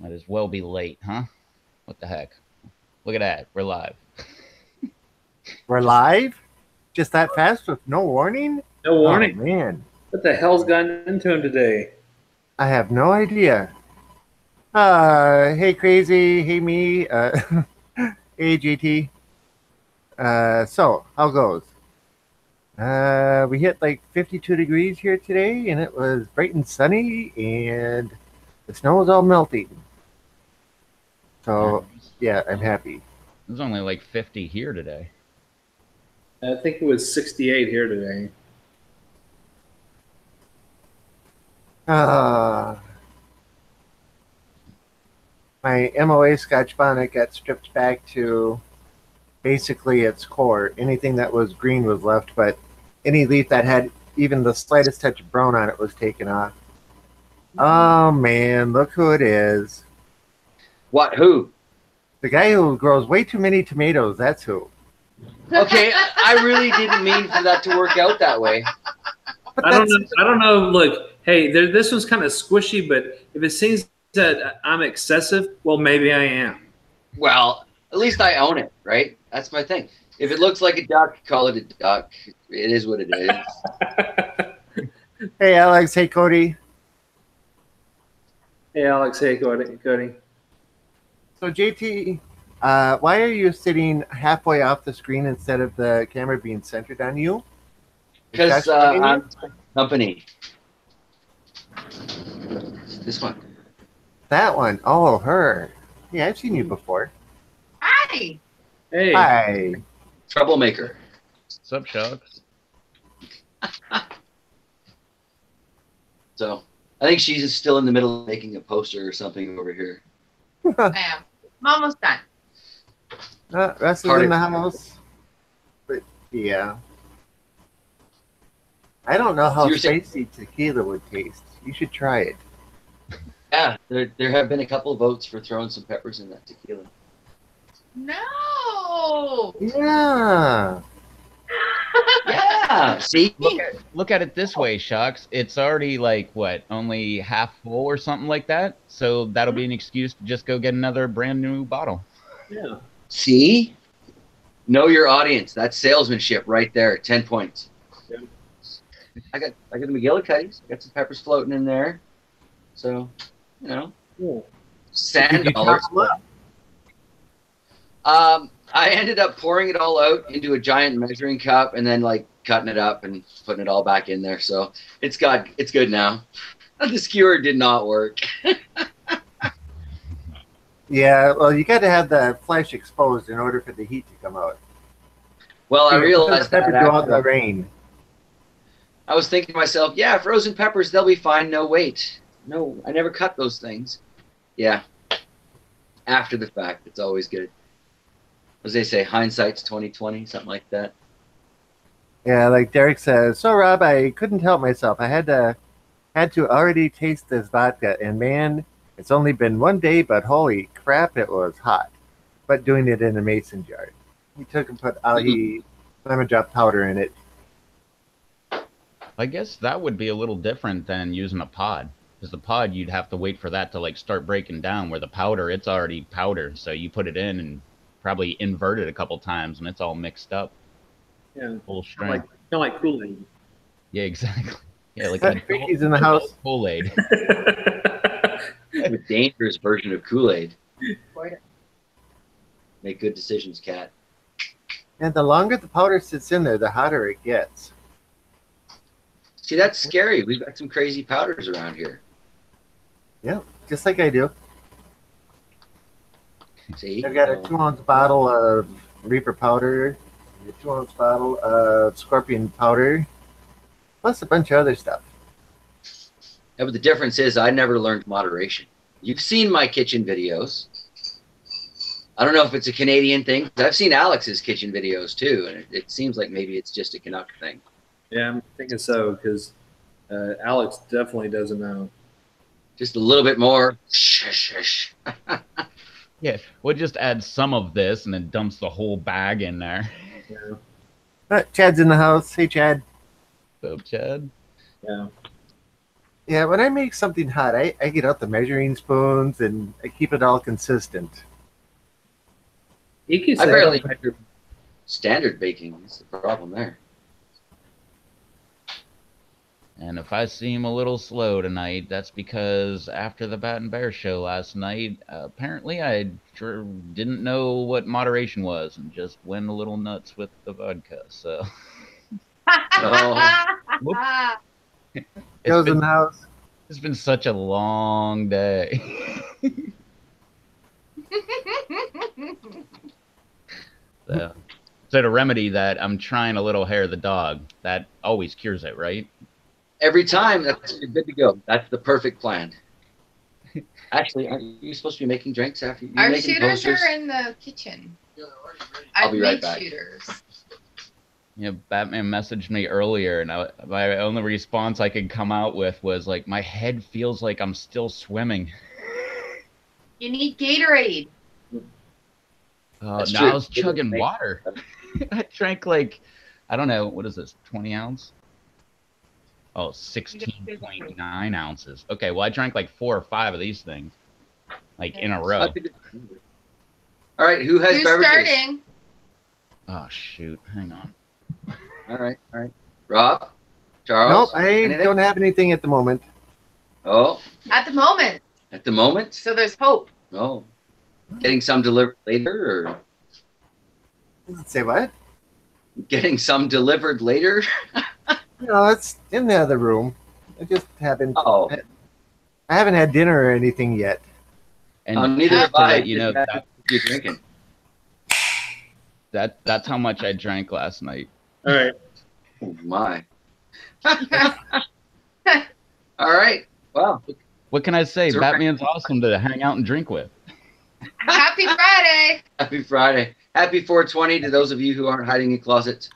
Might as well be late, huh? What the heck? Look at that. We're live. We're live? Just that fast with no warning? No Oh, warning. man. What the hell's gotten into him today? I have no idea. Hey, Crazy. Hey, me. Hey, GT. So, how goes? We hit like 52 degrees here today, and it was bright and sunny, and the snow was all melting. So, yeah, I'm happy. It was only like 50 here today. I think it was 68 here today. Uh, my MOA Scotch bonnet got stripped back to basically its core. Anything that was green was left, but any leaf that had even the slightest touch of brown on it was taken off. Oh man, look who it is. What? Who? The guy who grows way too many tomatoes, that's who. Okay, I really didn't mean for that to work out that way. But I don't know. I don't know. Look, hey, this one's kind of squishy, but if it seems that I'm excessive, well, maybe I am. Well, at least I own it, right? That's my thing. If it looks like a duck, call it a duck. It is what it is. Hey Alex, hey Cody. Hey, Alex. Hey, Cody. So JT, why are you sitting halfway off the screen instead of the camera being centered on you? Because I'm company. This one. That one. Oh, her. Yeah, I've seen you before. Hi. Hey. Hi. Troublemaker. What's up, Shucks? So I think she's still in the middle of making a poster or something over here. I am. I'm almost done. Rest is in the house. But yeah. I don't know how So you're saying- spicy tequila would taste. You should try it. Yeah, there have been a couple of votes for throwing some peppers in that tequila. No. Yeah. Yeah, see? Look at it this way, Shucks. It's already like, what, only half full or something like that? So that'll be an excuse to just go get another brand new bottle. Yeah. See? Know your audience. That's salesmanship right there. 10 points. Yeah. I got the McGillicuddies. I got some peppers floating in there. So, you know, Cool. sand Did you dollars. top 'em up? I ended up pouring it all out into a giant measuring cup and then like cutting it up and putting it all back in there. So it's good now. The skewer did not work. Yeah, well, you got to have the flesh exposed in order for the heat to come out. Well, I realized pepper that go out in the after, rain. I was thinking to myself, yeah, frozen peppers, they'll be fine, no weight. No, I never cut those things. Yeah. After the fact, it's always good. As they say, hindsight's 20/20, something like that. Yeah, like Derek says. So Rob, I couldn't help myself. I had to already taste this vodka, and man, it's only been one day, but holy crap, it was hot. But doing it in a mason jar. He took and put he lemon drop powder in it. I guess that would be a little different than using a pod. Because the pod, you'd have to wait for that to like start breaking down, where the powder, it's already powder. So you put it in and probably invert it a couple times and it's all mixed up. Yeah. Full Kind strength. of like Kool-Aid. Yeah, exactly. Yeah, like Vicky's in the house. Kool-Aid. A dangerous version of Kool-Aid. Make good decisions, Kat. And the longer the powder sits in there, the hotter it gets. See, that's scary. We've got some crazy powders around here. Yeah, just like I do. See? I've got a 2-ounce bottle of Reaper powder, a 2-ounce bottle of Scorpion powder, plus a bunch of other stuff. Yeah, but the difference is I never learned moderation. You've seen my kitchen videos. I don't know if it's a Canadian thing. I've seen Alex's kitchen videos too, and it seems like maybe it's just a Canuck thing. Yeah, I'm thinking so because Alex definitely doesn't know. Just a little bit more. Shush. Yeah, we'll just add some of this and then dumps the whole bag in there. Yeah. Chad's in the house. Hey, Chad. So, Chad. Yeah. Yeah, when I make something hot, I get out the measuring spoons and I keep it all consistent. You can I say barely measure standard baking. That's the problem there. And if I seem a little slow tonight, that's because after the Bat and Bear show last night, apparently I didn't know what moderation was and just went a little nuts with the vodka. So Oh. whoop, it's Goes in been the house. it's been such a long day. So, so to remedy that, I'm trying a little hair of the dog. That always cures it, right? Every time, that's you're good to go. That's the perfect plan. Actually, aren't you supposed to be making drinks after you're Our making shooters posters? are in the kitchen. I'll I've be right made back. shooters. You know, Batman messaged me earlier, and my only response I could come out with was like, "My head feels like I'm still swimming." You need Gatorade. That's No, I true. was chugging water. I drank like, I don't know, what is this, 20 ounce? Oh, 16.9 ounces. Okay, well, I drank like 4 or 5 of these things, like in a row. All right, who has Who's beverages? starting? Oh, shoot. Hang on. All right. Rob, Nope, Charles. I anything? don't have anything at the moment. Oh, At the moment. at the moment. So there's hope. Oh, getting some delivered later, or Say what? getting some delivered later. No, it's in the other room. I just haven't. Oh, I haven't had dinner or anything yet. And neither just have to I. let you know, You're drinking. that's how much I drank last night. All right. Oh my. All right. Well, What can I say? So- Batman's awesome to hang out and drink with. Happy Friday. happy Friday. Happy 420 to those of you who aren't hiding in closets.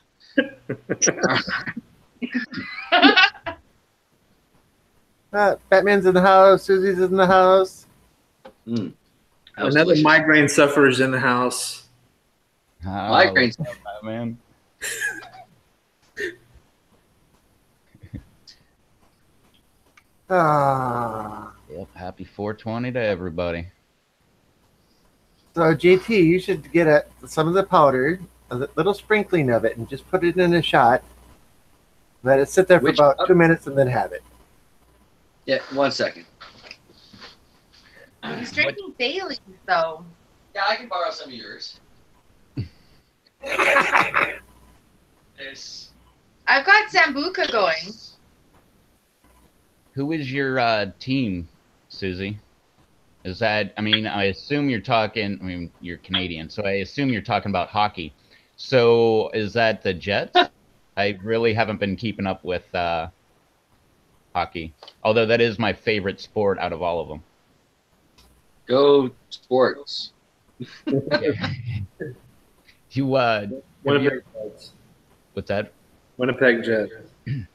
Batman's in the house. Susie's in the house. Mm. That was Another delicious. migraine sufferer's in the house. Migraines. What's up, Batman? Ah. Yep, happy 420 to everybody. So JT, you should get some of the powder, a little sprinkling of it, and just put it in a shot. Let it sit there for Which- about 2 minutes, and then have it. Yeah, 1 second. He's drinking Bailey's, though. Yeah, I can borrow some of yours. There's I've got Sambuca going. Who is your team, Susie? Is that, I mean, I assume you're talking, I mean, you're Canadian, so I assume you're talking about hockey. So is that the Jets? I really haven't been keeping up with hockey, although that is my favorite sport out of all of them. Go sports. You, have you, Winnipeg Jets. what's that? Winnipeg Jets.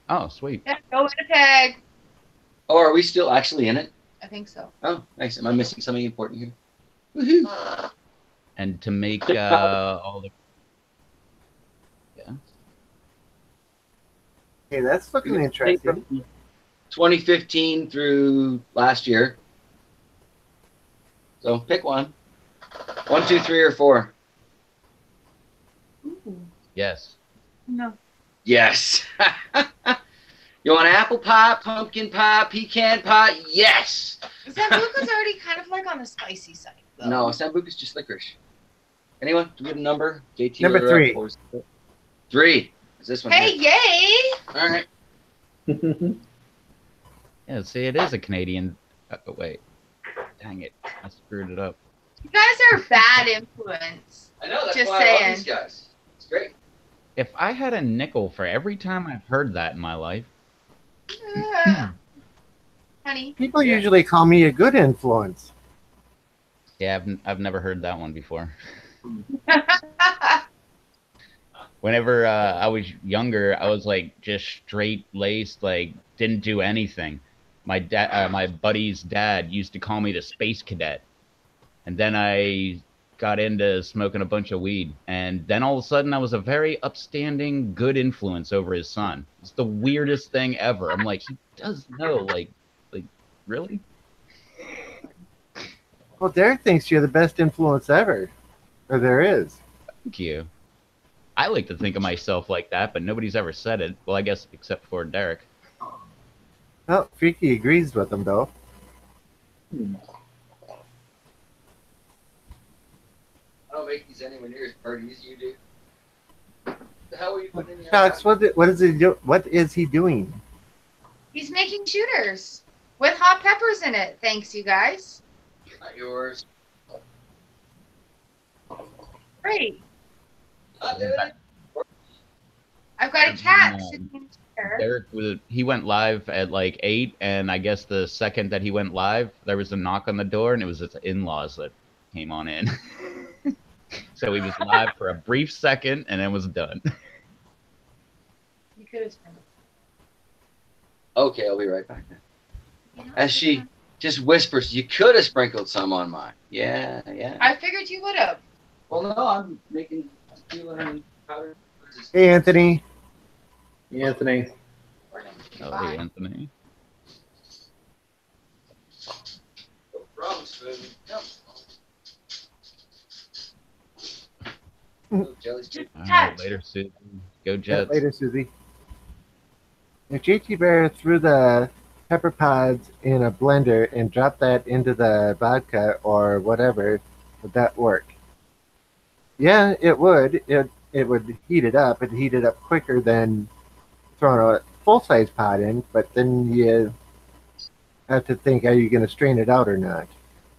Oh, sweet. Yeah, go Winnipeg. Oh, are we still actually in it? I think so. Oh, nice. Am I missing something important here? Woohoo! And to make all the, yeah. Hey, that's looking interesting. 2015 through last year. So pick one. 1, 2, 3, or 4. Ooh, Yes. no. Yes. You want apple pie, pumpkin pie, pecan pie? Yes. Sambuca's already kind of like on the spicy side, though. No, Sambuca's just licorice. Anyone? Do we have a number? JT Number or 3. or is it- 3. Is this one? Hey, here? yay! All right. Yeah, see, it is a Canadian. Wait. Dang it. I screwed it up. You guys are a bad influence. I know. That's Just why I saying. love these guys. It's great. If I had a nickel for every time I've heard that in my life, Honey. People usually call me a good influence. yeah, I've never heard that one before. Whenever I was younger, I was like just straight laced, like didn't do anything. My buddy's dad used to call me the space cadet, and then I got into smoking a bunch of weed, and then all of a sudden I was a very upstanding, good influence over his son. It's the weirdest thing ever. I'm like, he does know like Really? Well, Derek thinks you're the best influence ever, or there is. Thank you. I like to think of myself like that, but nobody's ever said it. Well, I guess except for Derek. Well, Freaky agrees with him though. I don't make these anywhere near as party as you do. The hell are you putting in your Fox, what is he do? What is he doing? He's making shooters with hot peppers in it. Thanks, you guys. Not yours. Great. Not doing it. I've got a cat sitting in a chair. Derek he went live at like 8, and I guess the second that he went live, there was a knock on the door, and it was his in-laws that came on in. So he was live for a brief second, and then was done. You could have sprinkled. Okay, I'll be right back then. You know, As she just whispers, you could have sprinkled some on mine. Yeah, yeah. I figured you would have. Well, no, I'm making tequila and powder. Hey, Anthony. Anthony. Oh, hey, Anthony. No problem, Spoon. No. Oh, jelly's good. All right, later, Susan. Go Yeah, Jets. later, Susie. If JT Bear threw the pepper pods in a blender and dropped that into the vodka or whatever, would that work? Yeah, it would. It would heat it up. It'd heat it up quicker than throwing a full-size pot in, but then you have to think, are you going to strain it out or not?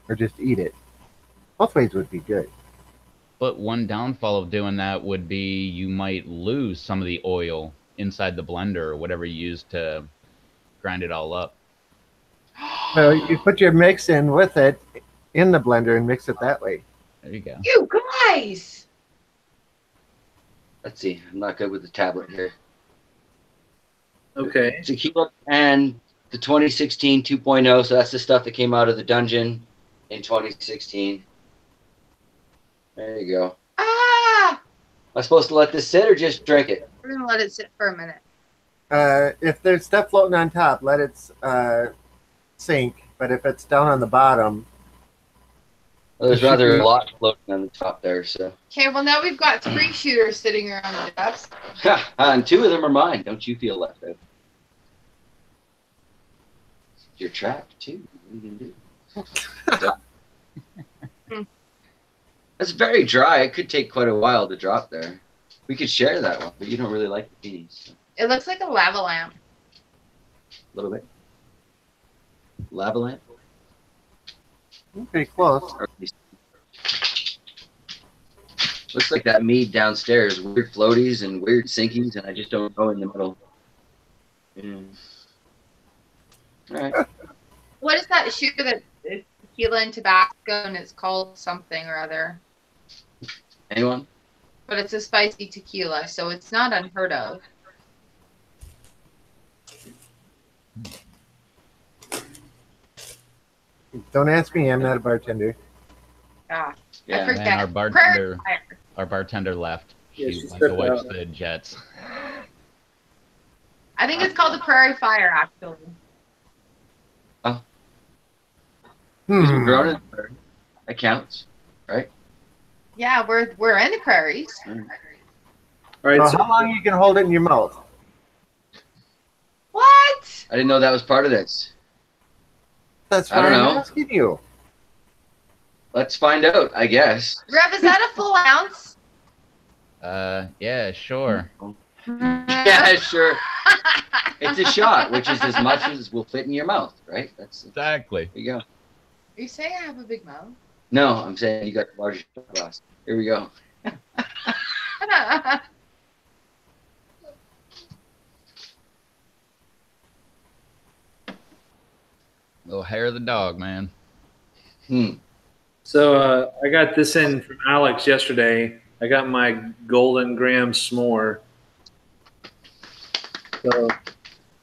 Or just eat it? Both ways would be good. But one downfall of doing that would be you might lose some of the oil inside the blender or whatever you use to grind it all up. So you put your mix in with it in the blender and mix it that way. There you go. You guys! Let's see. I'm not good with the tablet here. Okay. Tequila and the 2016 2.0. So that's the stuff that came out of the dungeon in 2016. There you go. Ah! Am I supposed to let this sit or just drink it? We're going to let it sit for a minute. If there's stuff floating on top, let it sink. But if it's down on the bottom, Well, there's rather a lot floating on the top there. So, Okay, well, now we've got 3 shooters sitting around the depths. and 2 of them are mine. Don't you feel left out? You're trapped too. What are you gonna do? That's very dry. It could take quite a while to drop there. We could share that one, but you don't really like the beanies. So. It looks like a lava lamp. A little bit. Lava lamp? pretty close. Or at least- Looks like that mead downstairs. Weird floaties and weird sinkings, and I just don't go in the middle. All right. What is that shooter that is tequila and tobacco and it's called something or other? Anyone? But it's a spicy tequila, so it's not unheard of. Don't ask me. I'm not a bartender. Ah, I Yeah. forget. Man, Prairie fire. our bartender left. Yeah, She she went to stepped watch out. the Jets. I think it's called the prairie fire, actually. Because we're grown in the prairie. That counts. Yeah, we're in the prairies. All right. So So, how long you can hold it in your mouth? What? I didn't know that was part of this. That's I why don't I'm know. asking you. Let's find out, I guess. Rev, is that a full ounce? Yeah, sure. Yeah, sure. It's a shot, which is as much as will fit in your mouth, right? There Exactly. you go. You say I have a big mouth. No, I'm saying you got the largest shot glass. Here we go. Little hair of the dog, man. so I got this in from Alex yesterday. I got my golden graham s'more. So I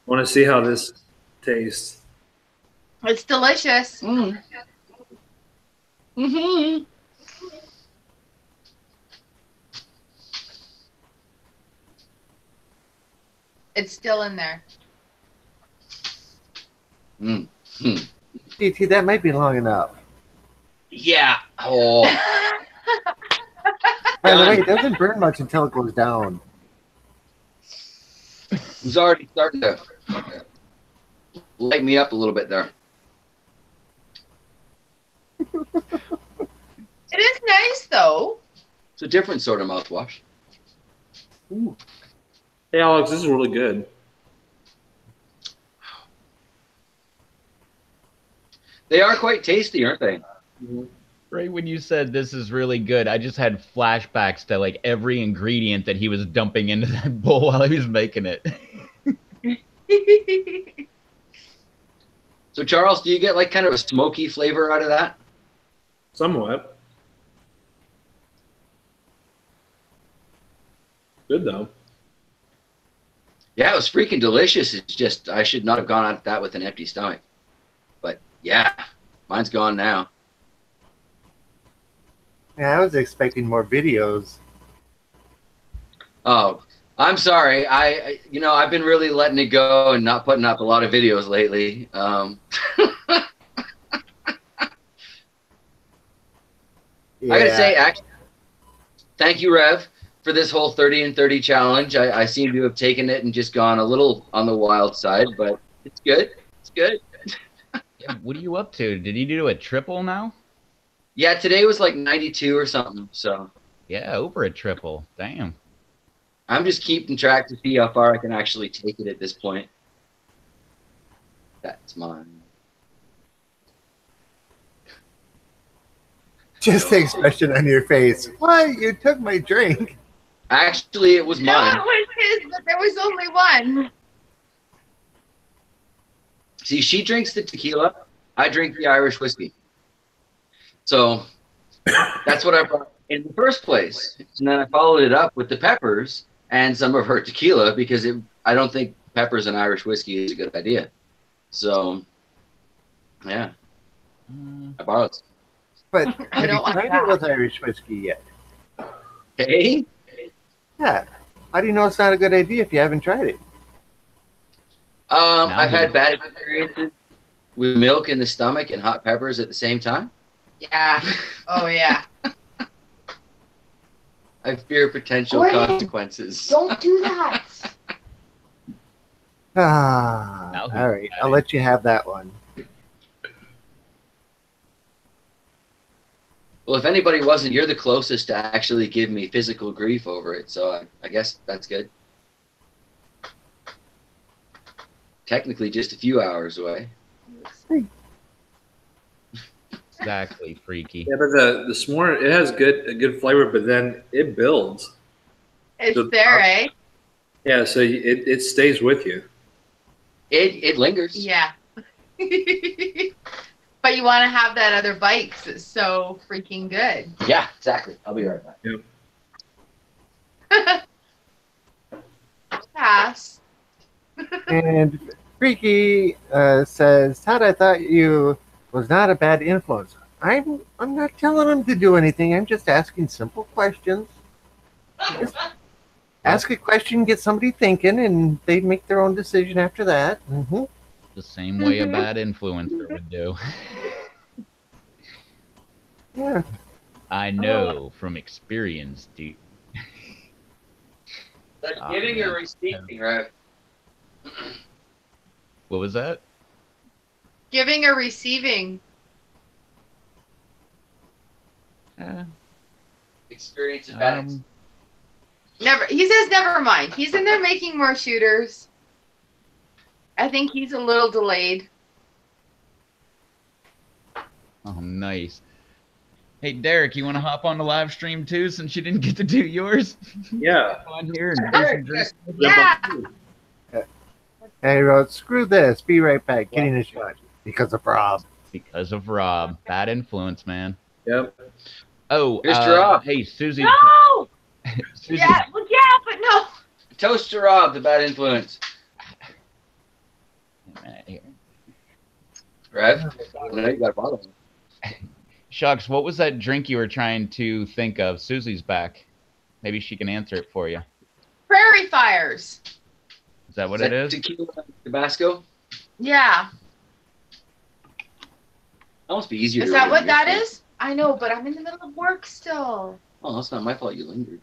want to see how this tastes. It's delicious. Mm-hmm. It's still in there. DT, that might be long enough. Yeah. Oh. By the way, it doesn't burn much until it goes down. It was already starting to light me up a little bit there. It is nice though. It's a different sort of mouthwash. Ooh. Hey, Alex, this is really good. They are quite tasty, aren't they? Right when you said this is really good, I just had flashbacks to like every ingredient that he was dumping into that bowl while he was making it. So, Charles, do you get like kind of a smoky flavor out of that? Somewhat. Good though. Yeah, it was freaking delicious. It's just I should not have gone at that with an empty stomach. But yeah, mine's gone now. Yeah, I was expecting more videos. Oh, I'm sorry. I've been really letting it go and not putting up a lot of videos lately. Yeah. I gotta say, actually, thank you, Rev, for this whole 30 and 30 challenge. I seem to have taken it and just gone a little on the wild side, but it's good. It's good. Yeah, what are you up to? Did you do a triple now? Yeah, today was like 92 or something. So Yeah, over a triple. Damn. I'm just keeping track to see how far I can actually take it at this point. That's mine. Just the expression on your face. What? You took my drink. Actually, it was No, mine. it was his, but there was only one. See, she drinks the tequila. I drink the Irish whiskey. So that's what I brought in the first place. And then I followed it up with the peppers and some of her tequila because I don't think peppers and Irish whiskey is a good idea. So, yeah, I borrowed some. But I have you don't like tried that. it with Irish whiskey yet? Hey, Yeah. How do you know it's not a good idea if you haven't tried it? I've had bad experiences with milk in the stomach and hot peppers at the same time. Yeah. Oh yeah. I fear potential Gordon, consequences. Don't do that. Ah, Now who's all right. got I'll it? let you have that one. Well, if anybody wasn't, you're the closest to actually give me physical grief over it, so I guess that's good. Technically just a few hours away. Exactly, freaky. Yeah, but the s'more, it has a good flavor, but then it builds. It's So- there, eh? Yeah, so it stays with you. It lingers. Yeah. But you want to have that other bite 'cause it's so freaking good. Yeah, exactly. I'll be right back. Pass. And Freaky says, Todd, I thought you was not a bad influence. I'm not telling him to do anything. I'm just asking simple questions. Just ask a question, get somebody thinking, and they make their own decision after that. Mm-hmm. The same way a bad influencer would do. Yeah. I know from experience, dude. That's Oh, giving man. or receiving, right? What was that? Giving or receiving. Experience of bad. Never. He says never mind. He's in there making more shooters. I think he's a little delayed. Oh, nice. Hey, Derek, you want to hop on the live stream too, since you didn't get to do yours? Yeah. Hop on here and do some drinks. Yeah. And he wrote, screw this, be right back, getting a shot because of Rob. Because of Rob. Bad influence, man. Yep. Oh, Mr. Rob. hey, Susie. No. Susie. Yeah. Well, yeah, but no. Toast to Rob, the bad influence. Rev? I know you got a bottle. Shucks, what was that drink you were trying to think of? Susie's back. Maybe she can answer it for you. Prairie fires. Is that what it is? Tequila and Tabasco? Yeah. That must be easier. Is that what that is? I know, but I'm in the middle of work still. Oh, that's not my fault. You lingered.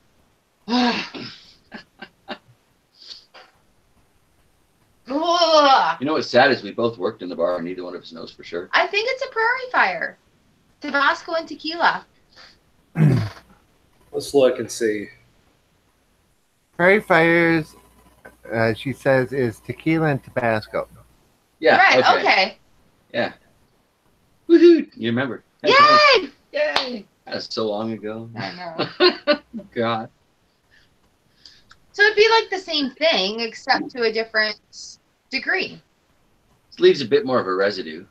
Ugh. You know what's sad is we both worked in the bar and neither one of us knows for sure. I think it's a prairie fire. Tabasco and tequila. Let's look and see. Prairie fires, she says, is tequila and Tabasco. Yeah. Right, okay. Yeah. Woohoo! You remember? Yay! Yay! That was so long ago. I know. God. So it'd be like the same thing, except to a different degree. This leaves a bit more of a residue.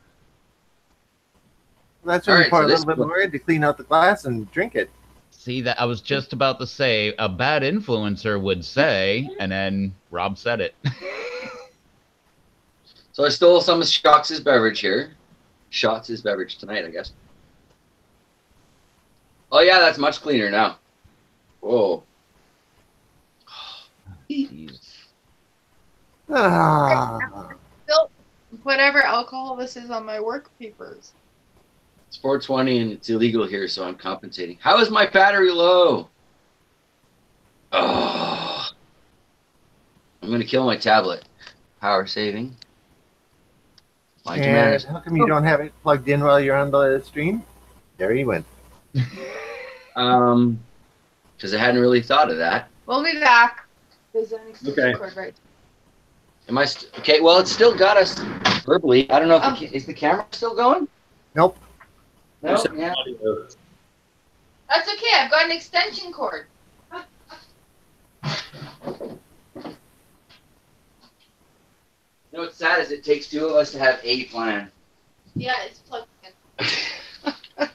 That's when All you right, pour so a this little bit one- more in to clean out the glass and drink it. See that I was just about to say a bad influencer would say, and then Rob said it. So I stole some of Shots' beverage here. Shots' beverage tonight, I guess. Oh yeah, that's much cleaner now. Whoa. Jeez. Ah. Still, whatever alcohol this is on my work papers. It's 420 and it's illegal here, so I'm compensating. How is my battery low? Oh. I'm going to kill my tablet. Power saving. Mind your And manners. how come you don't have it plugged in while you're on the stream? There he went. Because I hadn't really thought of that. We'll be back. There's an extension Okay. cord right. Am I okay? Well, it's still got us verbally. I don't know if Oh. is the camera still going? Nope. No. There's Yeah. audio. That's okay. I've got an extension cord. You know what's sad is it takes two of us to have a plan. Yeah, it's plugged in.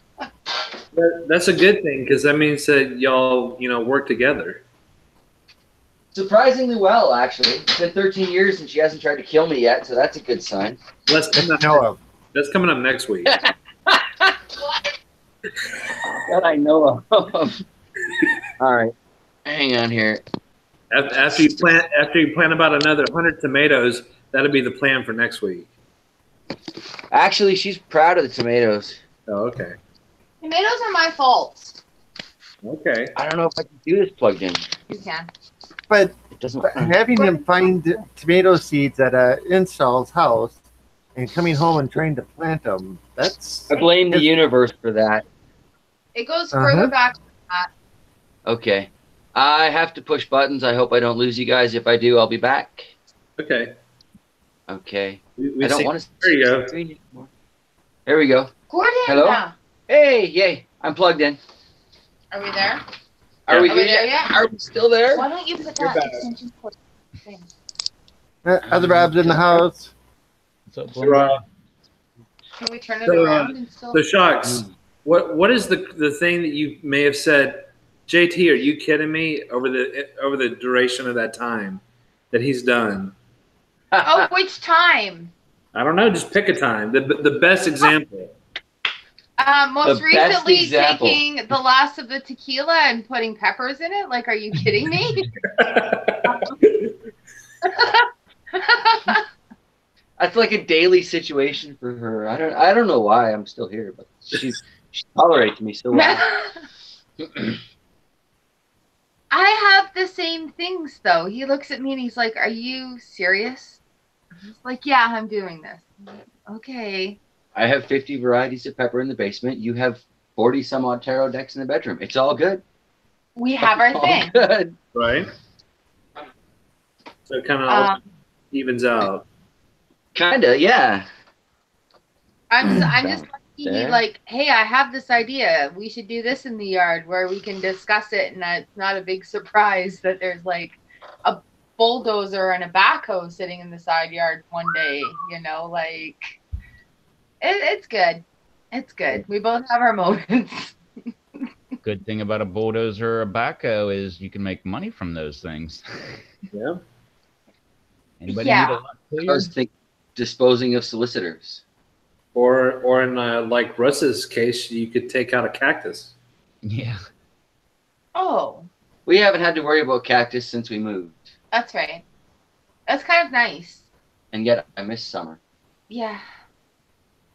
That's a good thing because that means that y'all, work together. Surprisingly well, actually. It's been 13 years and she hasn't tried to kill me yet, so that's a good sign. That's coming up, No, that's coming up next week. What? That I know of. All right, hang on here. After you plant about another 100 tomatoes, that'll be the plan for next week. Actually, she's proud of the tomatoes. Oh, okay. Tomatoes are my fault. Okay. I don't know if I can do this plugged in. You can. but It doesn't. having them find tomato seeds at a install's house and coming home and trying to plant them, that's... I blame the universe for that. It goes Uh-huh. further back. Okay. I have to push buttons. I hope I don't lose you guys. If I do, I'll be back. Okay. Okay. We I don't see- want to. There you go. Anymore. There we go. Gordon! Hello? Hey, yay. I'm plugged in. Are we there? Are we Are we good there yet? yet? Are we still there? Why don't you put You're that back. extension cord thing? Other Rob's in the house. What's up, So, uh, Can we turn it So, around and still? so Shocks, what is the thing that you may have said, JT? Are you kidding me? Over the duration of that time that he's done, Oh, which time? I don't know. Just pick a time. The best example. Most The best recently example. taking the last of the tequila and putting peppers in it. Like, are you kidding me? That's like a daily situation for her. I don't know why I'm still here, but she tolerates me so well. I have the same things though. He looks at me and he's like, "Are you serious?" I was like, "Yeah, I'm doing this." I'm like, okay. I have 50 varieties of pepper in the basement. You have 40 some odd tarot decks in the bedroom. It's all good. We have our All thing. good. Right. So it kind of Um, evens out. Kinda, yeah. I'm just lucky he There. like, "Hey, I have this idea. We should do this in the yard where we can discuss it, and it's not a big surprise that there's like a bulldozer and a backhoe sitting in the side yard one day. Like it's good. It's good. We both have our moments." Good thing about a bulldozer or a backhoe is you can make money from those things. Yeah. Anybody Yeah. need a lot I clear? was thinking disposing of solicitors. Or in like Russ's case, you could take out a cactus. Yeah. Oh, We haven't had to worry about cactus since we moved. that's right. That's kind of nice. And yet I miss summer. Yeah.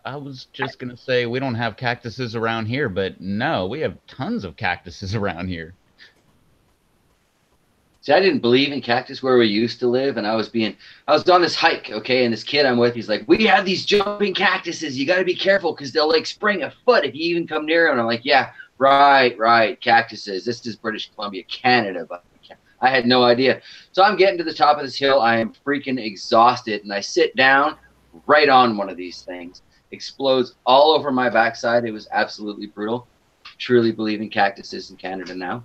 I was just gonna say we don't have cactuses around here, but no, we have tons of cactuses around here. See, I didn't believe in cactus where we used to live, and I was on this hike, okay, and this kid I'm with, he's like, we have these jumping cactuses. You got to be careful because they'll like spring a foot if you even come near them. And I'm like, yeah, right, cactuses. This is British Columbia, Canada, but I had no idea. So I'm getting to the top of this hill. I am freaking exhausted, and I sit down right on one of these things. Explodes all over my backside. It was absolutely brutal. Truly believe in cactuses in Canada now.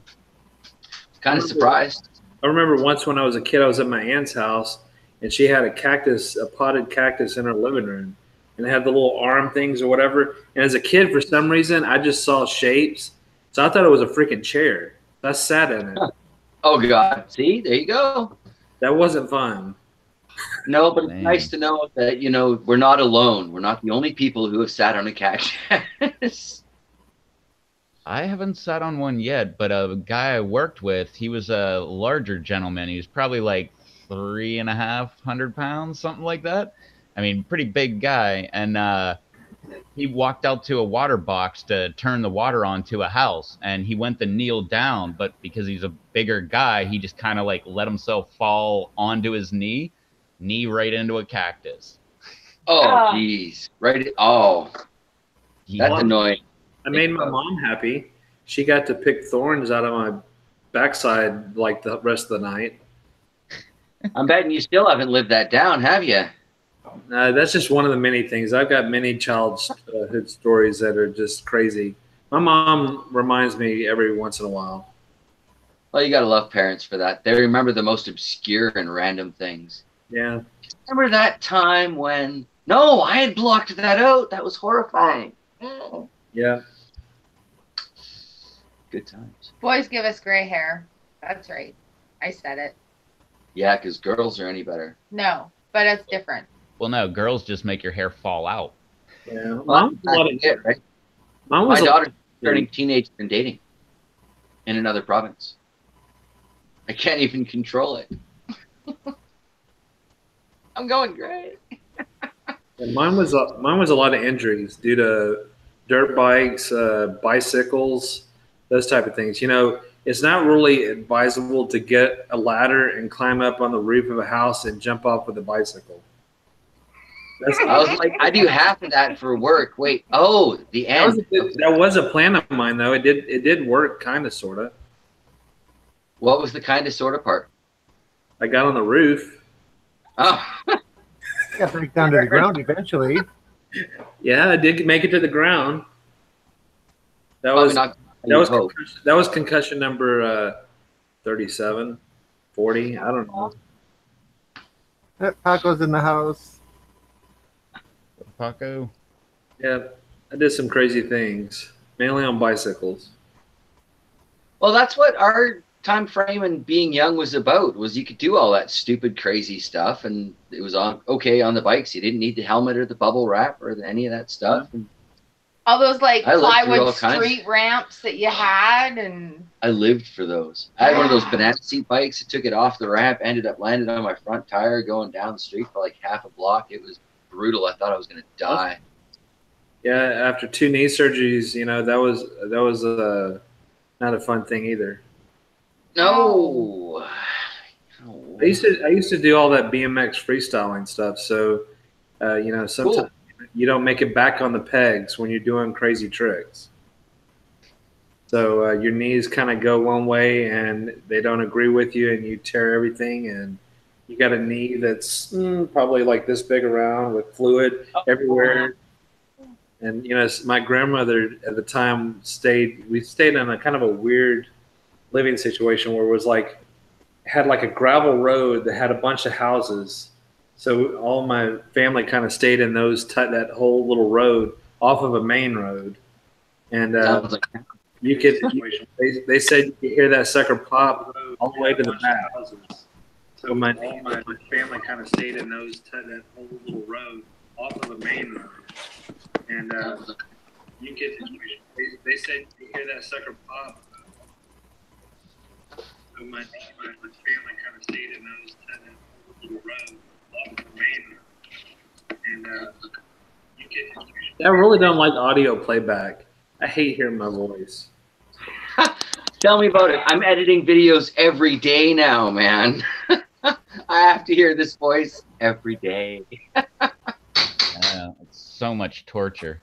Kind of surprised. I remember once when I was a kid, I was at my aunt's house, and she had a potted cactus in her living room, and it had the little arm things or whatever. And as a kid, for some reason, I just saw shapes, so I thought it was a freaking chair. I sat in it. Oh God! See, there you go. That wasn't fun. No, but it's nice to know that we're not alone. We're not the only people who have sat on a cactus. I haven't sat on one yet, but a guy I worked with, he was a larger gentleman. He was probably like 3.5 pounds, something like that. I mean, pretty big guy. And he walked out to a water box to turn the water on to a house, and he went to kneel down, but because he's a bigger guy, he just kind of like let himself fall onto his knee right into a cactus. Oh, jeez. Right. Oh, that's annoying. I made my mom happy. She got to pick thorns out of my backside like the rest of the night. I'm betting you still haven't lived that down, have you? That's just one of the many things. I've got many childhood stories that are just crazy. My mom reminds me every once in a while. Well, you got to love parents for that. They remember the most obscure and random things. Yeah. Remember that time when... No, I had blocked that out. That was horrifying. Yeah. Good times. Boys give us gray hair. That's right. I said it. Yeah, because girls are any better. No, but it's different. Well, no, girls just make your hair fall out. Yeah. Well, right? My daughter's turning teenage and dating in another province. I can't even control it. I'm going great. Mine was a lot of injuries due to dirt bikes, bicycles, those type of things. It's not really advisable to get a ladder and climb up on the roof of a house and jump off with a bicycle. I was like, I do half of that for work. Wait, the end. That was a plan of mine, though. It did work, kind of, sort of. What was the kind of, sort of part? I got on the roof. Oh. Got back down to the ground eventually. Yeah, I did make it to the ground. That was concussion number 37, 40. I don't know. Paco's in the house. Paco. Yeah, I did some crazy things, mainly on bicycles. Well, that's what our time frame and being young was about. Was you could do all that stupid, crazy stuff, and it was on the bikes. You didn't need the helmet or the bubble wrap or any of that stuff. And all those plywood street ramps that you had, and I lived for those. I had one of those banana seat bikes. I took it off the ramp, landed on my front tire, going down the street for like half a block. It was brutal. I thought I was going to die. Yeah, after 2 knee surgeries, that was not a fun thing either. No. I used to do all that BMX freestyling stuff. So, sometimes you don't make it back on the pegs when you're doing crazy tricks. So your knees kind of go one way and they don't agree with you, and you tear everything. And you got a knee that's probably like this big around with fluid everywhere. And my grandmother at the time we stayed in a kind of a weird living situation where it was had a gravel road that had a bunch of houses. So all my family kind of stayed in that whole little road off of a main road. And you could, they said you could hear that sucker pop all the way to the back. So my family kind of stayed in that whole little road off of a main road. And they said you could hear that sucker pop. So my family kind of stayed in that little road off the main road. And I really don't like audio playback. I hate hearing my voice. Tell me about it. I'm editing videos every day now, man. I have to hear this voice every day. It's so much torture.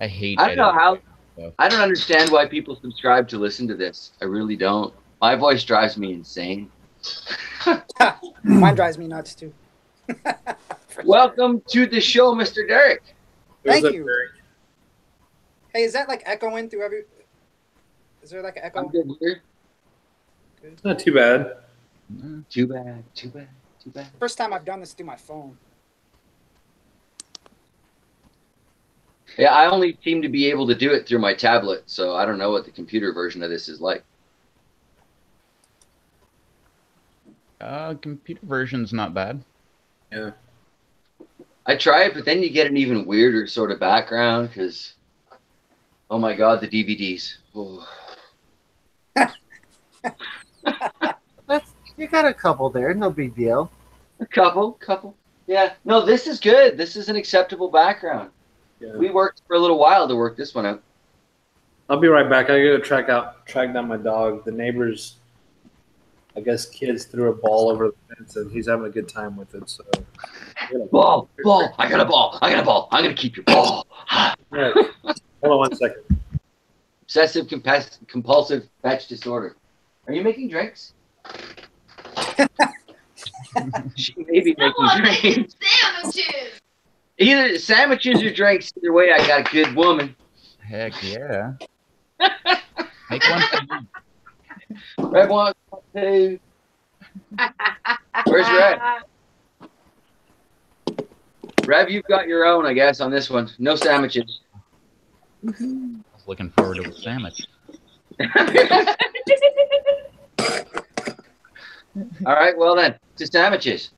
I hate I don't know how. stuff. I don't understand why people subscribe to listen to this. I really don't. My voice drives me insane. Mine drives me nuts too. Welcome to the show, Mr. Derek. Thank What's up, you. Derek? Hey, is that like echoing through every? Is there like an echo? I'm good here. It's not too bad. Too bad. Too bad. Too bad. First time I've done this through my phone. Yeah, I only seem to be able to do it through my tablet, so I don't know what the computer version of this is like. Computer version's not bad. Yeah. I try it, but then you get an even weirder sort of background because, oh my God, the DVDs. Oh. You got a couple there, no big deal. A couple. Yeah. No, this is good. This is an acceptable background. Yeah. We worked for a little while to work this one out. I'll be right back. I gotta track down my dog. The neighbors, I guess, kids threw a ball over the fence, and he's having a good time with it. So, Ball. I got a ball. I'm gonna keep your ball. yeah. Hold on 1 second. Obsessive compulsive fetch disorder. Are you making drinks? She may be making drinks. Sandwiches. Either sandwiches or drinks. Either way, I got a good woman. Heck yeah. Make one for me. Red one, two. Where's Red? Rev, you've got your own, I guess, on this one. No sandwiches. I was looking forward to a sandwich. All right, well then, to sandwiches.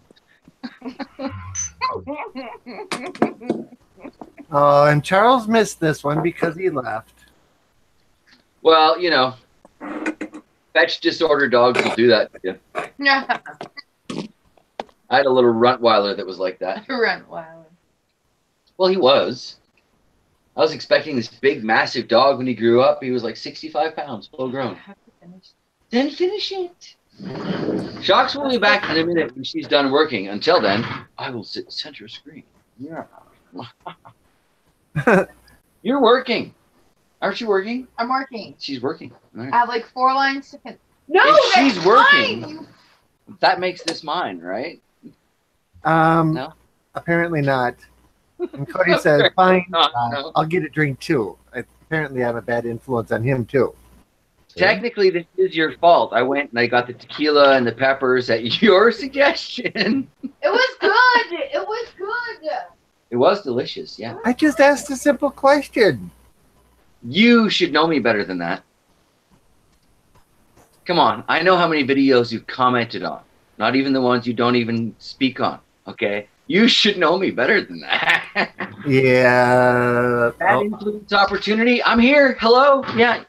Oh, and Charles missed this one because he left. Well, you know, fetch disorder dogs will do that to you. Yeah. I had a little Rottweiler that was like that. Run wild. Well, he was. I was expecting this big, massive dog when he grew up. He was like 65 pounds, full grown. Then finish it. Shocks will be back in a minute when she's done working. Until then, I will sit center screen. Yeah. You're working. Aren't you working? I'm working. She's working. All right. I have like 4 lines to finish. No, If that's she's working, mine. that makes this mine, right? No? Apparently not. And Cody says, fine, No. I'll get a drink too. Apparently I have a bad influence on him too. Technically, this is your fault. I went and I got the tequila and the peppers at your suggestion. It was good. It was good. It was delicious, yeah. I just asked a simple question. You should know me better than that. Come on, I know how many videos you've commented on. Not even the ones you don't even speak on, okay? You should know me better than that. Yeah. Bad influence opportunity. I'm here. Hello. Yeah.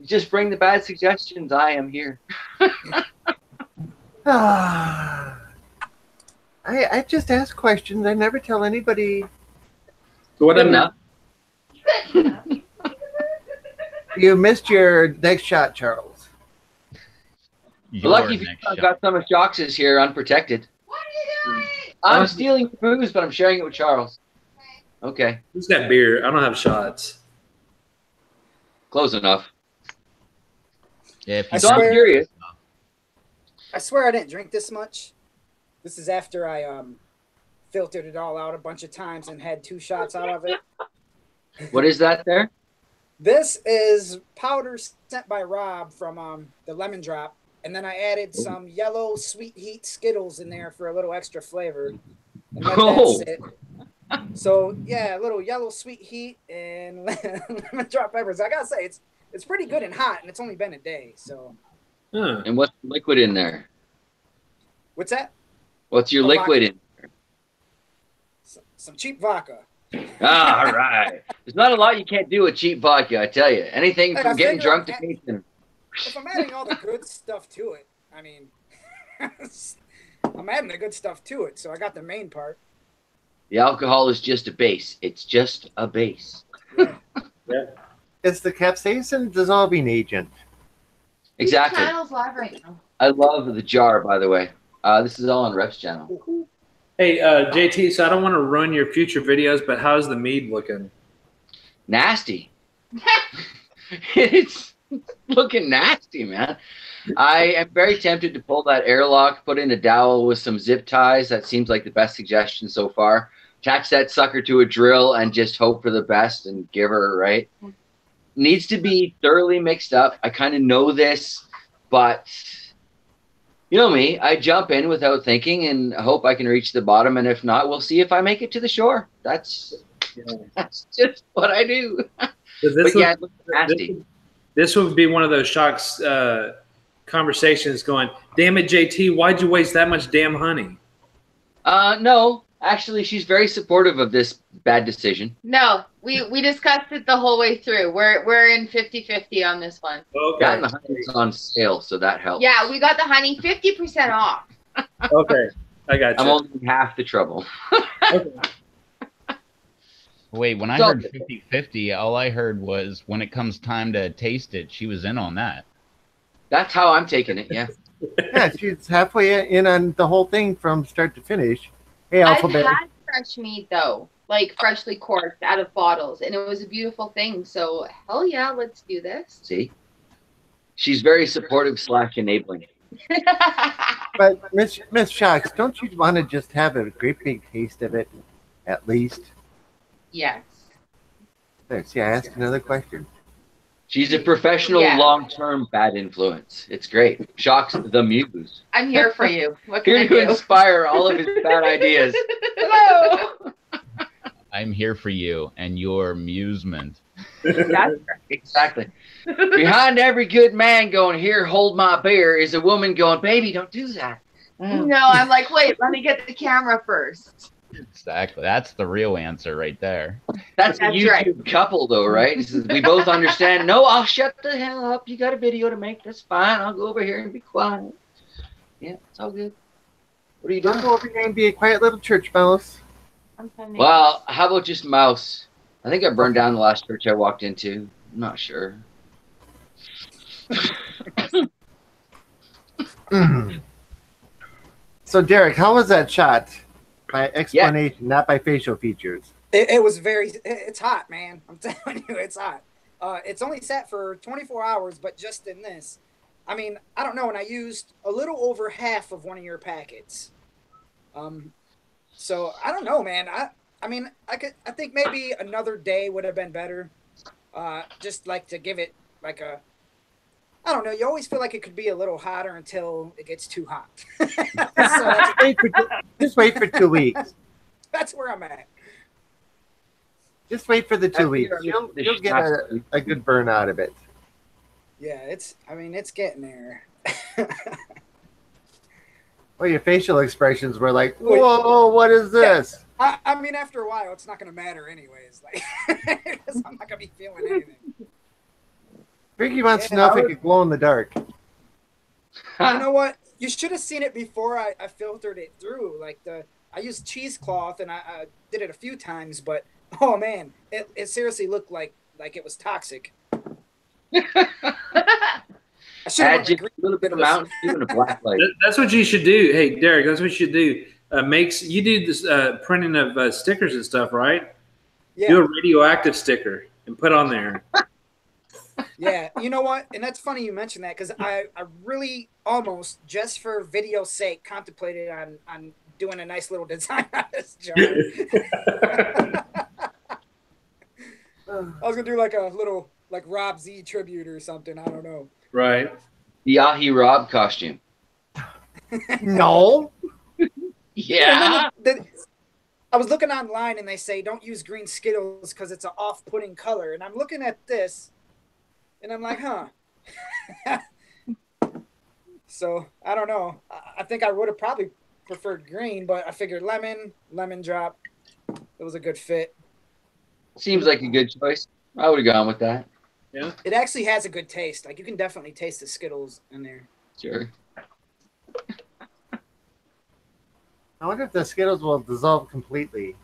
Just bring the bad suggestions. I am here. I just ask questions. I never tell anybody. So what Good I'm enough. You missed your next shot, Charles. Your Lucky if you next shot. got some of Shox's here unprotected. What are you doing? I'm stealing your booze, but I'm sharing it with Charles. Okay. Who's got beer? I don't have shots. Close enough. Yeah, if I you So I'm swear- curious. I swear I didn't drink this much. This is after I filtered it all out a bunch of times and had 2 shots out of it. What is that there? This is powder sent by Rob from the Lemon Drop, and then I added some yellow sweet heat Skittles in there for a little extra flavor. And let Oh. that sit. So yeah, a little yellow sweet heat and lemon drop peppers. I gotta say, it's pretty good and hot, and it's only been a day. So Huh. And what's the liquid in there? what's that? What's your Oh, liquid in? Some cheap vodka. Ah, all right. There's not a lot you can't do with cheap vodka, I tell you. Anything Hey, from I getting figure drunk to I'm tasting. If I'm adding all the good stuff to it, I mean, I'm adding the good stuff to it. So I got the main part. The alcohol is just a base. It's just a base. Yeah. It's the capsaicin dissolving agent. Exactly. Whose channel's live right now? I love the jar, by the way. This is all on Ref's channel. Hey, JT, so I don't want to ruin your future videos, but how's the mead looking? Nasty. It's looking nasty, man. I am very tempted to pull that airlock, put in a dowel with some zip ties. That seems like the best suggestion so far. Attach that sucker to a drill and just hope for the best and give her, right? Needs to be thoroughly mixed up. I kind of know this, but you know me. I jump in without thinking and hope I can reach the bottom. And if not, we'll see if I make it to the shore. That's just what I do. So But yeah, it looks nasty. This would be one of those shocks conversations going, damn it, JT, why'd you waste that much damn honey? No, actually, she's very supportive of this bad decision. No, we discussed it the whole way through. We're in 50-50 on this one. Okay. And the honey's on sale, so that helps. Yeah, we got the honey 50% off. Okay. I got I'm you. only half the trouble. Okay. Wait, when I So- heard 50-50, all I heard was when it comes time to taste it, she was in on that. That's how I'm taking it, yeah. Yeah, she's halfway in on the whole thing from start to finish. Hey, I've Alphabet. had fresh mead though, like freshly corked out of bottles, and it was a beautiful thing. So hell yeah, let's do this. See? She's very supportive / enabling. But Miss Shocks, don't you want to just have a great big taste of it, at least? Yes. There, see, I asked another question. She's a professional, Yeah. long-term bad influence. It's great. Shocks the muse. I'm here for you. What can Here I to do? inspire all of his bad ideas. Hello. I'm here for you and your amusement. That's right. Exactly. Behind every good man going, here, hold my beer, is a woman going, baby, don't do that. No, I'm like, wait, let me get the camera first. Exactly. That's the real answer right there. That's a That's YouTube right. couple, though, right? This is- we both understand. No, I'll shut the hell up. You got a video to make. That's fine. I'll go over here and be quiet. Yeah, it's all good. What are you Don't doing? go over here and be a quiet little church mouse. I'm sending- Well, how about just mouse? I think I burned down the last church I walked into. I'm not sure. So, Derek, how was that shot? By explanation, not by facial features. It was very. It's hot, man. I'm telling you, it's hot. It's only set for 24 hours, but just in this, I mean, I don't know. And I used a little over half of one of your packets. So I don't know, man. I mean, I think maybe another day would have been better. Just like to give it like a. I don't know. You always feel like it could be a little hotter until it gets too hot. So Just wait for 2 weeks. that's where I'm at. Just wait for the 2 weeks. You'll get a good burn out of it. Yeah, it's. I mean, it's getting there. Well, your facial expressions were like, "Whoa, what is this?" I mean, after a while, it's not going to matter anyways. Like, 'cause I'm not going to be feeling anything. Ricky wants to know if it could glow in the dark. You know what? You should have seen it before I filtered it through. Like I used cheesecloth and I did it a few times, but oh man, it seriously looked like it was toxic. I should Add have just a little bit of Mountain Dew and a black light. That's what you should do. Hey, Derek, that's what you should do. You do this printing of stickers and stuff, right? Yeah. Do a radioactive sticker and put on there. Yeah, you know what? And that's funny you mentioned that because I really almost, just for video's sake, contemplated on doing a nice little design on this jar. I was gonna do like a little like Rob Z tribute or something. I don't know. Right. The Yahi Rob costume. No. Yeah. And then I was looking online and they say don't use green Skittles because it's an off-putting color. And I'm looking at this and I'm like, huh. So I don't know. I think I would have probably preferred green, but I figured lemon drop. It was a good fit. Seems like a good choice. I would have gone with that. Yeah. It actually has a good taste. Like you can definitely taste the Skittles in there. Sure. I wonder if the Skittles will dissolve completely.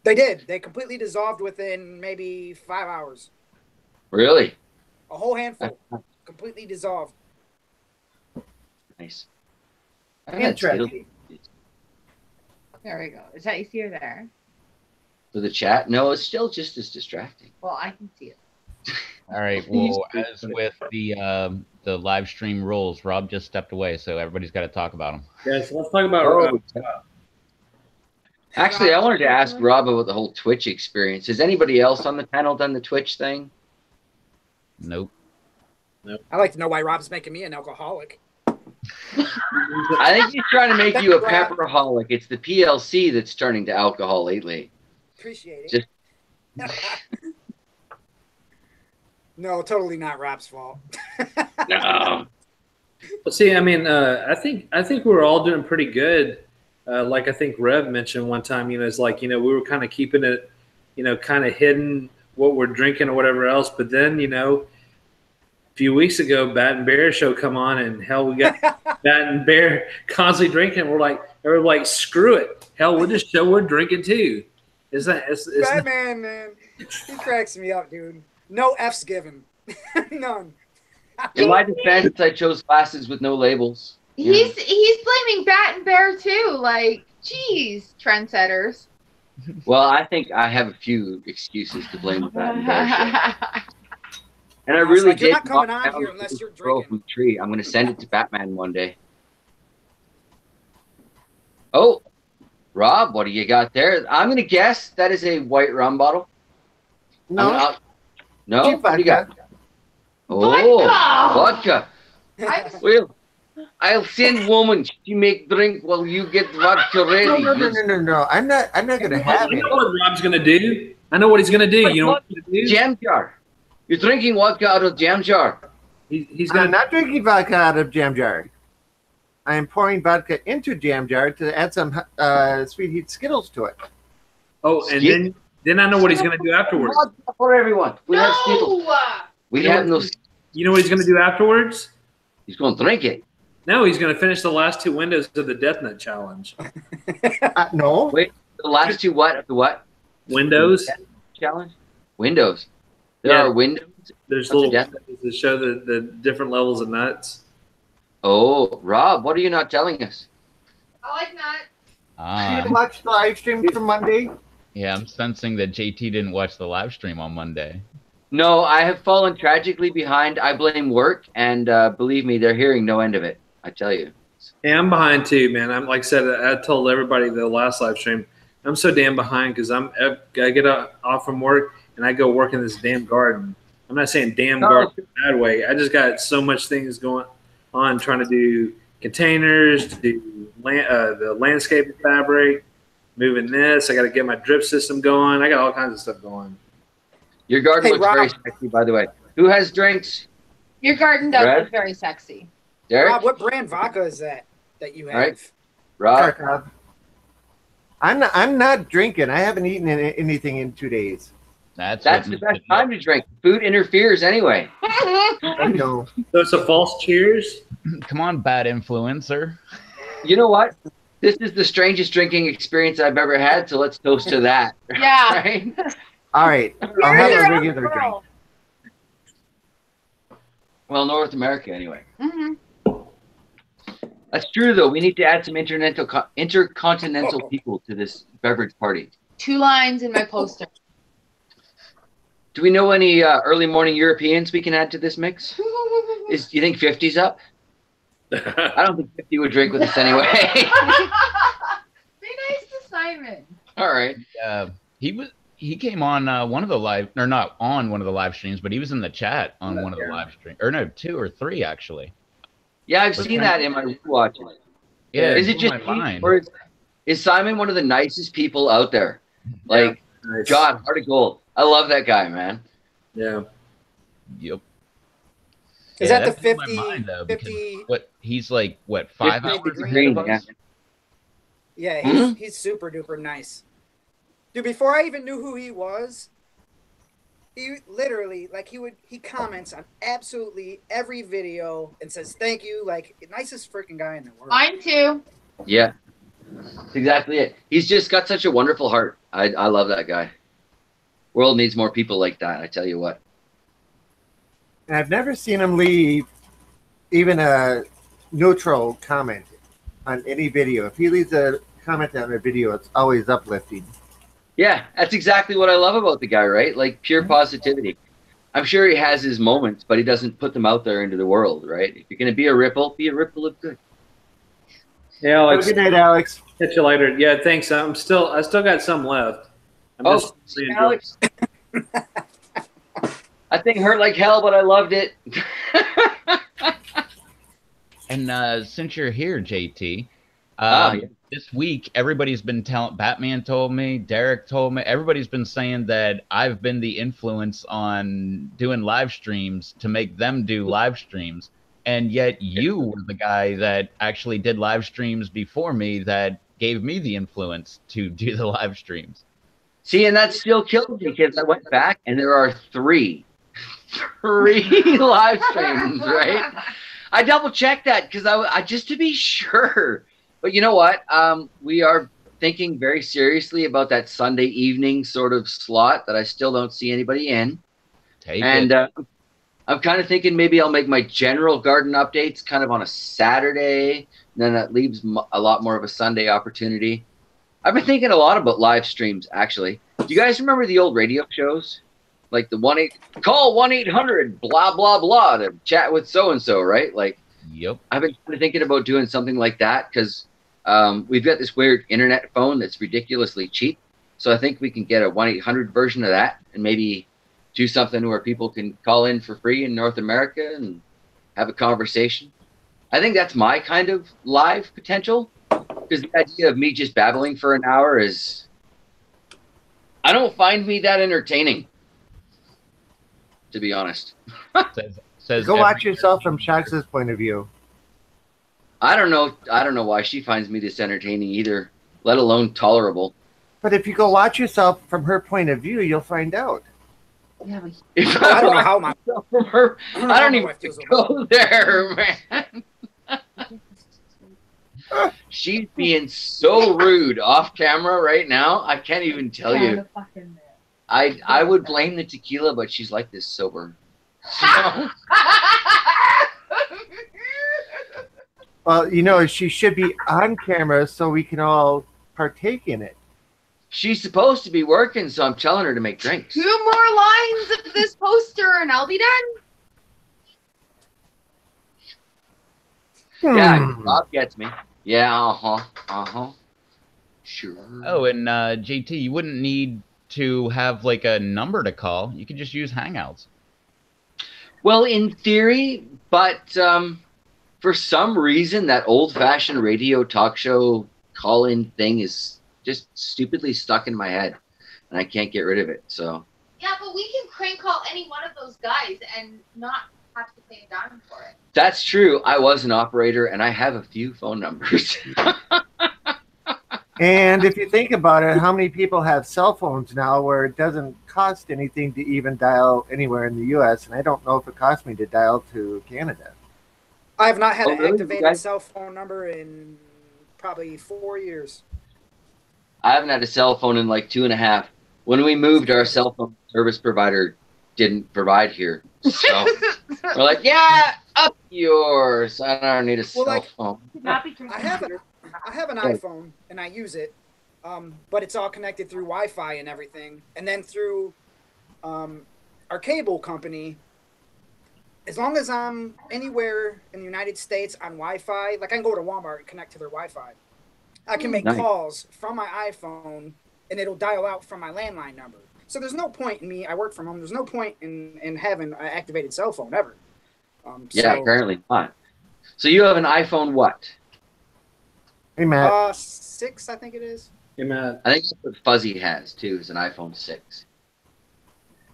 They did. They completely dissolved within maybe 5 hours. Really? A whole handful completely dissolved. Nice. Interesting. There we go. Is that easier there? For the chat? No, it's still just as distracting. Well, I can see it. All right. Well, as with the live stream rules, Rob just stepped away, so everybody's got to talk about them. Yeah, so let's talk about. Actually, I wanted to ask Rob about the whole Twitch experience. Has anybody else on the panel done the Twitch thing? Nope. I like to know why Rob's making me an alcoholic. I think he's trying to make you a pepperaholic. It's the PLC that's turning to alcohol lately. Appreciate it. Just No, totally not Rob's fault. no. Well, see, I mean, I think we're all doing pretty good. Like I think Rev mentioned one time, it's like, we were kind of keeping it, kind of hidden what we're drinking or whatever else. But then, a few weeks ago, Bat and Bear show come on, and hell, we got Bat and Bear constantly drinking. We're like, screw it. Hell, we'll just show we're drinking too. It's Batman, man. He cracks me up, dude. No F's given. None. In my defense, I chose glasses with no labels. He's blaming Bat and Bear too. Like, geez, trendsetters. Well, I think I have a few excuses to blame the Bat and Bear show. And I really like, did. you're not coming on here unless you're drinking. Tree. I'm going to send it to Batman one day. Oh, Rob, what do you got there? I'm going to guess that is a white rum bottle. No. No? Cheap What do you got? vodka. Oh, vodka. I- Well, I'll send woman. She make drink while you get vodka ready. No. I'm not gonna have You it. know what Rob's gonna do? I know what he's gonna do. You know what he's gonna do? Jam jar. You're drinking vodka out of jam jar. He's I'm gonna. not drinking vodka out of jam jar. I am pouring vodka into jam jar to add some sweet heat Skittles to it. Oh, and then I know what he's gonna do afterwards. Vodka for everyone. We have Skittles. We have no. You know what he's gonna do afterwards? He's going to drink it. No, he's gonna finish the last 2 windows of the Death Nut challenge. No. Wait, the last two what? The what? Windows. Challenge? Windows. There Yeah. are windows. There's What's little the Death windows that show the different levels of nuts. Oh, Rob, what are you not telling us? I like nuts. Did you watch the live stream from Monday? Yeah, I'm sensing that JT didn't watch the live stream on Monday. No, I have fallen tragically behind. I blame work, and believe me, they're hearing no end of it. I tell you. Hey, I'm behind too, man. I'm like I said, I told everybody the last live stream, I'm so damn behind because I get off from work and I go work in this damn garden. I'm not saying damn garden in a bad way. I just got so much things going on, trying to do containers, to do the landscaping fabric, moving this. I got to get my drip system going. I got all kinds of stuff going. Your garden looks Rob. very sexy, by the way. Who has drinks? Your garden does Red? look very sexy. Derek? Rob, what brand vodka is that you have? All right. Rob? Kharkov. I'm not drinking. I haven't eaten anything in 2 days. That's the best time to drink. Food interferes anyway. I know. So it's a false cheers. Come on, bad influencer. You know what? This is the strangest drinking experience I've ever had, so let's toast to that. Yeah. Right? All right. I'll have a regular drink. Well, North America, anyway. Mm-hmm. That's true, though. We need to add some intercontinental people to this beverage party. 2 lines in my poster. Do we know any early morning Europeans we can add to this mix? Do you think 50's up? I don't think 50 would drink with us anyway. Be nice to Simon. All right. He came on one of the live, or not on one of the live streams, but he was in the chat on one of the live streams, or no, 2 or 3 actually. Yeah, I've seen that in my watch. Yeah, Is it just me, or is Simon one of the nicest people out there? Like, Nice. God, heart of gold. I love that guy, man. Yeah. Yep. Is Yeah, that the blew my 50? mind, though, because 50 what he's like? What 5 50 hours green, ahead of us? Yeah, Mhm. he's super duper nice. Dude, before I even knew who he was, he literally, like, he comments on absolutely every video and says thank you, like, nicest freaking guy in the world. Mine too. Yeah. That's exactly it. He's just got such a wonderful heart. I love that guy. World needs more people like that, I tell you what. And I've never seen him leave even a neutral comment on any video. If he leaves a comment on a video, it's always uplifting. Yeah, that's exactly what I love about the guy, right? Like pure positivity. I'm sure he has his moments, but he doesn't put them out there into the world, right? If you're going to be a ripple of good. Yeah, Alex. Have a good night, Alex. Catch you later. Yeah, thanks. I still got some left. I'm just really enjoying Alex. That thing hurt like hell, but I loved it. And since you're here, JT, Yeah. this week everybody's been telling. Batman told me, Derek told me, everybody's been saying that I've been the influence on doing live streams to make them do live streams, and yet you were the guy that actually did live streams before me that gave me the influence to do the live streams. See, and that still killed me because I went back and there are three live streams, right? I double checked that because I just to be sure. But you know what? We are thinking very seriously about that Sunday evening sort of slot that I still don't see anybody in. I'm kind of thinking maybe I'll make my general garden updates kind of on a Saturday. And then that leaves a lot more of a Sunday opportunity. I've been thinking a lot about live streams, actually. Do you guys remember the old radio shows? Like the call 1-800 blah blah blah to chat with so and so, right? Like, yep. I've been kind of thinking about doing something like that because we've got this weird internet phone that's ridiculously cheap. So I think we can get a 1-800 version of that and maybe do something where people can call in for free in North America and have a conversation. I think that's my kind of live potential because the idea of me just babbling for an hour is, I don't find me that entertaining, to be honest. Says go watch yourself from Shax's point of view. I don't know why she finds me this entertaining either, let alone tolerable. But if you go watch yourself from her point of view, you'll find out. Yeah, but I don't know how my from her, I don't even go there, man. She's being so rude off camera right now. I can't even tell you. I would blame the tequila, but she's like this sober. So. Well, you know, she should be on camera so we can all partake in it. She's supposed to be working, so I'm telling her to make drinks. 2 more lines of this poster and I'll be done. Yeah, Rob gets me. Yeah, sure. Oh, and JT, you wouldn't need to have like a number to call. You could just use Hangouts. Well, in theory, but for some reason, that old-fashioned radio talk show call-in thing is just stupidly stuck in my head, and I can't get rid of it. So. Yeah, but we can crank call any one of those guys and not have to pay a dime for it. That's true. I was an operator, and I have a few phone numbers. And if you think about it, how many people have cell phones now where it doesn't cost anything to even dial anywhere in the U.S., and I don't know if it cost me to dial to Canada. I have not had an activated cell phone number in probably 4 years. I haven't had a cell phone in like 2.5. When we moved, our cell phone service provider didn't provide here. So we're like, yeah, up yours. I don't need a cell phone. I have an iPhone and I use it, but it's all connected through Wi-Fi and everything. And then through our cable company, as long as I'm anywhere in the United States on Wi-Fi, like I can go to Walmart and connect to their Wi-Fi. I can make calls from my iPhone and it'll dial out from my landline number. So there's no point in me, I work from home, there's no point in having an activated cell phone ever. Yeah, apparently not. So you have an iPhone what? Hey, Matt. 6, I think it is. Hey, Matt. I think that's what Fuzzy has, too, is an iPhone 6.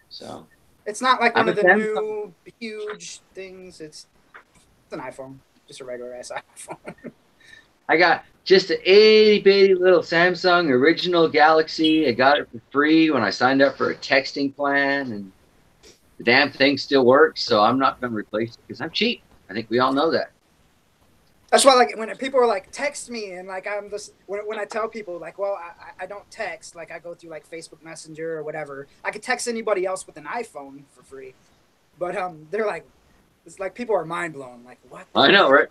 So. It's not like one of the new huge things. It's an iPhone. Just a regular-ass iPhone. I got just an itty-bitty little Samsung original Galaxy. I got it for free when I signed up for a texting plan, and the damn thing still works, so I'm not going to replace it because I'm cheap. I think we all know that. That's why, like, when people are like, text me, and like, I'm just when I tell people like, well, I don't text, like, I go through like Facebook Messenger or whatever. I could text anybody else with an iPhone for free, but they're like, it's like people are mind blown. Like, what? I know, right?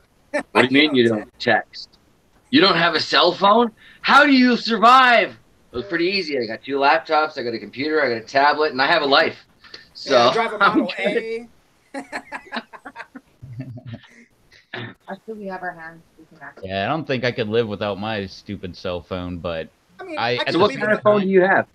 What do you mean you don't text? You don't have a cell phone? How do you survive? It was pretty easy. I got 2 laptops, I got a computer, I got a tablet, and I have a life. So Yeah, I drive a Model A. After we have our hands, we can actually. Yeah, I don't think I could live without my stupid cell phone, but I mean, I- I So can so what believe kind it. of phone do you have?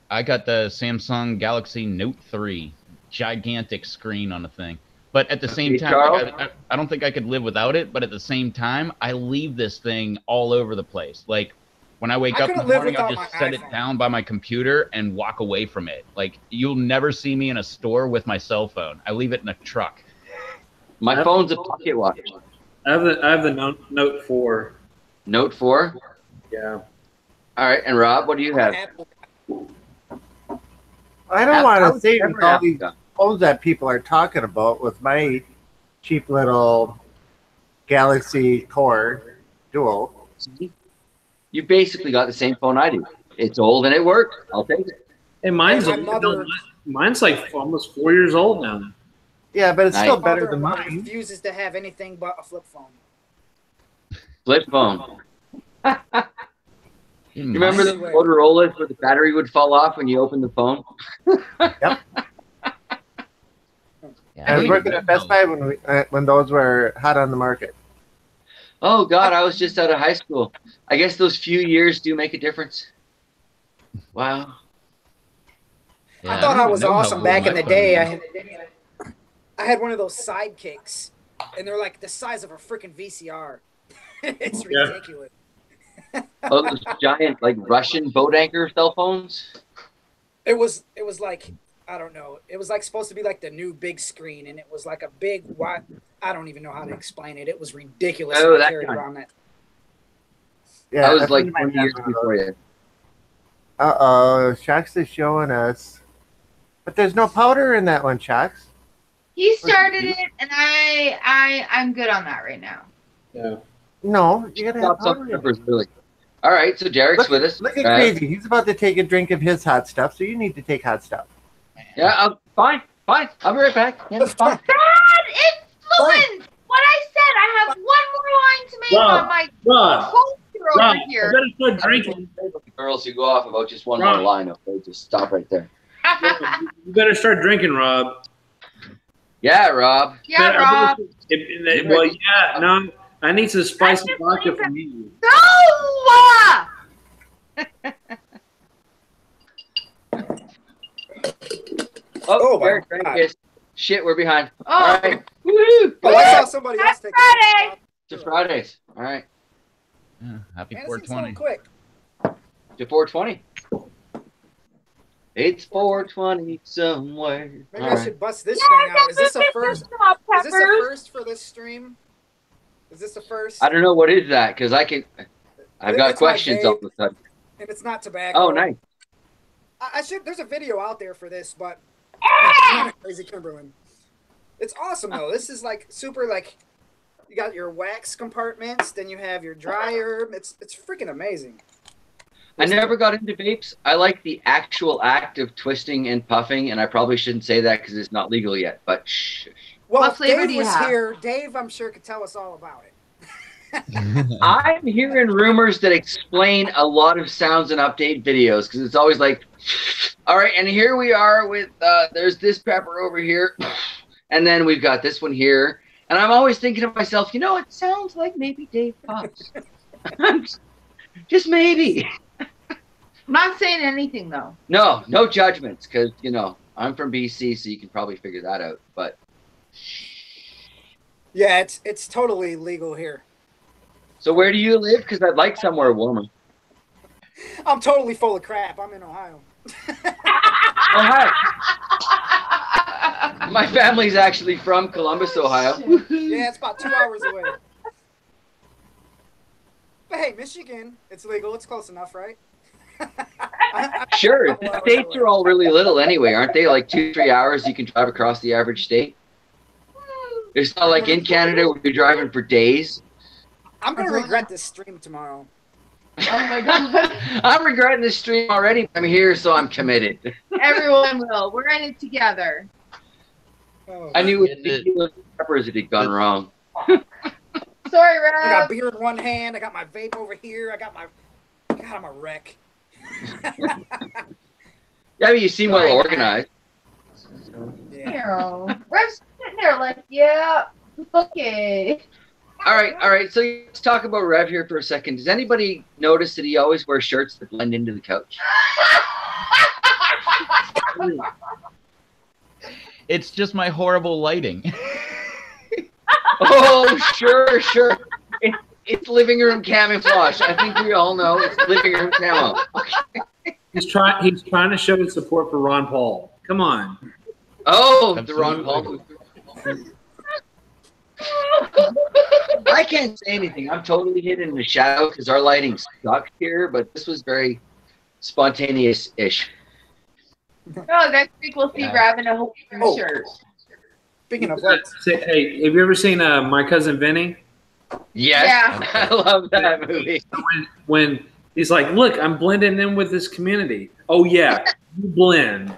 I got the Samsung Galaxy Note 3, gigantic screen on the thing. But at the same Okay, time, Charles? I don't think I could live without it. But at the same time, I leave this thing all over the place. Like when I wake I up in the couldn't live morning, I'll without just my set it iPhone. down by my computer and walk away from it. Like you'll never see me in a store with my cell phone. I leave it in a truck. My phone's a pocket watch. I have the Note 4. Note 4? Yeah. All right, and Rob, what do you have? Apple. I don't How want to would say you with ever all have these that? phones that people are talking about with my cheap little Galaxy Core Duo. You basically got the same phone I do. It's old and it works. I'll take it. Hey, mine's My mother- mine's like almost 4 years old now. Yeah, but it's Nice. still better Mother than mine mine. refuses to have anything but a flip phone. Flip phone. You remember the Swear. Motorola's where the battery would fall off when you opened the phone? Yeah, I was don't working even at Best know. Buy when those were hot on the market. Oh, God, I was just out of high school. I guess those few years do make a difference. Wow. Yeah, I thought don't I even was know how awesome old back my in the phone day. is. I had one of those sidekicks, and they're like the size of a freaking VCR. It's Yeah. ridiculous. Oh, those giant, like, Russian boat anchor cell phones? It was like, I don't know. It was like supposed to be like the new big screen, and it was like a big wide. I don't even know how to explain it. It was ridiculous. Oh, and I that carried kind. around that. Yeah, I was a like friend of mine 20 has years one of those. before you. Shax is showing us, but there's no powder in that one, Shax. He started it, and I'm good on that right now. Yeah. No, you gotta have Stop powder some in it. peppers, really. All right, so Derek's with us. Look at Crazy. He's about to take a drink of his hot stuff, so you need to take hot stuff. Yeah, fine. I'll be right back. Yeah, it's fine. Dad, influence! What I said, I have one more line to make Rob, on my Rob, poster over Rob, I here. better start drinking. The girls who go off about just one Rob. more line, okay? Just stop right there. You better start drinking, Rob. Yeah, Rob. Yeah, Rob. Well, yeah, no, I need some spicy vodka from you. No! Oh, my Derek drank God. his. Shit, we're behind. Oh. All right. Woohoo! Oh, I saw somebody else take Friday. To Fridays. All right. Yeah, happy Man, this thing's so 420. quick. To 420. It's 420 somewhere. Maybe All I right. should bust this thing out. Is this a first? Is this a first for this stream? Is this a first? I don't know what is that because I've got It's my questions all of a sudden. And it's not tobacco. Oh, nice. I should. There's a video out there for this, but Crazy Kimberlin. It's awesome though. This is like super like. You got your wax compartments, then you have your dryer. It's freaking amazing. I never got into vapes. I like the actual act of twisting and puffing, and I probably shouldn't say that because it's not legal yet. But shh. Well, What if flavor Dave do you was have? here, Dave, I'm sure could tell us all about it. I'm hearing rumors that explain a lot of sounds and update videos because it's always like, all right, and here we are with there's this pepper over here, and then we've got this one here, and I'm always thinking to myself, you know, it sounds like maybe Dave puffs. Just maybe. I'm not saying anything though. No judgments because you know I'm from BC, so you can probably figure that out. But Yeah, it's totally legal here. so where do you live? Because I'd like somewhere warmer. I'm totally full of crap. I'm in Ohio. Oh, hi. My family's actually from Columbus, Ohio. Yeah, it's about 2 hours away. But hey, Michigan, it's legal. It's close enough, right? Sure, the states are all really little anyway, aren't they? Like 2-3 hours you can drive across the average state. It's not like in Canada where you're driving for days. I'm gonna regret this stream tomorrow. Oh my god. I'm regretting this stream already. I'm here, so I'm committed. Everyone will. We're in it together. Oh, I knew with tequila and peppers it had gone wrong. Sorry, I got Rev. beer in one hand. I got my vape over here. God, I'm a wreck. Yeah, you seem well organized. Yeah. Rev's sitting there like, yeah, okay. All right. So let's talk about Rev here for a second. Does anybody notice that he always wears shirts that blend into the couch? It's just my horrible lighting. Oh, sure. It's living room camouflage. I think we all know it's living room camo. He's trying to show his support for Ron Paul. Come on. Oh, the Ron Paul movie. I can't say anything. I'm totally hidden in the shadow because our lighting sucks here, but this was very spontaneous-ish. Oh, next week we'll see Rev in a whole new shirt. Speaking of what, Hey, have you ever seen My Cousin Vinny? Yes, Yeah. I love that movie. When he's like, look, I'm blending in with this community. Oh, yeah, you blend.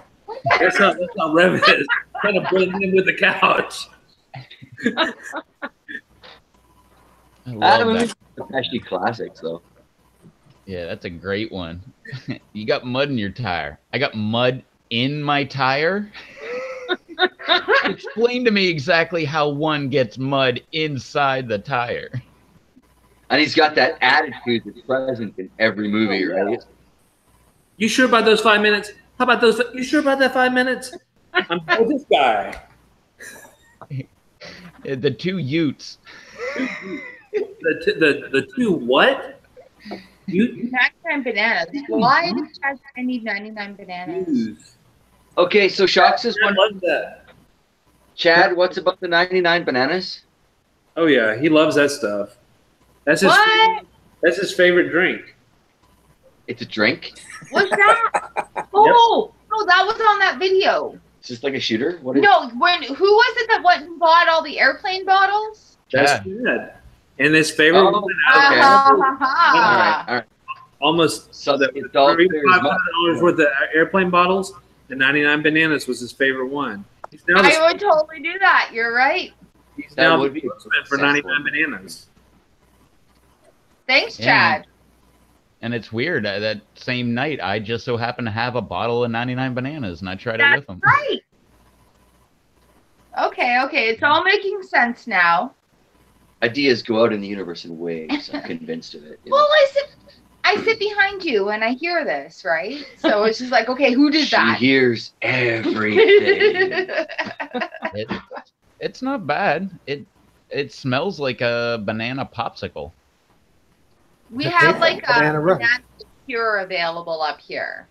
That's how Rev is. Trying to blend in with the couch. I love That that. movie's actually classics, though. Yeah, that's a great one. You got mud in your tire. I got mud in my tire. Explain to me exactly how one gets mud inside the tire. And he's got that attitude that's present in every movie, right? You sure about those 5 minutes? How about those? You sure about that 5 minutes? I'm with this guy. The two Utes. The two what? You 99 bananas. Why does I need 99 bananas? Okay, so Shock says I one. love that. Chad, what's about the 99 bananas? Oh yeah, he loves that stuff. That's his. What? That's his favorite drink. It's a drink? What's that? Oh, no, that was on that video. It's just like a shooter? What is No, who was it that went and bought all the airplane bottles? That's Chad. good. And his favorite Oh, one, okay. All right. almost So that it's all clear as mud. $500 worth of airplane bottles. The 99 bananas was his favorite one. He's now the, I would totally do that. You're right. he's That now would the be spokesman for 99 bananas. Thanks, Yeah. Chad. And it's weird. That same night, I just so happened to have a bottle of 99 bananas, and I tried it That's with them. right. Okay. It's all making sense now. Ideas go out in the universe in waves. I'm convinced of it. Well, I sit behind you and I hear this, right? So it's just like, okay, who did She that? hears everything. It's not bad. It smells like a banana popsicle. We It have tastes like like a banana rush. banana cure available up here,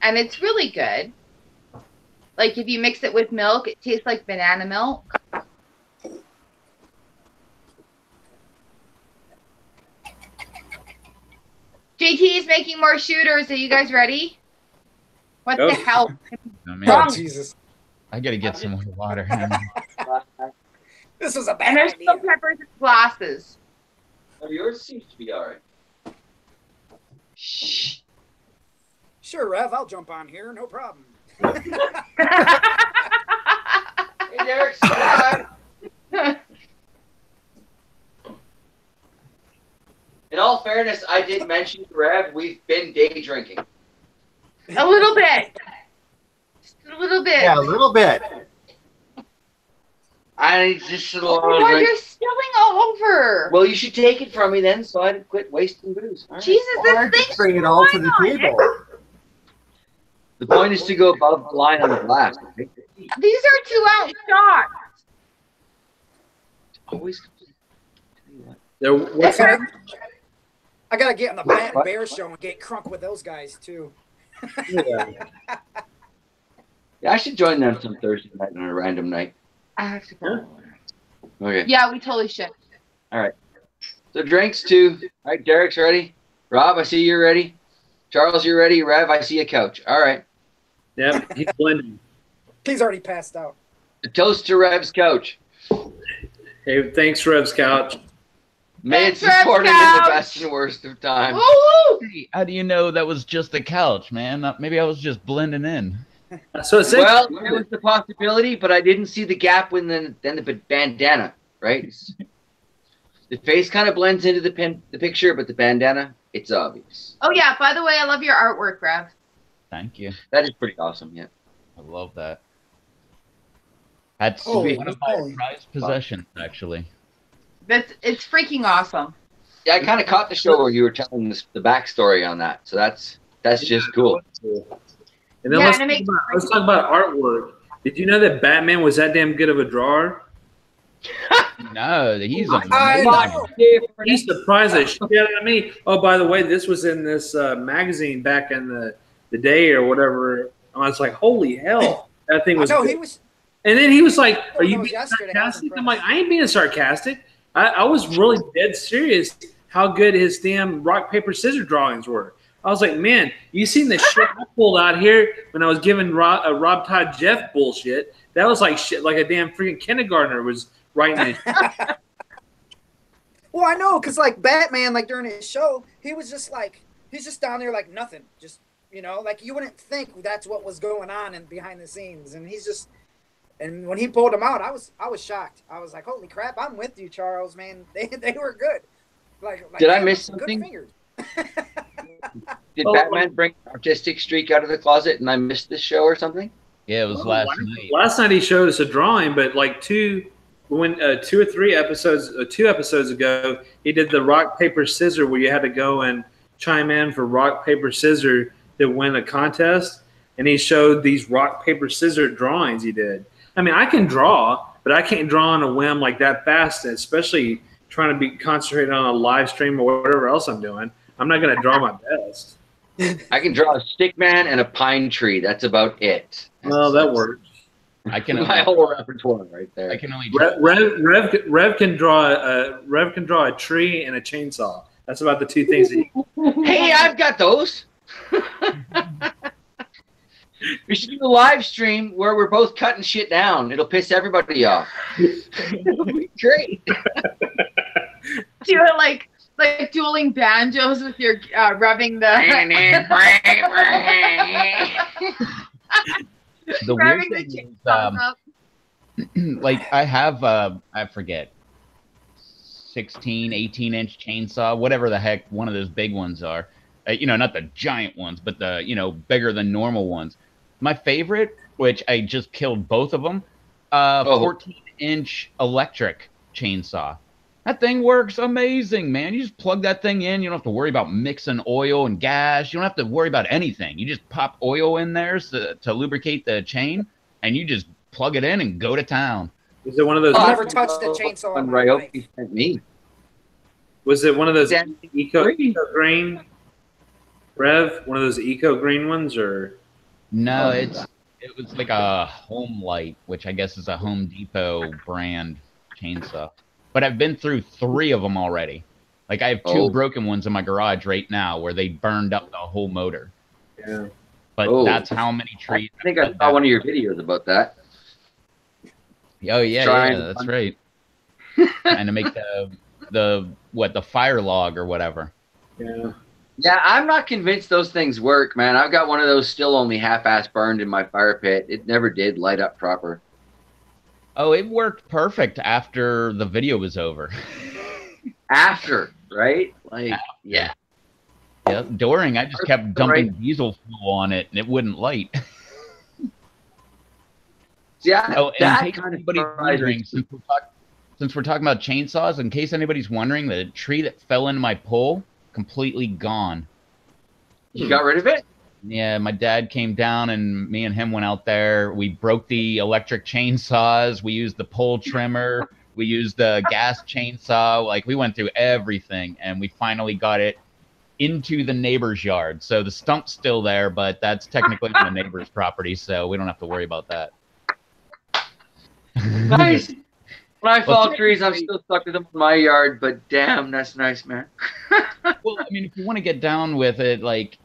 and it's really good. Like if you mix it with milk, it tastes like banana milk. JT is making more shooters. Are you guys ready? What Go. the hell? I mean, oh Jesus, I gotta get some more water. this was a And bad there's idea. still peppers and glasses. Oh, yours seems to be all right. Shh. Sure, Rev, I'll jump on here, no problem. Hey, Derek, subscribe. In all fairness, I did mention to Rev, we've been day drinking. A little bit. Just a little bit. Yeah, a little bit. I just a Oh little my God, drink. you're spilling all over. Well, you should take it from me then, so I'd quit wasting booze. All right. Jesus, Or this just thing's bring it all to the going on. table. The point is to go above the line on the glass. Okay? These are 2-ounce shots. Always. There, what's that? I gotta get on the Bat and Bear show and get crunk with those guys too. Yeah. Yeah, I should join them some Thursday night on a random night. I have to go. Okay. Yeah, we totally should. So drinks too. All right, Derek's ready. Rob, I see you're ready. Charles, you're ready. Rev, I see a couch. All right. Yep, he's blending. He's already passed out. A toast to Rev's couch. Hey, thanks, Rev's couch. May it Thanks, support him in Couch. the best and worst of times. Woo! Hey, how do you know that was just a couch, man? Maybe I was just blending in. So it says, Well, there was the possibility, but I didn't see the gap when then the bandana, right? The face kind of blends into the picture, but the bandana, it's obvious. Oh yeah. By the way, I love your artwork, Rev. Thank you. That is pretty awesome, yeah. I love that. That's Holy one of my moly. prized possessions, actually. It's freaking awesome. Yeah, I kind of caught the show where you were telling the backstory on that, so that's just cool. And then Yeah, let's, and it let's talk about artwork. Did you know that Batman was that damn good of a drawer? No, he's I amazing. know. He surprised the shit out of me. Oh, by the way, this was in this magazine back in the day or whatever. I was like, holy hell, that thing was. No, good. he was. And then he was like, "Are you Those being yesterday, I was sarcastic?" I'm impressed. like, "I ain't being sarcastic. I was really dead serious. How good his damn rock paper scissors drawings were." I was like, "Man, you seen the shit I pulled out here when I was giving Rob Todd Jeff bullshit? That was like shit, like a damn freaking kindergartner was writing it." Well, I know, cause like Batman, like during his show, he was just like he's just down there like nothing, just like you wouldn't think that's what was going on in behind the scenes, and he's just. And when he pulled them out, I was shocked. I was like, "Holy crap! I'm with you, Charles. Man, they were good." Like Did I damn, miss good something? fingers. Did Oh, Batman bring an artistic streak out of the closet and I missed this show or something? Yeah, it was last night. Last night he showed us a drawing, but like two or three episodes, 2 episodes ago, he did the rock paper scissor where you had to go and chime in for rock paper scissor to win a contest, and he showed these rock paper scissor drawings he did. I mean, I can draw, but I can't draw on a whim like that fast, especially trying to be concentrated on a live stream or whatever else I'm doing. I'm not going to draw my best. I can draw a stick man and a pine tree. That's about it. Well, that works. I can My whole repertoire right there. I can only Rev can draw a tree and a chainsaw. That's about the two things that he Hey, I've got those. We should do a live stream where we're both cutting shit down. It'll piss everybody off. It'll be great. Do it like dueling banjos with your rubbing the the weird rubbing the thing is, chainsaws up. like I have I forget 16, 18-inch chainsaw, whatever the heck one of those big ones are. Not the giant ones, but the bigger than normal ones. My favorite, which I just killed both of them, 14-inch electric chainsaw. That thing works amazing, man. You just plug that thing in. You don't have to worry about mixing oil and gas. You don't have to worry about anything. You just pop oil in there to lubricate the chain, and you just plug it in and go to town. Was it one of those? I never touched the chainsaw in my life. Ryoki sent me. Was it one of those Damn. eco green? Rev, one of those eco green ones, or No, it was like a Home Light, which I guess is a Home Depot brand chainsaw. But I've been through 3 of them already. Like I have 2 broken ones in my garage right now where they burned up the whole motor. yeah. But that's how many I trees. think I saw one of your videos about that. Oh yeah, Trying yeah, to that's find- right. And to make the fire log or whatever. Yeah. Yeah, I'm not convinced those things work, man. I've got one of those still only half-ass burned in my fire pit. It never did light up proper. Oh, it worked perfect after the video was over. After, right? Like, yeah. Yeah, during I just kept dumping diesel fuel on it and it wouldn't light. Yeah, Oh, and in that case kind of anybody's surprised wondering, me. since we're talking about chainsaws, in case anybody's wondering, the tree that fell into my pole, completely gone. You got rid of it? Yeah, my dad came down and me and him went out there. We broke the electric chainsaws. We used the pole trimmer. We used the gas chainsaw. Like, we went through everything, and we finally got it into the neighbor's yard. So the stump's still there, but that's technically on the neighbor's property, so we don't have to worry about that. Nice. When I fall Well, trees, I'm still stuck with them in my yard, but damn, that's nice, man. Well, I mean, if you want to get down with it, like,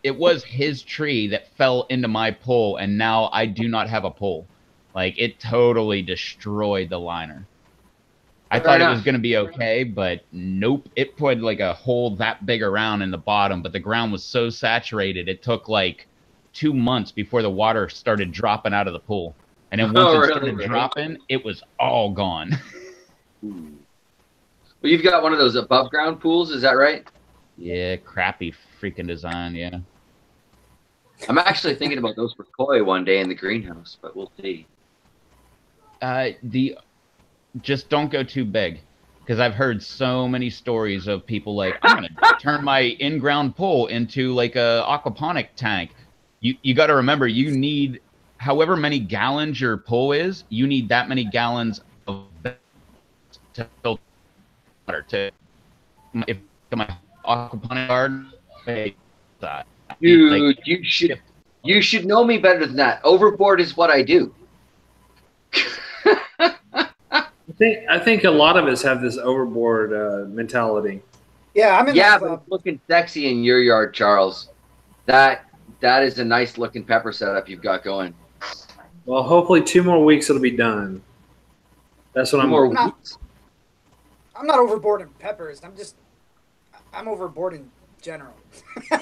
it was his tree that fell into my pole, and now I do not have a pole. Like, it totally destroyed the liner. I Fair thought it was enough. going to be okay, but nope. It put like a hole that big around in the bottom, but the ground was so saturated, it took like 2 months before the water started dropping out of the pool. And then once Oh, it really? started dropping, it was all gone. Ooh. Well, you've got one of those above ground pools, is that right? Yeah, crappy freaking design. Yeah. I'm actually thinking about those for koi one day in the greenhouse, but we'll see. The Just don't go too big, because I've heard so many stories of people like, I'm gonna turn my in-ground pool into like a aquaponic tank. You got to remember, you need however many gallons your pool is, you need that many gallons of to filter water. To if my aquaponic garden, like Dude, you should know me better than that. Overboard is what I do. I think a lot of us have this overboard mentality. Yeah, I'm in Yeah, that but club. it's looking sexy in your yard, Charles. That is a nice looking pepper setup you've got going. Well, hopefully 2 more weeks it'll be done. That's what Two I'm. more I'm not- weeks. I'm not overboard in peppers. I'm overboard in general.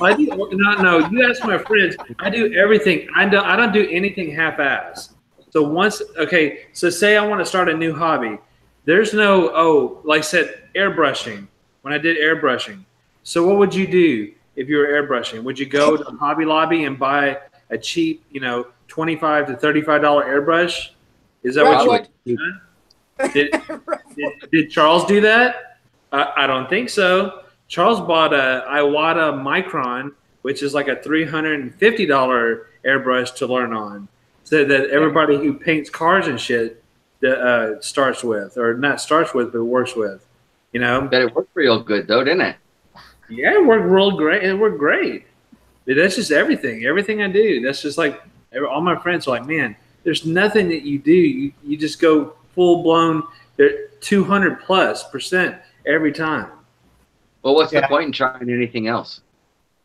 I do, no. You ask my friends. I do everything. I don't do anything half-ass. So okay. So say I want to start a new hobby. There's no like I said, airbrushing. When I did airbrushing. So what would you do if you were airbrushing? Would you go to Hobby Lobby and buy a cheap, $25 to $35 airbrush? Is that what you Right, would do? Did Charles do that? I don't think so. Charles bought a Iwata Micron, which is like a $350 airbrush to learn on, so that everybody who paints cars and shit starts with, or not starts with, but works with. Bet it worked real good though, didn't it? Yeah, it worked real great. It worked great. But that's just everything. Everything I do. That's just like all my friends are like, man, there's nothing that you do. You just go full blown. They're 200+% every time. Well, what's the Yeah. point in trying anything else?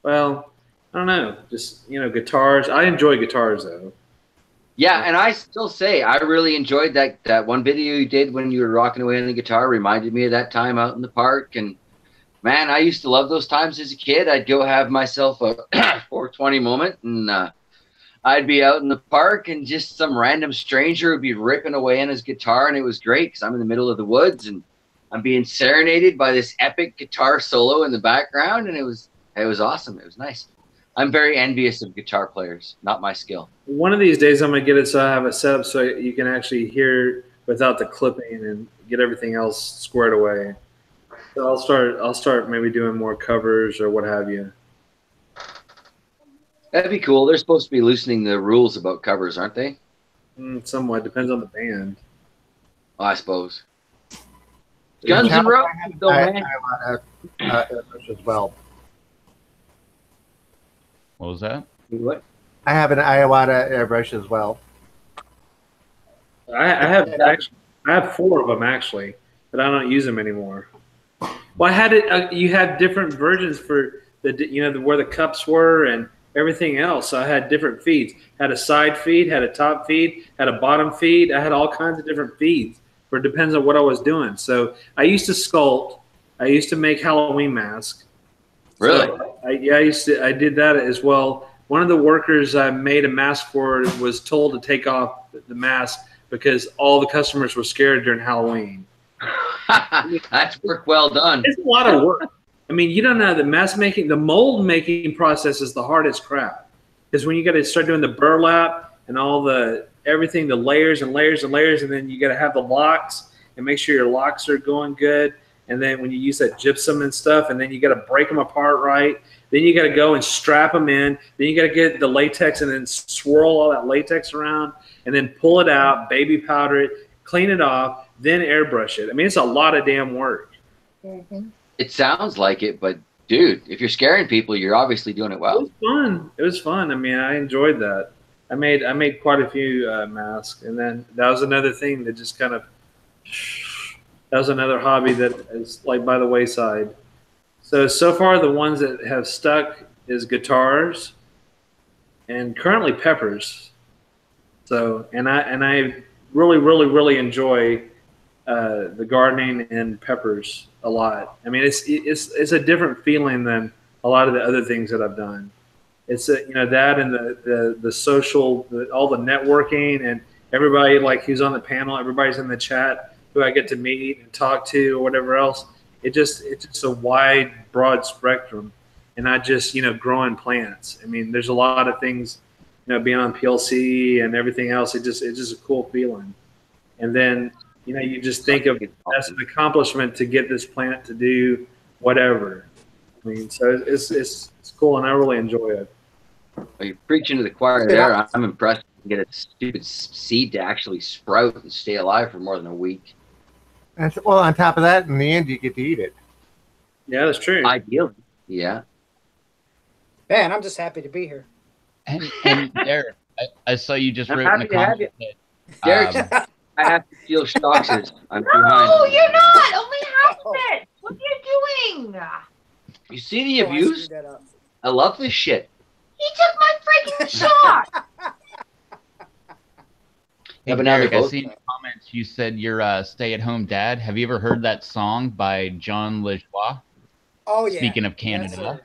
Well, I don't know. Just guitars. I enjoy guitars though. Yeah, and I still say I really enjoyed that one video you did when you were rocking away on the guitar. Reminded me of that time out in the park. And man, I used to love those times as a kid. I'd go have myself a 420 moment, and I'd be out in the park, and just some random stranger would be ripping away on his guitar, and it was great because I'm in the middle of the woods and I'm being serenaded by this epic guitar solo in the background, and it was awesome. It was nice. I'm very envious of guitar players. Not my skill. One of these days, I'm gonna get it so I have a setup so you can actually hear without the clipping and get everything else squared away. So I'll start maybe doing more covers or what have you. That'd be cool. They're supposed to be loosening the rules about covers, aren't they? Somewhat depends on the band. Oh, I suppose. Guns Yeah. N' Roses, though, man. Airbrush as well. What was that? What? I have an Iwata airbrush as well. I have 4 of them actually, but I don't use them anymore. Well, I had it. You had different versions for where the cups were and everything else. So I had different feeds. Had a side feed, had a top feed, had a bottom feed. I had all kinds of different feeds. For it depends on what I was doing. So I used to sculpt. I used to make Halloween masks. Really? So I did that as well. One of the workers I made a mask for was told to take off the mask because all the customers were scared during Halloween. That's work well done. It's a lot of work. I mean, you don't know the mask making, the mold making process is the hardest crap. Because when you got to start doing the burlap and all the everything, the layers and layers and layers, and then you got to have the locks and make sure your locks are going good. And then when you use that gypsum and stuff, and then you got to break them apart right. Then you got to go and strap them in. Then you got to get the latex and then swirl all that latex around, and then pull it out, baby powder it, clean it off, then airbrush it. I mean, it's a lot of damn work. Mm-hmm. It sounds like it, but dude, if you're scaring people, you're obviously doing it It well. was fun. It was fun. I mean, I enjoyed that. I made quite a few masks, and then that was another thing that just kind of that was another hobby that is like by the wayside. So far, the ones that have stuck is guitars, and currently peppers. So and I really enjoy the gardening and peppers a lot. I mean, it's a different feeling than a lot of the other things that I've done. It's that and the social, all the networking and everybody like who's on the panel, everybody's in the chat who I get to meet and talk to or whatever else. It's just a wide, broad spectrum, and not just growing plants. I mean, there's a lot of things, being on PLC and everything else. It's just a cool feeling, and then you just think of that's an accomplishment to get this plant to do whatever. I mean, so it's cool, and I really enjoy it. Well, you're preaching to the choir there. I'm impressed you can get a stupid seed to actually sprout and stay alive for more than a week. And well, on top of that, in the end, you get to eat it. Yeah, that's true. Ideally, yeah. Man, I'm just happy to be here. And Derek, I saw you just I'm wrote in the happy to have comments. Derek, I have to steal Stox's. I'm behind. No, you're not. Only half of it. What are you doing? You see the Oh, I abuse? screwed that up. I love this shit. He took my freaking shot. Hey, Yeah, but now Derek, they're I both- see in the comments you said you're a stay-at-home dad. Have you ever heard that song by John LeJoie? Oh yeah. Speaking of Yes, Canada. sir.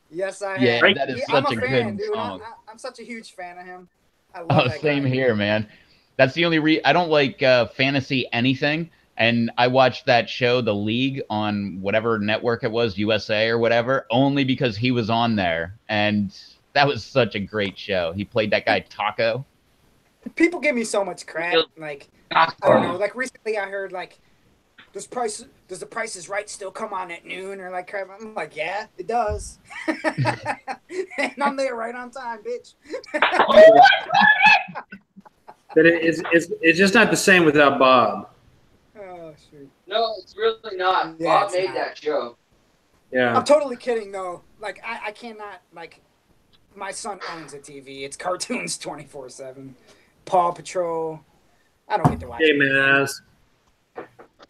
Yes, I Yeah, have. that is Yeah, such I'm a fan, good dude. song. I'm such a huge fan of him. I love Oh, that same guy. here, man. That's the only I don't like fantasy anything, and I watched that show, The League, on whatever network it was, USA or whatever, only because he was on there, and that was such a great show. He played that guy Taco. People give me so much crap. Like I don't know. Like recently, I heard like, does the Price is Right still come on at noon or like crap? I'm like, yeah, it does. And I'm there right on time, bitch. But it's just not the same without Bob. Oh shoot. No, it's really not. Yeah, Bob it's made not. that show. Yeah. I'm totally kidding though. Like I cannot like. My son owns a TV. It's cartoons 24/7. Paw Patrol. I don't get to watch. Hey, it. man.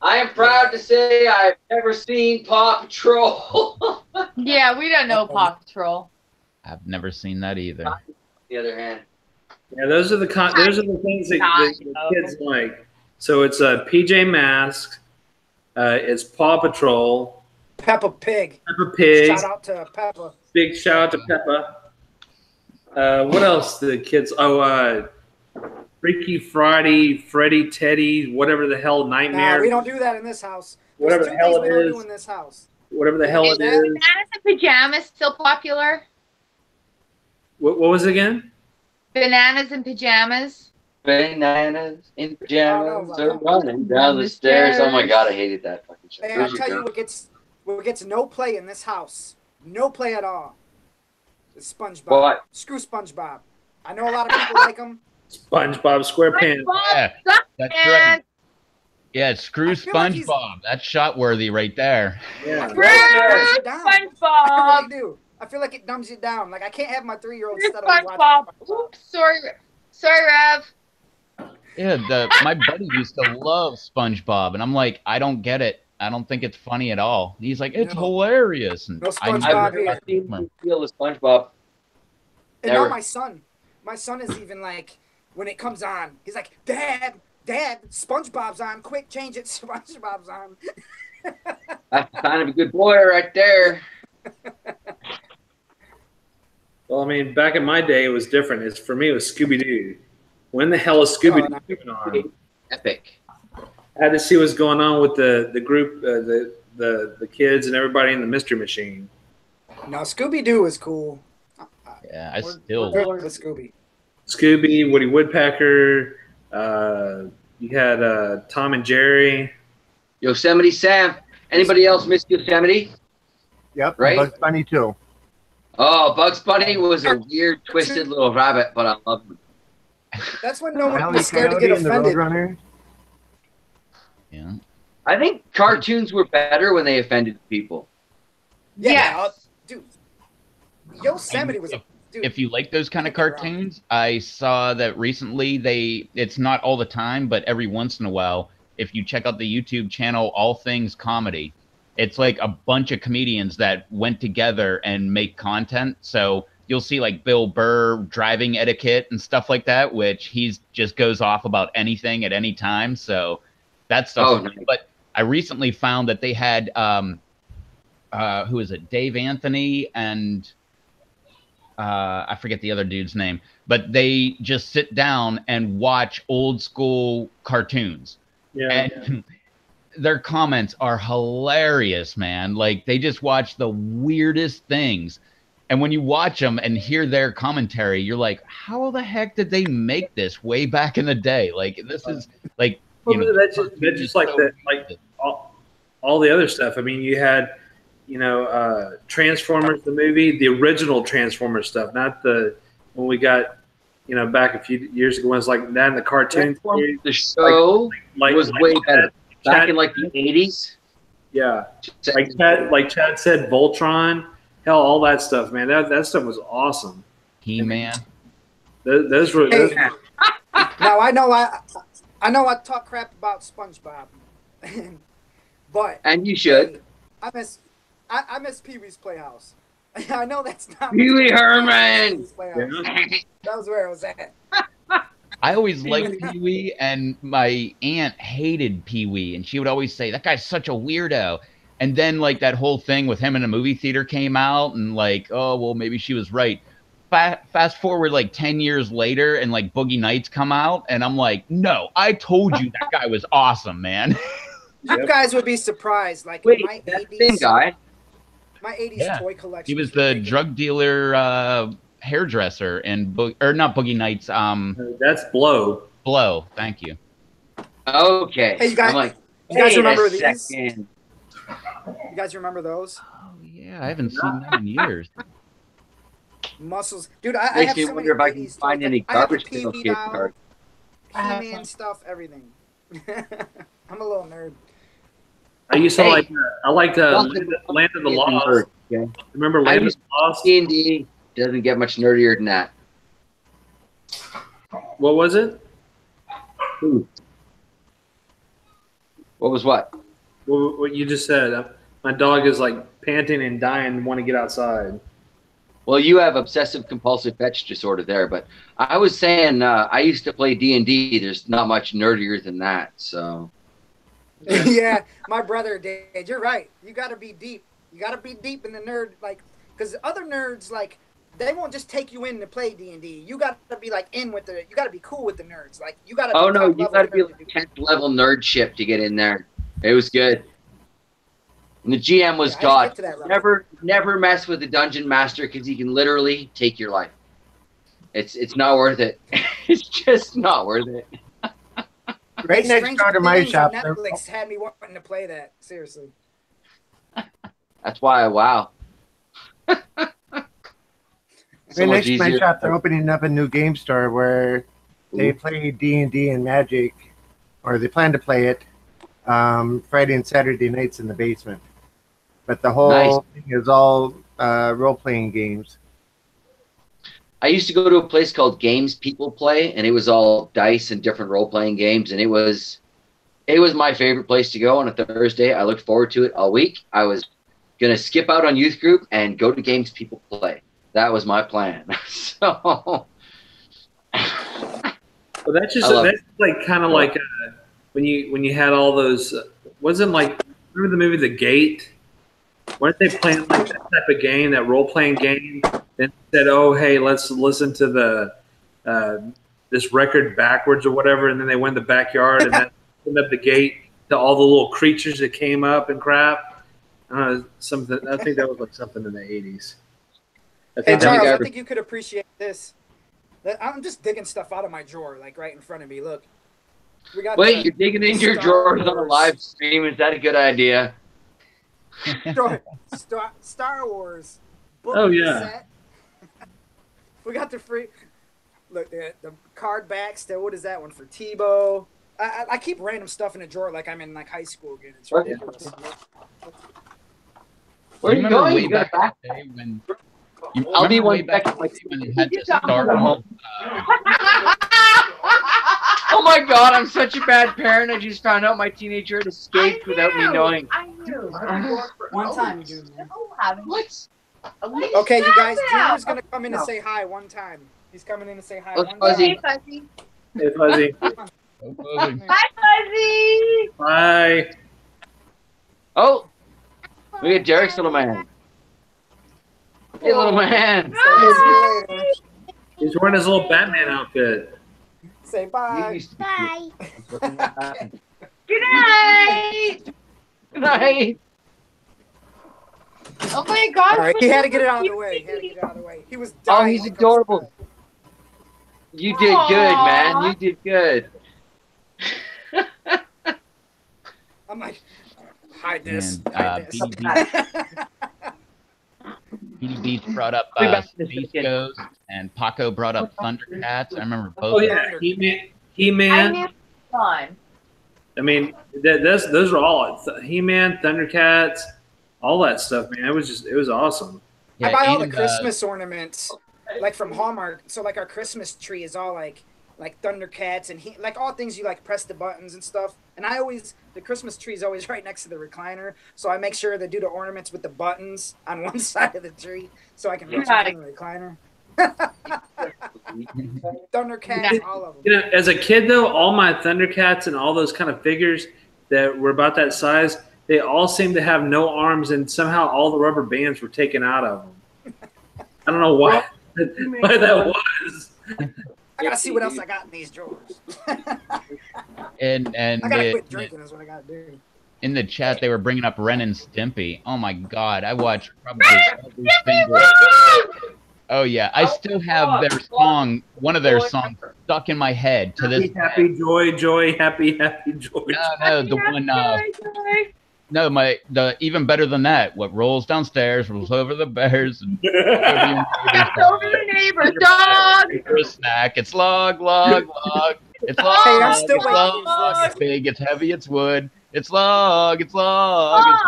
I am proud to say I've never seen Paw Patrol. Yeah, we don't know Paw Patrol. I've never seen that either. On the other hand, Yeah, those are the things that the kids like. So it's PJ Masks, it's Paw Patrol, Peppa Pig. Peppa Pig. Shout out to Peppa. Big shout out to Peppa. What else? The kids. Oh, Freaky Friday, Freddy, Teddy, whatever the hell, Nah, Nightmare. we don't do that in this house. Whatever There's the hell two things it we don't is. do in this house. Whatever the hell Is it is. Bananas in Pajamas still popular? What was it again? Bananas in Pajamas. bananas in pajamas Oh, no, are running down the stairs. Oh my god, I hated that fucking show. Hey, I'll tell you what gets no play in this house. No play at all. It's SpongeBob. What? Screw SpongeBob. I know a lot of people like him. SpongeBob SquarePants. Yeah, Sucks, that's man. right. Yeah, screw I feel like he's- SpongeBob. That's shot worthy right there. Yeah. Screw Dumbs it down. I SpongeBob. really do. I feel like it dumbs you down. Like I can't have my 3-year-old Screw steadily SpongeBob. watching. Oops, sorry, Rev. Yeah, my buddy used to love SpongeBob, and I'm like, I don't get it. I don't think it's funny at all. He's like, it's No. hilarious. And No I SpongeBob never here. I've seen you feel the SpongeBob. And now Never. my son is even like, when it comes on, he's like, Dad, SpongeBob's on. Quick, change it. SpongeBob's on. That's the sign of a good boy right there. Well, I mean, back in my day, it was different. For me, it was Scooby Doo. When the hell is Scooby Doo no. going on? Epic. I had to see what's going on with the group, the kids and everybody in the Mystery Machine. No, Scooby Doo is cool. Yeah, I We're still. good with Scooby. Scooby, Woody Woodpecker. You had Tom and Jerry. Yosemite Sam. Anybody else miss Yosemite? Yep. Right? Bugs Bunny too. Oh, Bugs Bunny was a weird, twisted little rabbit, but I loved him. That's when no one Wile E. was scared to Coyote get and the offended. Roadrunner. Yeah. I think cartoons were better when they offended people. Yeah, Yes. dude. Yosemite was a dude. If you like those kind of Don't get me wrong. cartoons, I saw that recently it's not all the time, but every once in a while, if you check out the YouTube channel All Things Comedy, it's like a bunch of comedians that went together and make content. So you'll see like Bill Burr driving etiquette and stuff like that, which he's just goes off about anything at any time. So That stuff. Oh, nice. But I recently found that they had who is it? Dave Anthony and I forget the other dude's name, but they just sit down and watch old school cartoons. Yeah. And their comments are hilarious, man. Like they just watch the weirdest things. And when you watch them and hear their commentary, you're like, how the heck did they make this way back in the day? Like this is like, you know, that's just like so that, like all the other stuff. I mean, you had, you know, Transformers the movie, the original Transformers stuff, not the when we got, you know, back a few years ago when it was like that in the cartoon. The show was way better. Back Chad, in like the 80s. Yeah, like Chad said, Voltron, hell, all that stuff, man. That stuff was awesome. He-Man. Those were. Hey, now I know I talk crap about SpongeBob, but And you should. I miss Pee Wee's Playhouse. I know that's not Pee Wee Herman. That was where I was at. I always liked Pee Wee, and my aunt hated Pee Wee, and she would always say, that guy's such a weirdo. And then, like, that whole thing with him in a movie theater came out, and, like, oh, well, maybe she was right. Fast forward, like, 10 years later, and, like, Boogie Nights come out, and I'm like, no, I told you that guy was awesome, man. You guys would be surprised. Like, Wait, in my that 80s, thin guy. my 80s Yeah. toy collection. He was the drug dealer hairdresser and not Boogie Nights. That's Blow. Blow. Thank you. Okay. Hey, you guys- I'm like, you guys wait remember a these? second. You guys remember those? Oh yeah, I haven't seen that in years. Muscles, dude. I Makes have me so wonder many if I can 80s find toys. any I have a garbage pail Pee-wee kid doll, cards. He-Man stuff, everything. I'm a little nerd. I used to Hey. I liked Land of the Lost. Okay. Remember I Land of used the Lost? D&D doesn't get much nerdier than that. What was it? Ooh. What was what? What you just said. My dog is like panting and dying and want to get outside. Well, you have obsessive compulsive fetch disorder there, but I was saying I used to play D&D. There's not much nerdier than that, so. Yeah, my brother did. You're right. You got to be deep. You got to be deep in the nerd, like, because other nerds, like, they won't just take you in to play D&D. You got to be like in with the. You got to be cool with the nerds. Like, you got to. Oh no, you got to be like 10th level nerd ship to get in there. It was good. And the GM was Yeah, I didn't God. get to that level. Never mess with the dungeon master because he can literally take your life. It's not worth it. It's just not worth it. Right next Stranger door to my Things shop. on there- Netflix had me wanting to play that. Seriously. That's why wow. So Right much next to my easier. shop, they're opening up a new game store where they play D&D and Magic, or they plan to play it Friday and Saturday nights in the basement. But the whole thing is all role-playing games. I used to go to a place called Games People Play, and it was all dice and different role-playing games, and it was my favorite place to go on a Thursday. I looked forward to it all week. I was gonna skip out on youth group and go to Games People Play. That was my plan. So, Well, that's just I love that's like kind of like when you had all those. Wasn't like remember the movie The Gate? Weren't they playing like that type of game, that role playing game? Then said, "Oh, hey, let's listen to the this record backwards or whatever," and then they went in the backyard and then opened up the gate to all the little creatures that came up and crap. I don't know, something. I think that was like something in the '80s. I Hey think that Charles, was- I think you could appreciate this. I'm just digging stuff out of my drawer, like right in front of me. Look, we got. wait, you're digging into your Star drawers on a Wars. live stream? Is that a good idea? Star Wars. Book Oh, yeah. set. We got the free. Look, the card backs. What is that one for? Tebow. I keep random stuff in a drawer like I'm in like high school again. It's What? ridiculous. Where are you Remember going? way You got a back back? in the day when I'll be remember way one back second. in the day when it had the Star Wars. Oh my God, I'm such a bad parent. I just found out my teenager had escaped without me knowing. I knew. One time you do. Man. What? Okay, you guys. Junior's gonna come in and say hi one time. He's coming in to say hi Look, one Fuzzy. time. Hey, Fuzzy. Hey, Fuzzy. So closing. Hi, Fuzzy. Bye. Oh, look at Derek's little man. Hey, little man. See you later. He's wearing his little Batman outfit. Say You bye. used to be Bye. cute. Good night. Good night. Oh my gosh. All right, he had to get it out of the way. He had to get it out of the way. He was Oh, dying. he's to come adorable. inside. You did good, man. You did good. I'm like, hide this. And Hide this. BD Beach brought up Be back in a Space second. Ghost, and Paco brought up Thundercats. I remember both. Oh of them. yeah, He-Man. I He-Man. knew fun. I mean, those are all He-Man, Thundercats, all that stuff, man. It was awesome. Yeah, I buy all the and, Christmas ornaments, like from Hallmark. So like our Christmas tree is all like Thundercats and like all things you like press the buttons and stuff. And the Christmas tree is always right next to the recliner, so I make sure to do the ornaments with the buttons on one side of the tree, so I can reach Yeah. in the recliner. Thundercats, all of them. You know, as a kid though, all my Thundercats and all those kind of figures that were about that size, they all seemed to have no arms, and somehow all the rubber bands were taken out of them. I don't know why that was. I gotta see what else I got in these drawers. and I gotta quit drinking. Is what I gotta do. in the chat they were bringing up Ren and Stimpy. Oh my God, I watched probably every single. Oh yeah, I still have their song, one of their songs, stuck in my head to this. Happy, joy, joy, happy, joy. No, the one. No, the even better than that. What rolls downstairs rolls over the bears and It's over the neighbor's dog. for a snack. It's log, log, log. It's log. Hey, I'm still it's waiting log, to use this. It's big. It's heavy. It's wood. It's log. It's log. It's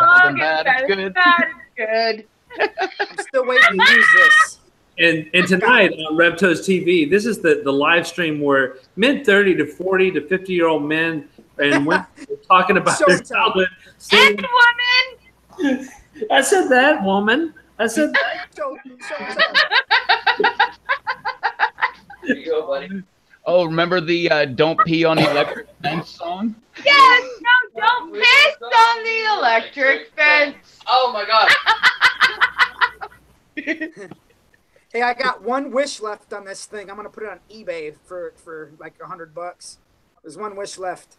better than bad. It's good. Good. I'm still waiting to use this. And tonight on RevToes TV, this is the live stream where mid 30 to 40 to 50-year-old men and women are talking about their Showtime. childhood. And Seeing, woman. I said that, woman. I said that. Show There you go, buddy. Oh, remember the "Don't Pee on the Electric Fence" song? Yes. No, don't piss on the electric fence. Oh my God. Hey, I got one wish left on this thing. I'm gonna put it on eBay for like $100. There's one wish left.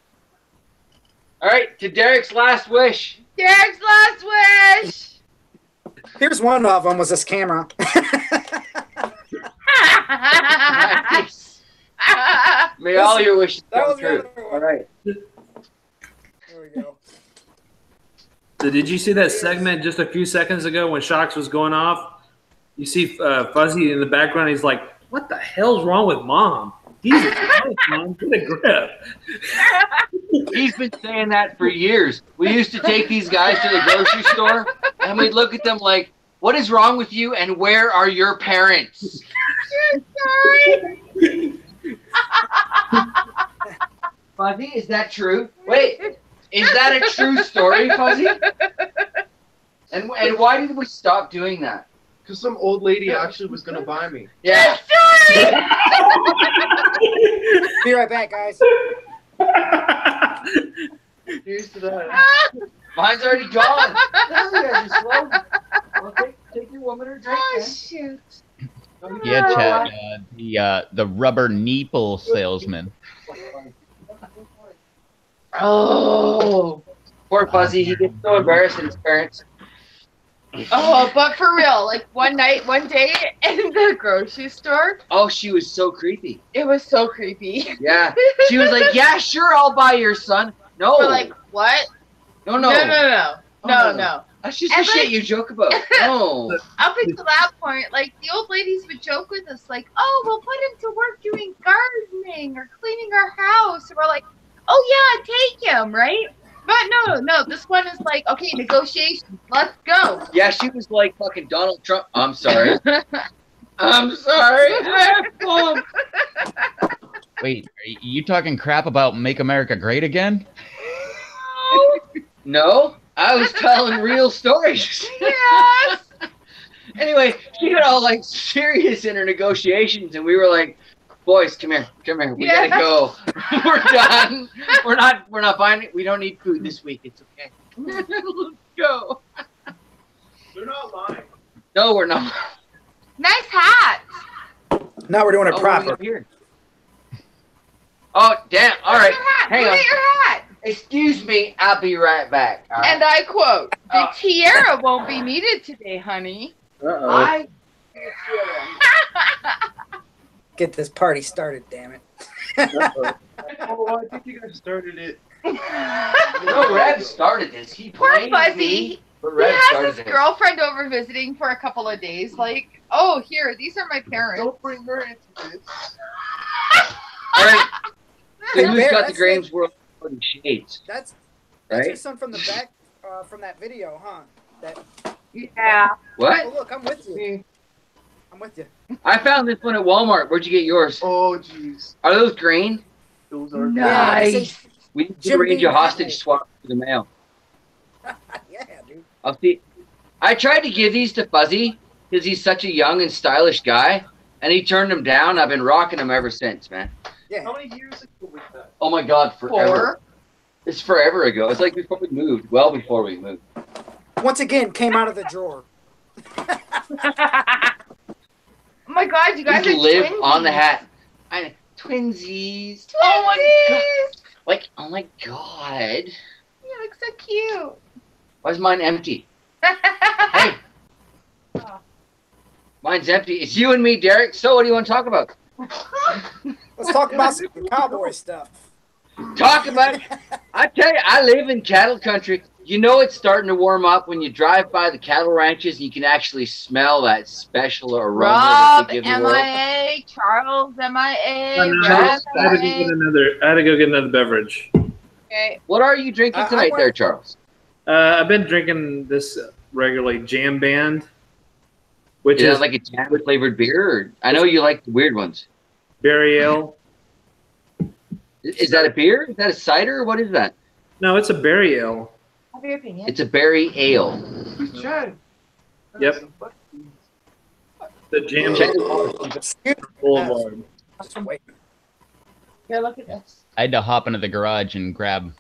All right, to Derek's last wish. Derek's last wish. Here's one of them. Was this camera? Nice. May all your wishes That come was the true. other one. All right. There we go. So did you see that segment just a few seconds ago when Shocks was going off? You see Fuzzy in the background. He's like, "What the hell's wrong with Mom? Jesus Christ, Mom, get a grip." He's been saying that for years. We used to take these guys to the grocery store, and we'd look at them like, "What is wrong with you, and where are your parents?" Fuzzy, is that true? Wait, is that a true story, Fuzzy? And why did we stop doing that? Because some old lady actually was going to buy me. Yeah. Be right back, guys. Here's to that. Mine's already gone. No, you guys are slow. Well, take your woman or drink. Oh man. shoot. Yeah, Chad. The rubber nipple salesman. Oh, poor Fuzzy. He gets so embarrassed at his parents. Oh, but for real, like one day in the grocery store, Oh, she was so creepy. it was so creepy. Yeah. She was like, "Yeah, sure, I'll buy your son." No. We're like, what? no. No. Oh, No. That's just the And shit like- you joke about. No. Up until that point, like the old ladies would joke with us, like, "Oh, we'll put him to work doing gardening or cleaning our house." And we're like, "Oh yeah, take him, right?" But no. This one is like, okay, negotiations. Let's go. Yeah, she was like fucking Donald Trump. I'm sorry. I'm sorry. Wait, are you talking crap about "Make America Great Again"? No, I was telling real stories. Yes. Anyway, she got all like serious in her negotiations, and we were like, Boys, come here. Come here. We Yeah. gotta go. We're done. We're not buying it. We don't need food this week. It's okay. Let's go. They're not lying. No, we're not. Nice hat. Now we're doing it Oh, what do we proper. got here? Oh, damn. All right. Your hat. Hang Look on. at your hat. Excuse me. I'll be right back. All right. And I quote, "The Oh. tiara won't be needed today, honey." Uh-oh. I. Get this party started, damn it. Oh, I think you guys started it. No, Rev started this. He Poor blames Fuzzy. me, but He Rev has started his it. girlfriend over visiting for a couple of days. Like, oh, here, these are my parents. Don't bring her into this. All right. So Hey, who's Bear, got the that's Graham's World fucking shades? That's Right? your son from the back, from that video, huh? That. Yeah. Oh, What? look, I'm with you. I'm with you. I found this one at Walmart. Where'd you get yours? Oh, jeez. Are those green? Those are Nice. We need to Jim arrange Beam a hostage Apple. swap for the mail. Yeah, dude. I'll see. I tried to give these to Fuzzy because he's such a young and stylish guy, and he turned them down. I've been rocking them ever since, man. Yeah. How many years ago was that? Oh my God, forever. 4. It's forever ago. It's like before we moved. Well, before we moved. Once again, came out of the drawer. Oh my God, you guys You are live twinsies. on the hat. Twinsies. Twinsies. Like, oh my God. You look so cute. Why is mine empty? Hey. Mine's empty. It's you and me, Derek. So what do you want to talk about? Let's talk about some cowboy stuff. Talk about it. I tell you, I live in cattle country. You know it's starting to warm up when you drive by the cattle ranches and you can actually smell that special aroma that Rob, they give the world. MIA, Charles, MIA, I Rob, had to go get another beverage. Okay. What are you drinking I tonight want- there, Charles? I've been drinking this regularly Jam Band, which Is is that like a jam flavored beer? Or, I know you like the weird ones. berry ale. Is that a beer? Is that a cider? What is that? No, it's a berry ale. Have your opinion. It's a berry ale. Who's Chad? Yep. The Jam Boulevard. Just wait. Here, look at this. I had to hop into the garage and grab.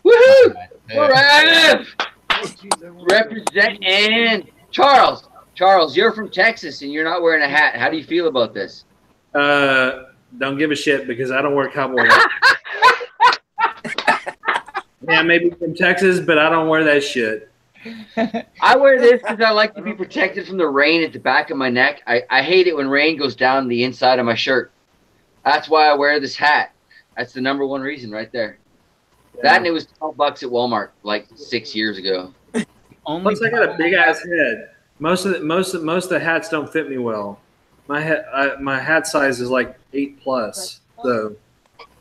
Woohoo! Uh, Rev! Oh, jeez, I wanna go. Represent and Charles. Charles, you're from Texas and you're not wearing a hat. How do you feel about this? Don't give a shit because I don't wear cowboy hats. Yeah, maybe from Texas, but I don't wear that shit. I wear this because I like to be protected from the rain at the back of my neck. I hate it when rain goes down the inside of my shirt. That's why I wear this hat. That's the number one reason right there. That and it was $12 at Walmart like 6 years ago. Plus, I got a big ass head. Most of the hats don't fit me well. My hat size is like 8+. So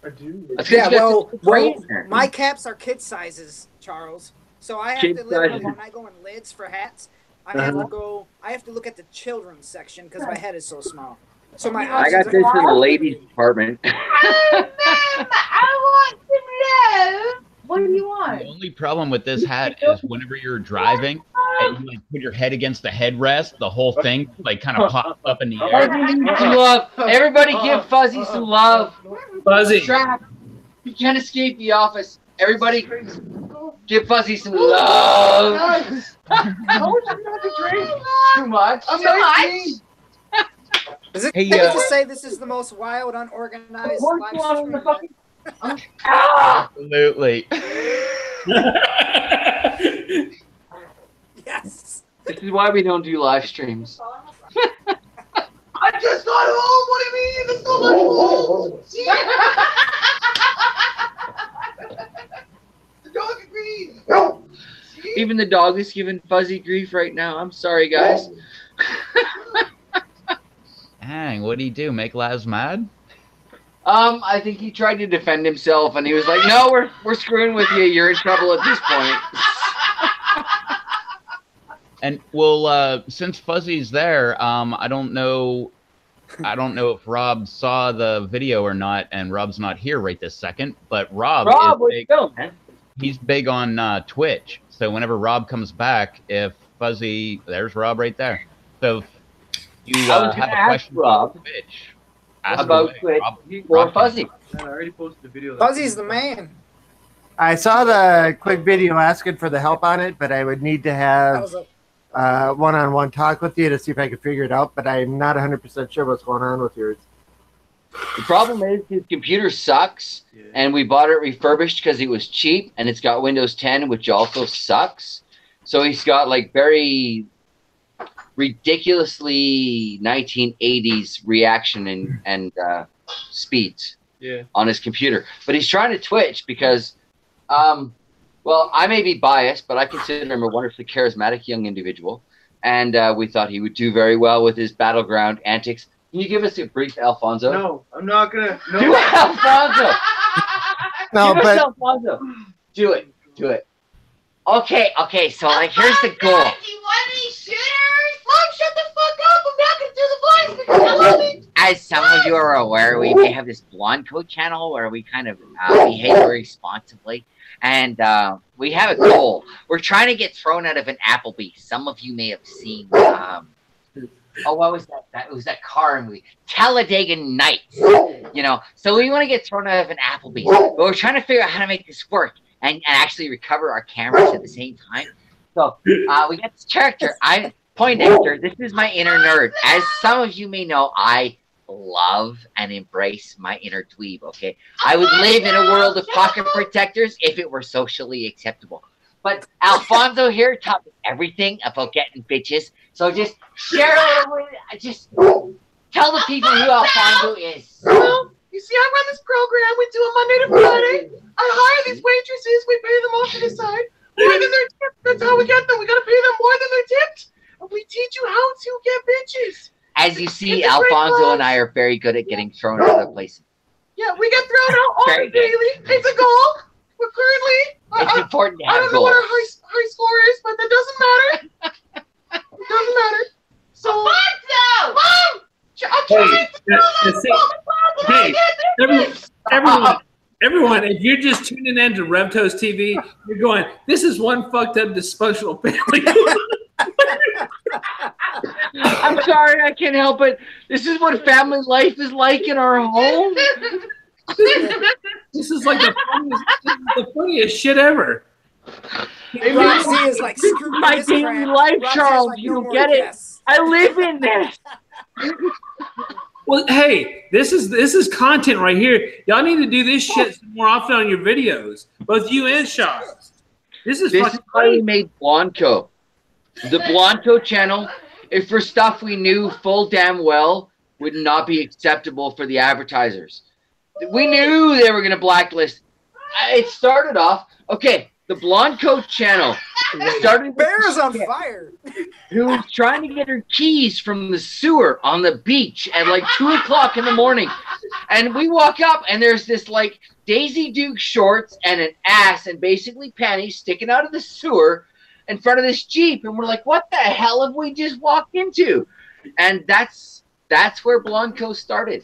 I do. That's 'cause Yeah, you got this well, rain there. my caps are kid sizes, Charles. So I have Kid to live sizes. when I go in lids for hats. I have to go. I have to look at the children's section because my head is so small. So my I got this in the ladies department. I want some love. What do you want? The only problem with this hat is whenever you're driving and you like put your head against the headrest, the whole thing like kind of pops up in the air. Fuzzy needs some love. Everybody give Fuzzy some love. Fuzzy. Trap. You can't escape the office. Everybody give Fuzzy some love. How much do you have to drink? Too much. Too much? Is it Hey, safe to say this is the most wild, unorganized live stream? Absolutely. Yes. This is why we don't do live streams. I just got home. What do you mean? It's not my fault. The dog agrees. Even the dog is giving Fuzzy grief right now. I'm sorry, guys. Dang, what'd he do? Make Laz mad? I think he tried to defend himself, and he was like, "No, we're screwing with you. You're in trouble at this point." And well, since Fuzzy's there, I don't know if Rob saw the video or not, and Rob's not here right this second. But Rob Rob, is where'd you big, go, man? he's big on Twitch. So whenever Rob comes back, if Fuzzy, there's Rob right there. So if you I was have gonna a ask question Rob. about Twitch, Ask about away. Twitch Rob for can Fuzzy. Man, I already posted the video. Fuzzy's the man. I saw the quick video asking for the help on it, but I would need to That have was a one-on-one talk with you to see if I could figure it out. But I'm not 100% sure what's going on with yours. The problem is his computer sucks, and we bought it refurbished because it was cheap, and it's got Windows 10, which also sucks. So he's got like very ridiculously 1980s reaction and speeds on his computer. But he's trying to Twitch because, well, I may be biased, but I consider him a wonderfully charismatic young individual, and we thought he would do very well with his battleground antics. Can you give us a brief, Alfonso? No, I'm not gonna. No. Do it, Alfonso. No, Give us but Alfonso. Do it. Do it. Okay. So like, here's the goal. Do you want any shitters? Mom, shut the fuck up. I'm not gonna do the voice because I love it. As some of you are aware, we may have this Blonde Coat channel where we kind of behave very responsibly. And we have a goal. We're trying to get thrown out of an Applebee's. Some of you may have seen, what was that? It was that car movie, Talladega Nights. You know, so we want to get thrown out of an Applebee's. But we're trying to figure out how to make this work and actually recover our cameras at the same time. So we got this character. I'm Poindexter. This is my inner nerd. As some of you may know, I love and embrace my inner dweeb, okay? I would live in a world of pocket protectors if it were socially acceptable. But Alfonso here taught me everything about getting bitches. So just share a little bit, just tell the people who Alfonso is. Well, you see, I run this program. We do it Monday to Friday. I hire these waitresses. We pay them off to the side. More than their tip. That's how we get them. We gotta pay them more than their tips. And we teach you how to get bitches. As you see, It's a great Alfonso cause. and I are very good at getting thrown out of places. Yeah, we get thrown out all Very good. daily. It's a goal. We're currently. It's important to I have don't know what goals. our high score is, but that doesn't matter. It doesn't matter. So, Mom! I'm trying to do this. Hey, everyone, if you're just tuning in to Revtos TV, you're going, this is one fucked up dysfunctional family. I'm sorry, I can't help it. This is what family life is like in our home. This is like the funniest shit ever. Roxy is like, screw My this daily crap. life, Roxy's Charles. like, You no don't more get it. guests. I live in this. Well, hey, this is content right here. Y'all need to do this shit more often on your videos, both you and Shots. This is This fucking is why we great. made Blanco. The Blanco channel, if for stuff we knew full damn well would not be acceptable for the advertisers. We knew they were going to blacklist. It started off, okay, the Blanco channel started with Bear's on chick fire. who was trying to get her keys from the sewer on the beach at like 2 o'clock in the morning. And we walk up and there's this like Daisy Duke shorts and an ass and basically panties sticking out of the sewer in front of this Jeep. And we're like, what the hell have we just walked into? And that's where Blanco started.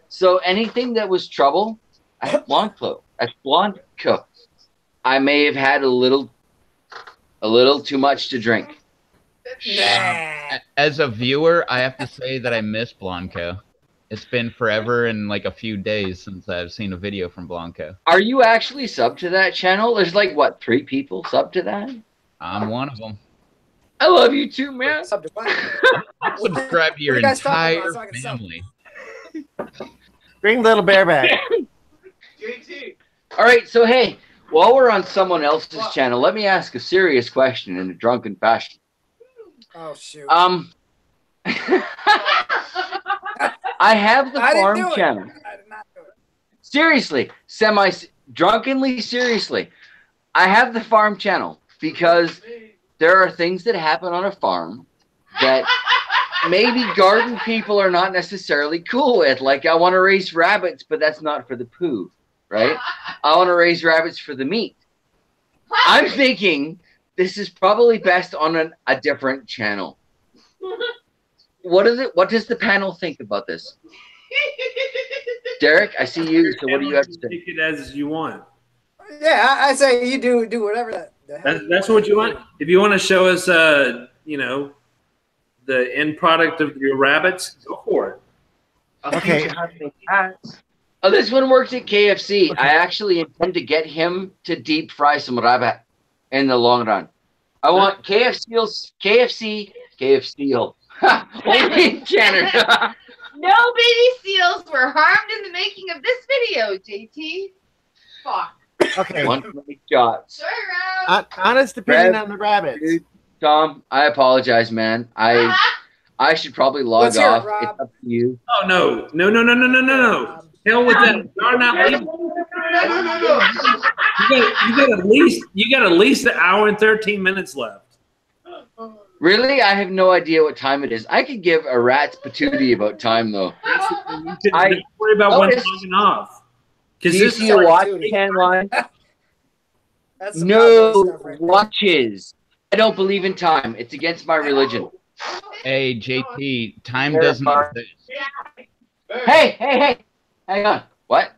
So anything that was trouble at Blanco, I may have had a little too much to drink. Nah. As a viewer, I have to say that I miss Blanco. It's been forever and like a few days since I've seen a video from Blanco. Are you actually sub to that channel? There's like, what, 3 people sub to that? I'm one of them. I love you too, man. Sub to what? Subscribe to your What are you guys talking entire about? So I can sub. family. bring little bear back. JT. All right, so hey, while we're on someone else's channel, let me ask a serious question in a drunken fashion. Oh shoot. I have the I didn't farm do it. channel. I did not do it. Seriously, drunkenly seriously. I have the farm channel because there are things that happen on a farm that maybe garden people are not necessarily cool with. Like, I want to raise rabbits, but that's not for the poo, right? I want to raise rabbits for the meat. I'm thinking this is probably best on a different channel. What is it? What does the panel think about this? Derek, I see you. So what do you have to say? Take it as you want. Yeah, I say you do whatever the hell That's what you want. If you want to show us, you know, the end product of your rabbits, go for it. I'll Okay. teach you how to make hats. Oh, this one works at KFC. Okay. I actually intend to get him to deep fry some rabbit in the long run. I want KFC only in Canada. No baby seals were harmed in the making of this video, JT. Fuck. Okay. One great shot. Sorry, Rob. Honest opinion Rev, on the rabbits. dude, Tom, I apologize, man. I should probably log Let's hear it, off. Rob. It's up to you. Oh no. Hell with that. You're not leaving. You got at least an hour and 13 minutes left. Really? I have no idea what time it is. I could give a rat's patootie about time, though. Don't worry about when noticed- logging off. Do Because you this see is your like watch duty. can line? That's some No cowboy stuff right there. watches. I don't believe in time. It's against my religion. Hey, JT, time Fair doesn't part. exist. Hey. Hang on. What?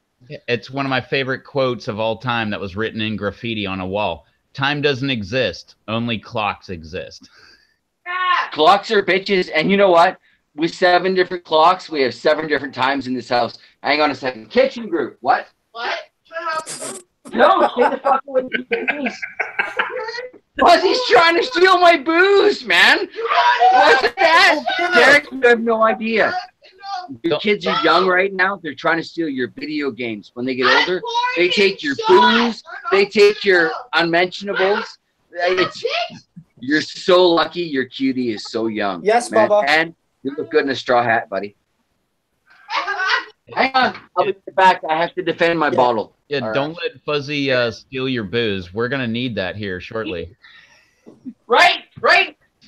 It's one of my favorite quotes of all time that was written in graffiti on a wall. Time doesn't exist. Only clocks exist. Clocks are bitches. And you know what? With 7 different clocks, we have 7 different times in this house. Hang on a second. Kitchen group. What? What? No, stay the fuck away from me. Fuzzy's trying to steal my booze, man. What's that? Derek, you have no idea. Your kids are young right now. They're trying to steal your video games. When they get older, they take your booze. They take your unmentionables. You're so lucky your cutie is so young. Yes, man. Bubba. And you look good in a straw hat, buddy. Hang on. I'll be back. I have to defend my bottle. Yeah, All don't let Fuzzy steal your booze. We're gonna need that here shortly. Right.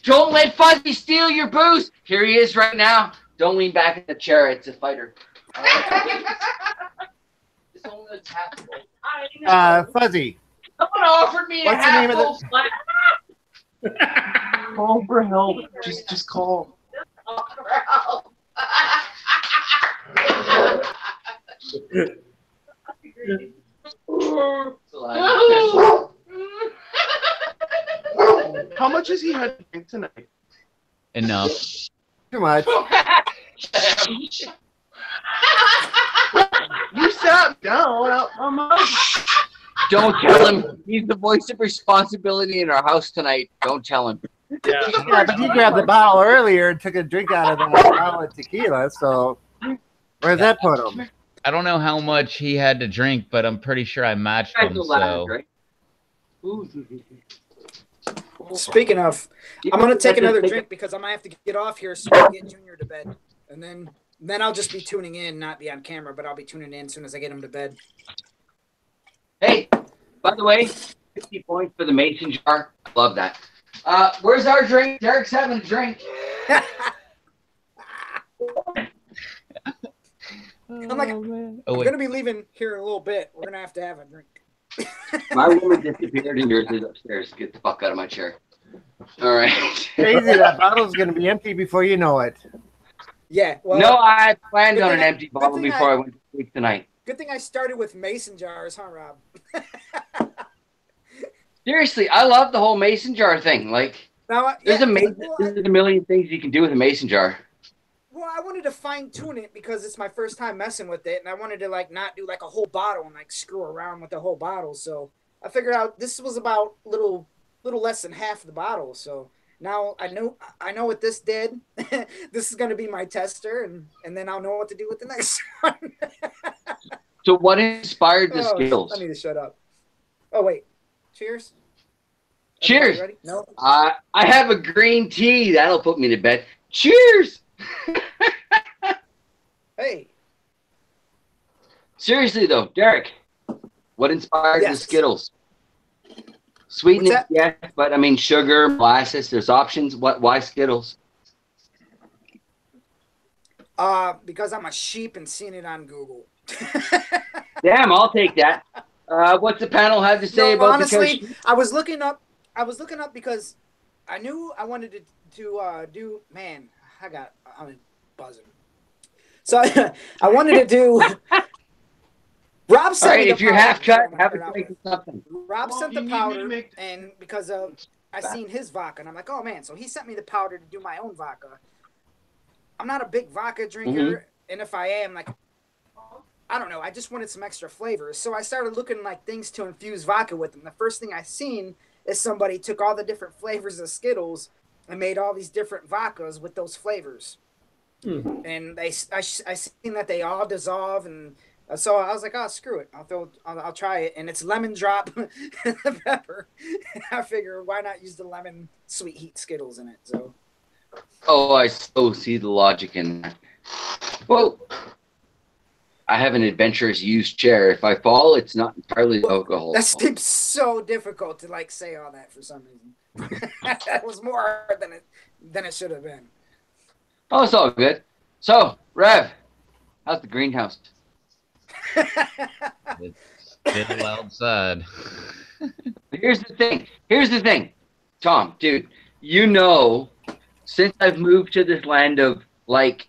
Don't let Fuzzy steal your booze. Here he is right now. Don't lean back in the chair. It's a fighter. This only looks half full. Fuzzy. Someone offered me What's a the half name of full flat. Call for help. Just call. How much has he had to drink tonight? Enough. Too much. You sat down. How much? Don't tell him. He's the voice of responsibility in our house tonight. Don't tell him. Yeah. Yeah, but he grabbed the bottle earlier and took a drink out of that bottle of tequila. So where's that put him? I don't know how much he had to drink, but I'm pretty sure I matched Guys him. are loud, So right? Speaking of, I'm gonna take another drink because I might have to get off here so I can get Junior to bed, and then I'll just be tuning in, not be on camera, but I'll be tuning in as soon as I get him to bed. Hey, by the way, 50 points for the mason jar. I love that. Where's our drink? Derek's having a drink. I'm like, oh, I'm wait. gonna be leaving here in a little bit. We're gonna have to have a drink. My woman disappeared and yours is upstairs. Get the fuck out of my chair. All right. Crazy, that bottle's gonna be empty before you know it. Yeah. Well, No, I planned good on an thing I- empty good bottle thing before I- I went to sleep tonight. good thing I started with mason jars, huh, Rob? Seriously, I love the whole mason jar thing. Like, Now, there's well, a million things you can do with a mason jar. Well, I wanted to fine tune it because it's my first time messing with it, and I wanted to like not do like a whole bottle and like screw around with the whole bottle. So I figured out this was about little less than half the bottle. So now I know what this did. This is gonna be my tester, and then I'll know what to do with the next one. So, what inspired the Oh, skills? I need to shut up. Oh wait, cheers. Cheers. Everybody ready? No. I have a green tea. That'll put me to bed. Cheers. Hey. Seriously though, Derek, what inspired the Yes. Skittles? Sweetness, What's that? yes, but I mean sugar, molasses. There's options. Why Skittles? Because I'm a sheep and seen it on Google. Damn, I'll take that. What's the panel have to say No, about honestly, the I was looking up because I knew I wanted to do. Man, I'm buzzing. So I wanted to do. Rob All sent right, me the if you're powder, half cut, so I'm have gonna a start drink with. or something. Rob Well, sent you the need me to powder, make- and because I seen his vodka, and I'm like, oh man, so he sent me the powder to do my own vodka. I'm not a big vodka drinker, and if I am, like, I don't know, I just wanted some extra flavors. So I started looking like things to infuse vodka with them. The first thing I seen is somebody took all the different flavors of Skittles and made all these different vodkas with those flavors. And I seen that they all dissolve, and so I was like, oh, screw it, I'll try it, and it's lemon drop and pepper. I figure why not use the lemon sweet heat Skittles in it. So Oh, I so see the logic in that. Well, I have an adventurous used chair. If I fall, it's not entirely alcohol. that seems so difficult to like say all that for some reason. That was more than it should have been. Oh, it's all good. So, Rev, how's the greenhouse? It's still outside. Here's the thing. Tom, dude, you know, since I've moved to this land of like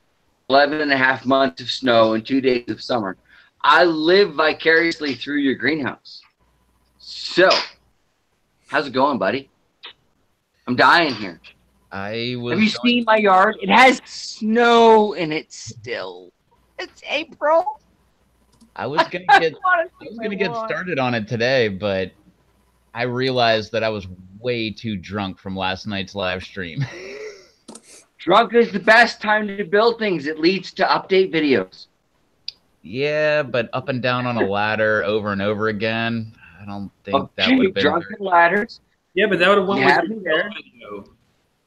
11 and a half months of snow and 2 days of summer, I live vicariously through your greenhouse. So, how's it going, buddy? I'm dying here. Have you seen my yard? It has snow in it still. It's April. I was gonna get started on it today, but I realized that I was way too drunk from last night's live stream. Drunk is the best time to build things. It leads to update videos. Yeah, but up and down on a ladder over and over again, I don't think that would have been drunk and ladders. Yeah, but that would have went Yeah, with your Fells video.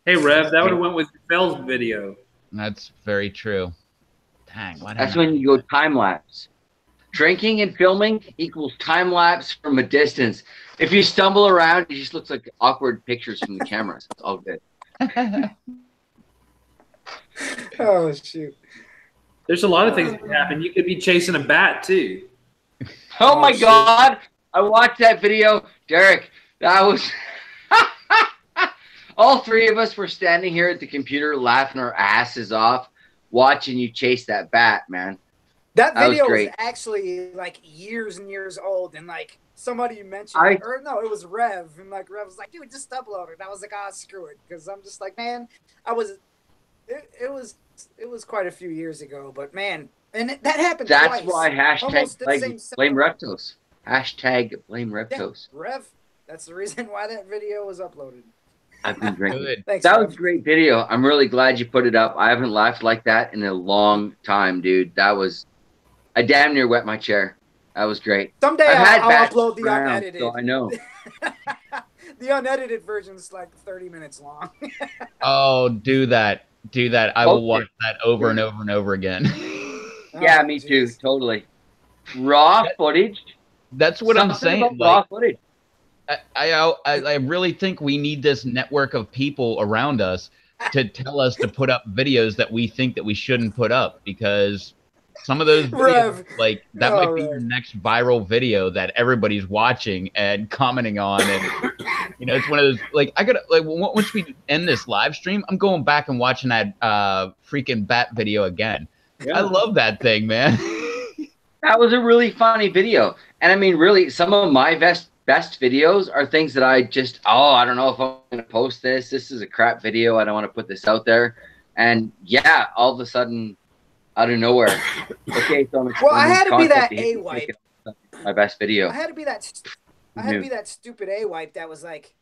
Hey, Rev, that would have went with your Fells video. That's very true. Dang, why That's didn't when you go time lapse. Drinking and filming equals time lapse from a distance. If you stumble around, it just looks like awkward pictures from the cameras. It's all good. Oh shoot! There's a lot of things that can happen. You could be chasing a bat too. Oh my shit. God! I watched that video, Derek. That was all three of us were standing here at the computer laughing our asses off, watching you chase that bat, man. That That was video was great. actually like years and years old, and like somebody mentioned, or no, it was Rev, and like Rev was like, "Dude, just upload it." And I was like, "Ah, screw it," because I'm just like, man, it was quite a few years ago, but man, and that happened That's twice. why Almost hashtag the same blame summer. Reptos. Hashtag blame Yeah, Reptos. Rev. That's the reason why that video was uploaded. I've been drinking. Good. Thanks, That Rev. was a great video. I'm really glad you put it up. I haven't laughed like that in a long time, dude. I damn near wet my chair. That was great. Someday I've had I'll bats upload the around, unedited. so I know. The unedited version's like 30 minutes long. Oh, do that. Do that. I will watch Okay. that over and over and over again. Yeah, Oh, me too. jeez. Totally. Raw footage. That's what I'm Something saying. about Like, raw footage. I really think we need this network of people around us to tell us to put up videos that we think that we shouldn't put up, because some of those videos, Rev. like that Oh, might be Rev. your next viral video that everybody's watching and commenting on, and it's one of those, like, I gotta, like, once we end this live stream, I'm going back and watching that freaking bat video again. I love that thing, man. That was a really funny video. And I mean, really, some of my best videos are things that I just, I don't know if I'm going to post this. This is a crap video. I don't want to put this out there. And yeah, all of a sudden, out of nowhere. Okay, so Well, I had to be that A-wipe. My best video. I had to be that stupid A-wipe that was like,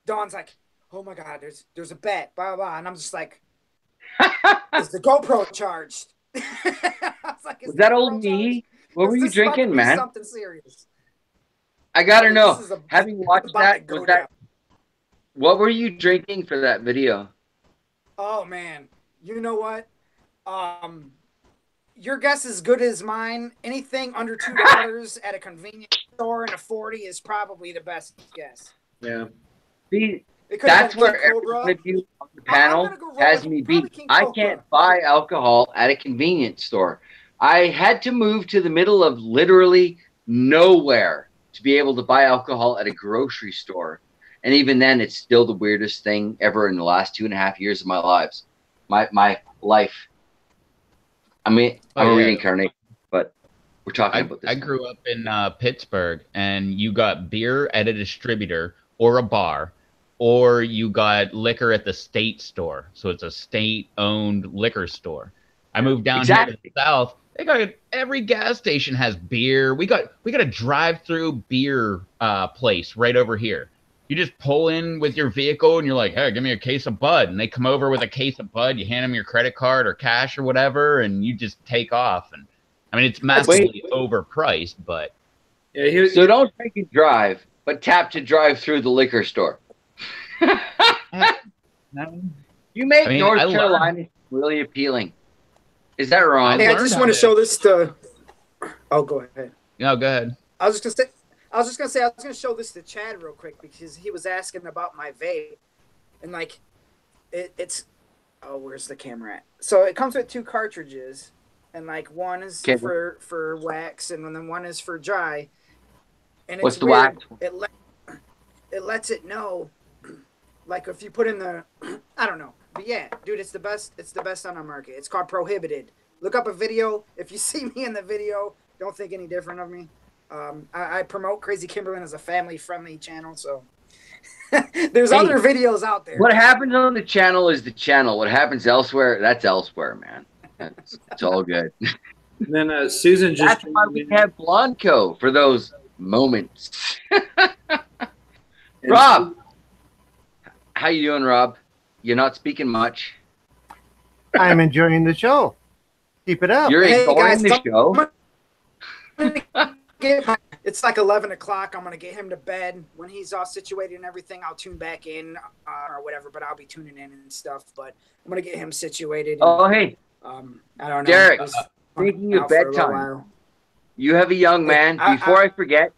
Dawn's like, oh my God, there's a bet, blah, blah, blah. And I'm just like, is the GoPro charged? I was like, Was that old me? What were you This is about to drinking, be man? Something serious. I gotta This know. is Having watched about that, to go was that down. what were you drinking for that video? Oh man, you know what? Your guess is as good as mine. Anything under $2 at a convenience store in a 40 is probably the best guess. Yeah. See, It could have that's been where King every Cobra. one of you on the I'm panel gonna go roll has with me probably beat. King I Cobra. can't buy alcohol at a convenience store. I had to move to the middle of literally nowhere to be able to buy alcohol at a grocery store. And even then, it's still the weirdest thing ever in the last 2.5 years of my lives. My life. I mean, I'm a reincarnation, but we're talking about this. I grew up in Pittsburgh, and you got beer at a distributor or a bar, or you got liquor at the state store. So it's a state-owned liquor store. I moved down here to the south. They got every gas station has beer. We got a drive-through beer place right over here. You just pull in with your vehicle and you're like, hey, give me a case of Bud. And they come over with a case of Bud. You hand them your credit card or cash or whatever, and you just take off. And I mean, it's massively overpriced, but. Yeah, So don't drink and drive, but tap to drive through the liquor store. You make North Carolina really appealing. Is that wrong? Hey, I just want to show this to. Oh, go ahead. No, go ahead. I was just gonna show this to Chad real quick because he was asking about my vape, and like, it's. Oh, where's the camera at? So it comes with 2 cartridges, and like one is for wax, and then one is for dry. And what's it's the weird. wax? It lets it know, like if you put in the, I don't know, but yeah, dude, it's the best. It's the best on the market. It's called Prohibited. Look up a video. If you see me in the video, don't think any different of me. I promote Crazy Kimberlin as a family-friendly channel, so there's other videos out there. What happens on the channel is the channel. What happens elsewhere, that's elsewhere, man. It's all good. And then Susan just. That's why we have Blanco for those moments. Rob, how you doing, Rob? You're not speaking much. I'm enjoying the show. Keep it up. You're enjoying the show. It's like 11 o'clock. I'm gonna get him to bed. When he's all situated and everything, I'll tune back in or whatever. But I'll be tuning in and stuff. But I'm gonna get him situated. Oh, hey, I don't know, Derek. Speaking of bedtime, you have a young man. Before I forget,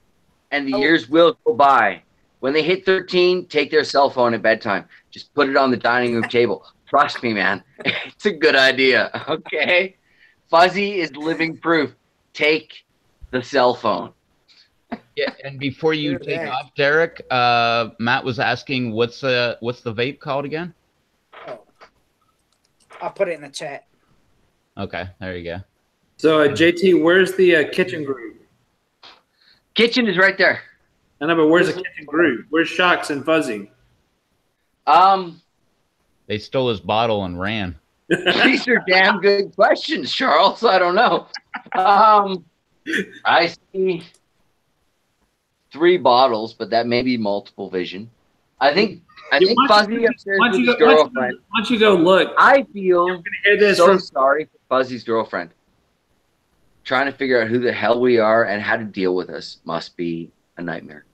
and the years will go by. When they hit 13, take their cell phone at bedtime. Just put it on the dining room table. Trust me, man. It's a good idea. Okay. Fuzzy is living proof. Take the cell phone. Yeah, and before you take off, Derek, Matt was asking, what's the vape called again? Oh. I'll put it in the chat. Okay, there you go. So, JT, where's the kitchen group? Kitchen is right there. I know, but where's the kitchen group? Where's Shocks and Fuzzy? They stole his bottle and ran. These are damn good questions, Charles. I don't know. I see 3 bottles, but that may be multiple vision. I think Fuzzy upstairs with his girlfriend. Why don't you go look? I feel so sorry for Fuzzy's girlfriend. Trying to figure out who the hell we are and how to deal with us must be a nightmare.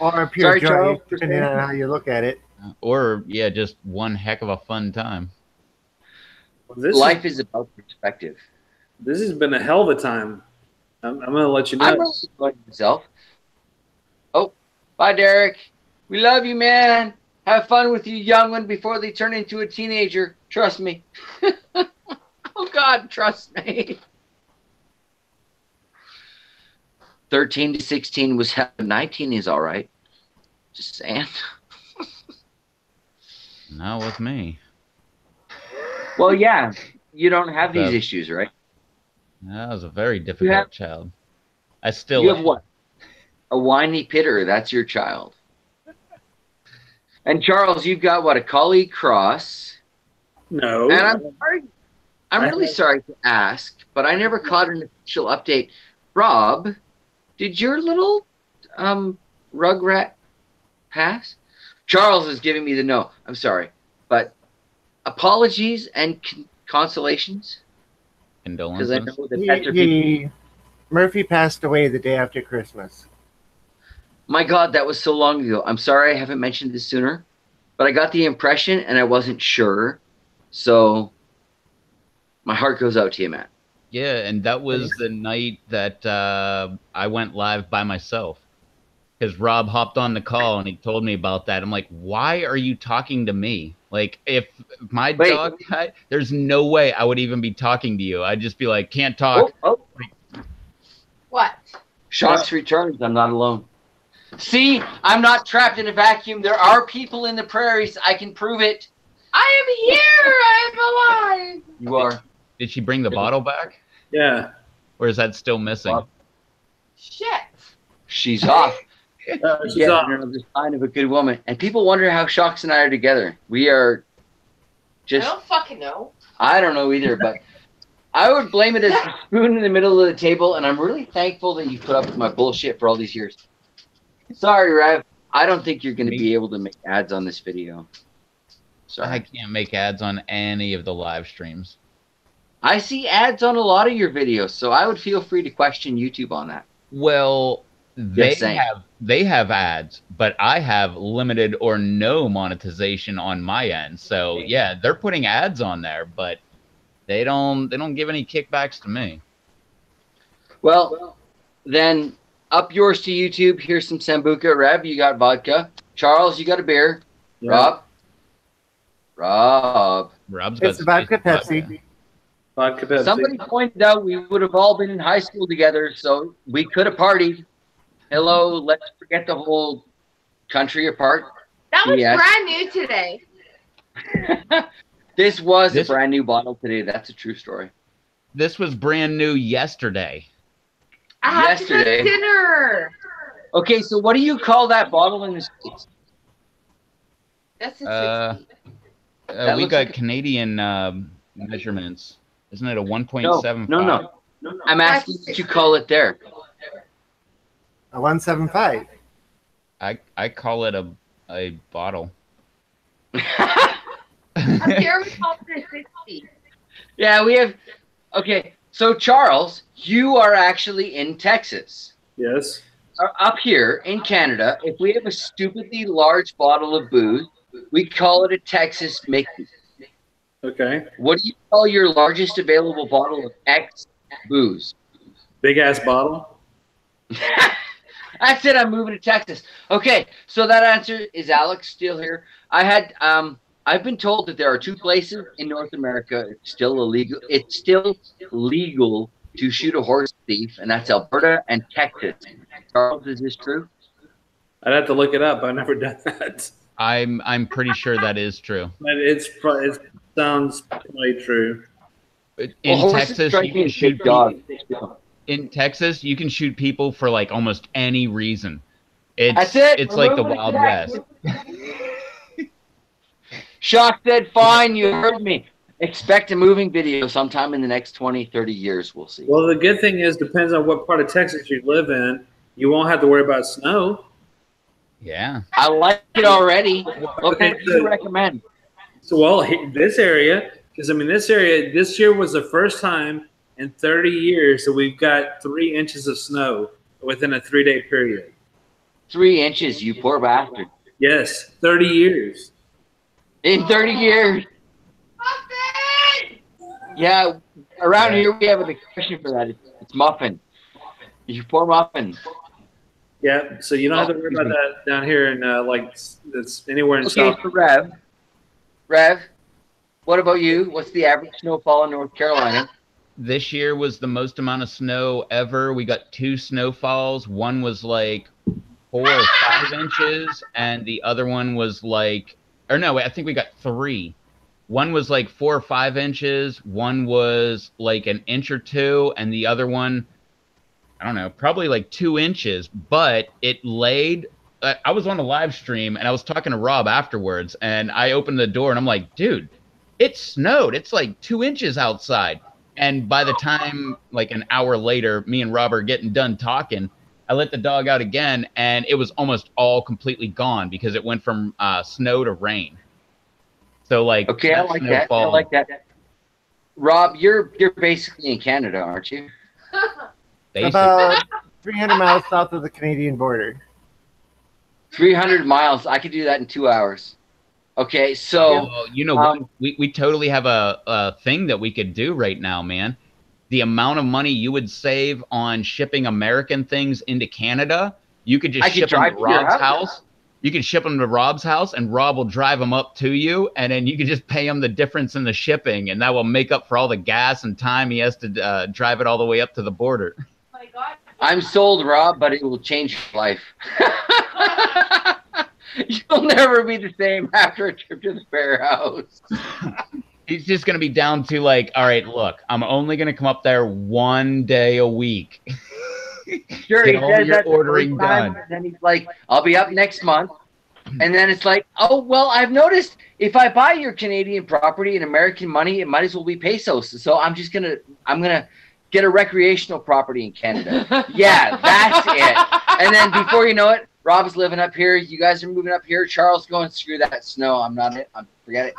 Or a pure joy, depending on how you look at it. Or, yeah, just one heck of a fun time. Well, Life is about perspective. This has been a hell of a time. I'm going to let you know. I'm really enjoying myself. Oh, bye, Derek. We love you, man. Have fun with your young one before they turn into a teenager. Trust me. Oh, God, trust me. 13 to 16 was hell. 19 is all right. Just saying. Not with me. Well, yeah. You don't have these issues, right? That was a very difficult child. I still You have what? A whiny pitter. That's your child. And Charles, you've got what? A collie cross. No. And I'm sorry. I'm really sorry to ask, but I never caught an official update. Rob, did your little rugrat pass? Charles is giving me the no. I'm sorry. But apologies and consolations. Condolences. Because I know that pets are people. Murphy passed away the day after Christmas. My God, that was so long ago. I'm sorry I haven't mentioned this sooner, but I got the impression and I wasn't sure. So my heart goes out to you, Matt. Yeah, and that was the night that I went live by myself. Because Rob hopped on the call and he told me about that. I'm like, why are you talking to me? Like, if my dog died, there's no way I would even be talking to you. I'd just be like, can't talk. What? Shocks returns. I'm not alone. See, I'm not trapped in a vacuum. There are people in the prairies. I can prove it. I am here. I am alive. You are. Did she bring the bottle back? Yeah. Or is that still missing? Shit. She's off. She's off. Another sign of a good woman. And people wonder how Shocks and I are together. We are I don't fucking know. I don't know either, but I would blame it as the spoon in the middle of the table, and I'm really thankful that you put up with my bullshit for all these years. Sorry, Rev. I don't think you're going to be able to make ads on this video. Sorry. I can't make ads on any of the live streams. I see ads on a lot of your videos, so I would feel free to question YouTube on that. Well, they saying. have ads, but I have limited or no monetization on my end. So yeah, they're putting ads on there, but they don't give any kickbacks to me. Well, then up yours to YouTube. Here's some Sambuca. Rev, you got vodka. Charles, you got a beer. Yeah. Rob's got It's vodka Pepsi. Vodka Pepsi. Somebody pointed out we would have all been in high school together, so we could have partied. Hello, let's forget the whole country apart. That was Yes. brand new today. This was a brand new bottle today. That's a true story. This was brand new yesterday. I had Yesterday. to cook dinner. Okay, so what do you call that bottle in the States? That's a 60. That We looks got like a- Canadian measurements. Isn't it a 1.75? No. I'm asking what you call it there. A 175. I call it a bottle. Up here we call it a 60. Yeah, we have. Okay, so Charles, you are actually in Texas. Yes. Up here in Canada, if we have a stupidly large bottle of booze, we call it a Texas Mickey. Okay. What do you call your largest available bottle of X booze? Big ass bottle. That's it. I'm moving to Texas. Okay, so that answer is Alex still here. I've been told that there are two places in North America it's still illegal. It's still legal to shoot a horse thief, and that's Alberta and Texas. Charles, is this true? I'd have to look it up. I've never done that. I'm pretty sure that is true. But it sounds probably true. In Well, Texas, strike you me can as shoot big dogs. In Texas, you can shoot people for like almost any reason. It's That's it. It's We're like the moving Wild to West. Shock said, fine, you heard me. Expect a moving video sometime in the next 20, 30 years. We'll see. Well, the good thing is, depends on what part of Texas you live in, you won't have to worry about snow. Yeah. I like it already. What do you recommend? So, well, this area, because I mean, this area, this year was the first time in 30 years that we've got 3 inches of snow within a 3-day period. 3 inches, you poor bastard. Yes, 30 years. In 30 years. Yeah, around here we have an expression for that. It's muffin. You poor muffin. Yeah, so you don't have to worry about that down here in it's anywhere in Okay, South. so Rev, what about you? What's the average snowfall in North Carolina? This year was the most amount of snow ever. We got 2 snowfalls. One was like 4 or 5 inches, and the other one was like, or no, I think we got 3. One was like 4 or 5 inches. One was like an inch or 2, and the other one, I don't know, probably like 2 inches. But it laid. I was on a live stream, and I was talking to Rob afterwards, and I opened the door, and I'm like, dude, it snowed. It's like 2 inches outside. And by the time, like an hour later, me and Rob are getting done talking, I let the dog out again, and it was almost all completely gone because it went from snow to rain. So, like, Okay, I like that. I like that. Rob, you're basically in Canada, aren't you? About 300 miles south of the Canadian border. 300 miles. I could do that in 2 hours. Okay, so Well, you know what? We totally have a thing that we could do right now, man. The amount of money you would save on shipping American things into Canada, you could just ship them to Rob's house. You could ship them to Rob's house, and Rob will drive them up to you, and then you can just pay him the difference in the shipping, and that will make up for all the gas and time he has to drive it all the way up to the border. My God. I'm sold, Rob, but it will change your life. You'll never be the same after a trip to the fair house. He's just going to be down to like, all right, look, I'm only going to come up there 1 day a week. Sure, he Get all says your that the ordering first time, done. and then he's like, I'll be up next month. And then it's like, oh, well, I've noticed if I buy your Canadian property in American money, it might as well be pesos. So I'm gonna get a recreational property in Canada. Yeah, that's it. And then before you know it, Rob's living up here. You guys are moving up here. Charles going, screw that snow. I'm not it. Forget it.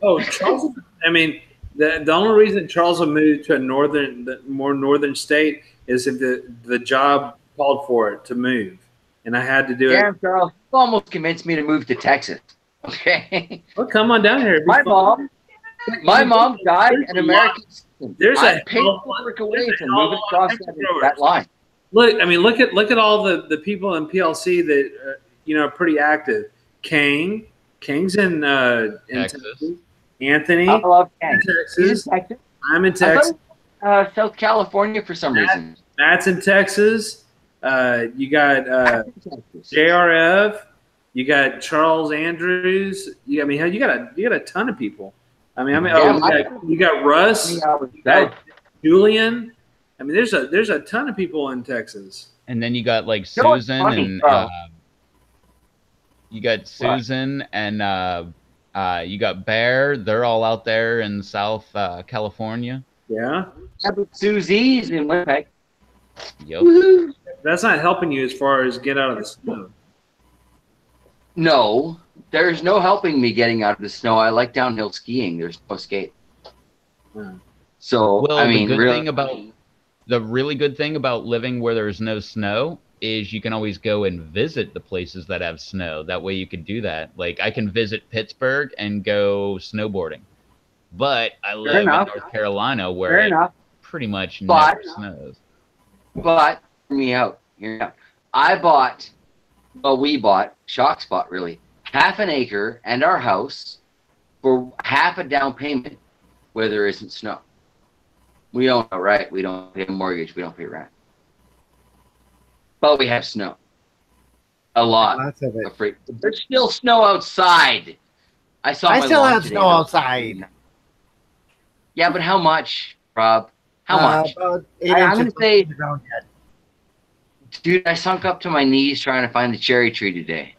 Oh, Charles. I mean, the only reason Charles will move to a more northern state is if the job called for it to move, and I had to do it. Damn, Charles, you almost convinced me to move to Texas. Okay. Well, come on down here. It'd be My fun. mom died an American citizen. There's I a paid hell work away there's a from hell moving of a across lot of that line. Look at all the people in PLC that are pretty active. Kang's in Texas. Texas. Anthony, I love Kang. Texas. He's in Texas. I'm in I Texas. thought, South California for some reason. Matt's in Texas. You got Texas. JRF. You got Charles Andrews. You got a ton of people. You got Russ. You got Julian. I mean, there's a ton of people in Texas. And then you got like You know what's Susan funny, and bro? you got Susan and you got Bear. They're all out there in South California. Yeah. How about Susie's in Winnipeg? Yep. Woohoo. That's not helping you as far as get out of the snow. No, there's no helping me getting out of the snow. I like downhill skiing. There's no skate. So, Well, I mean, the really good thing about living where there's no snow is you can always go and visit the places that have snow. That way you could do that. Like I can visit Pittsburgh and go snowboarding. But I live in North Carolina where it pretty much never snows. But hear me out. We bought, Shock Spot really, half an acre and our house for half a down payment where there isn't snow. We own it, right? We don't pay a mortgage. We don't pay rent. But we have snow. A lot. Lots of it. There's still snow outside. I still have snow outside. Yeah, but how much, Rob? How much? About 8 I'm inches gonna say, on the ground yet. dude, I sunk up to my knees trying to find the cherry tree today.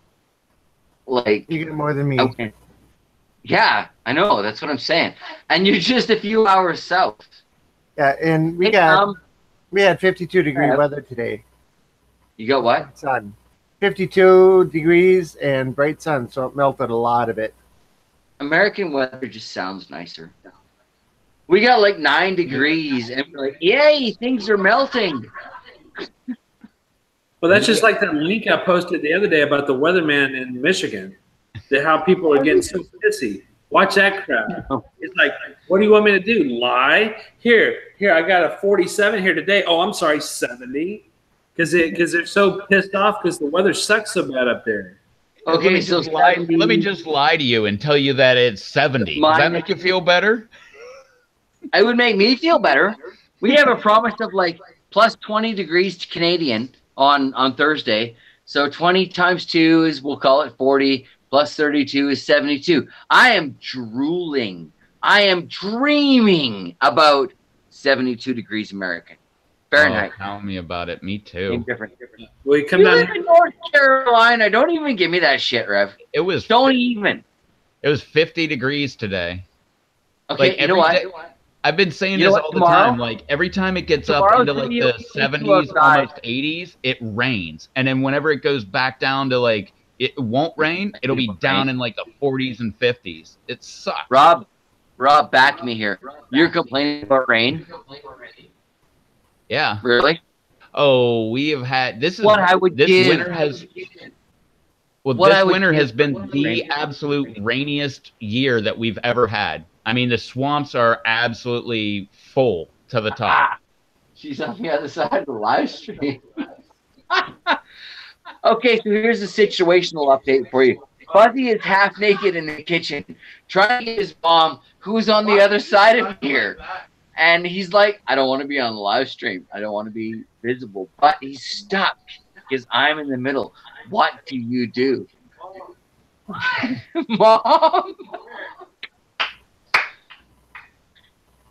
Like, You get more than me. okay. Yeah, I know. That's what I'm saying. And you're just a few hours south. Yeah, and we had 52 degree weather today. You got what? Sun. 52 degrees and bright sun, so it melted a lot of it. American weather just sounds nicer. We got like 9 degrees, and we're like, yay, things are melting. Well, that's just like that link I posted the other day about the weatherman in Michigan. How people are getting so pissy. Watch that crap. It's like, what do you want me to do? Lie? Here, I got a 47 here today. Oh, I'm sorry, 70. Because they're so pissed off because the weather sucks so bad up there. Okay, let me just lie to you and tell you that it's 70. Does that make you feel better? It would make me feel better. We have a promise of like plus 20 degrees to Canadian on Thursday. So 20 times 2 is, we'll call it 40, plus 32 is 72. I am drooling. I am dreaming about 72 degrees American. Fahrenheit. Oh, tell me about it. Me too. Different. Well, you come You down live here. in North Carolina. Don't even give me that shit, Rev. It was Don't even. It was 50 degrees today. Okay, Like, you know what? I've been saying You know this what, all tomorrow? the time. Like every time it gets up Tomorrow's into like gonna be the a 70s, outside. almost 80s, it rains. And then whenever it goes back down to like it won't rain, it'll be down in like the 40s and 50s. It sucks. Rob, back me here. You're complaining about rain? Yeah. Really? Oh, we have had this What I would this give- winter has What I this would winter give has been for the rain. absolute rainiest year that we've ever had. I mean, the swamps are absolutely full to the top. She's on the other side of the live stream. Okay, so here's a situational update for you. Fuzzy is half naked in the kitchen, trying to get his mom, who's on the other side of here. And he's like, I don't want to be on the live stream. I don't want to be visible. But he's stuck because I'm in the middle. What do you do? Mom?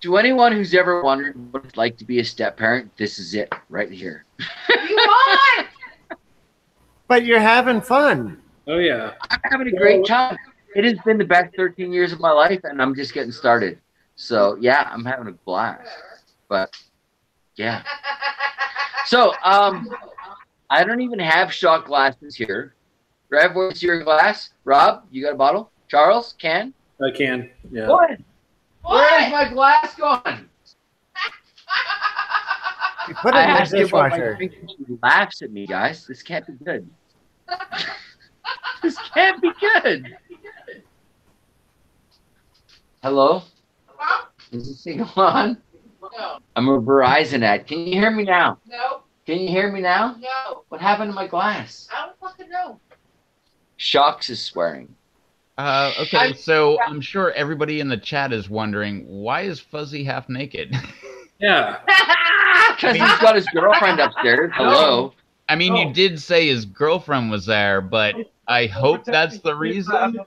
To anyone who's ever wondered what it's like to be a step parent, this is it right here. You are! But you're having fun. Oh yeah. I'm having a great time. It has been the best 13 years of my life, and I'm just getting started. So yeah, I'm having a blast. But yeah. So I don't even have shot glasses here. Rev, where's your glass? Rob, you got a bottle? Charles, can? I can. Yeah. What? Where's my glass gone? You put I it in have the to give up my dishwasher. drink. She laughs at me, guys. This can't be good. This can't be good. Hello? Is this thing on? No. I'm a Verizon ad. Can you hear me now? No. Can you hear me now? No. What happened to my glass? I don't fucking know. Shocks is swearing. Okay, so I'm sure everybody in the chat is wondering, why is Fuzzy half naked? Yeah. Because he's got his girlfriend upstairs. Hello. I mean, you did say his girlfriend was there, but I hope that's the reason.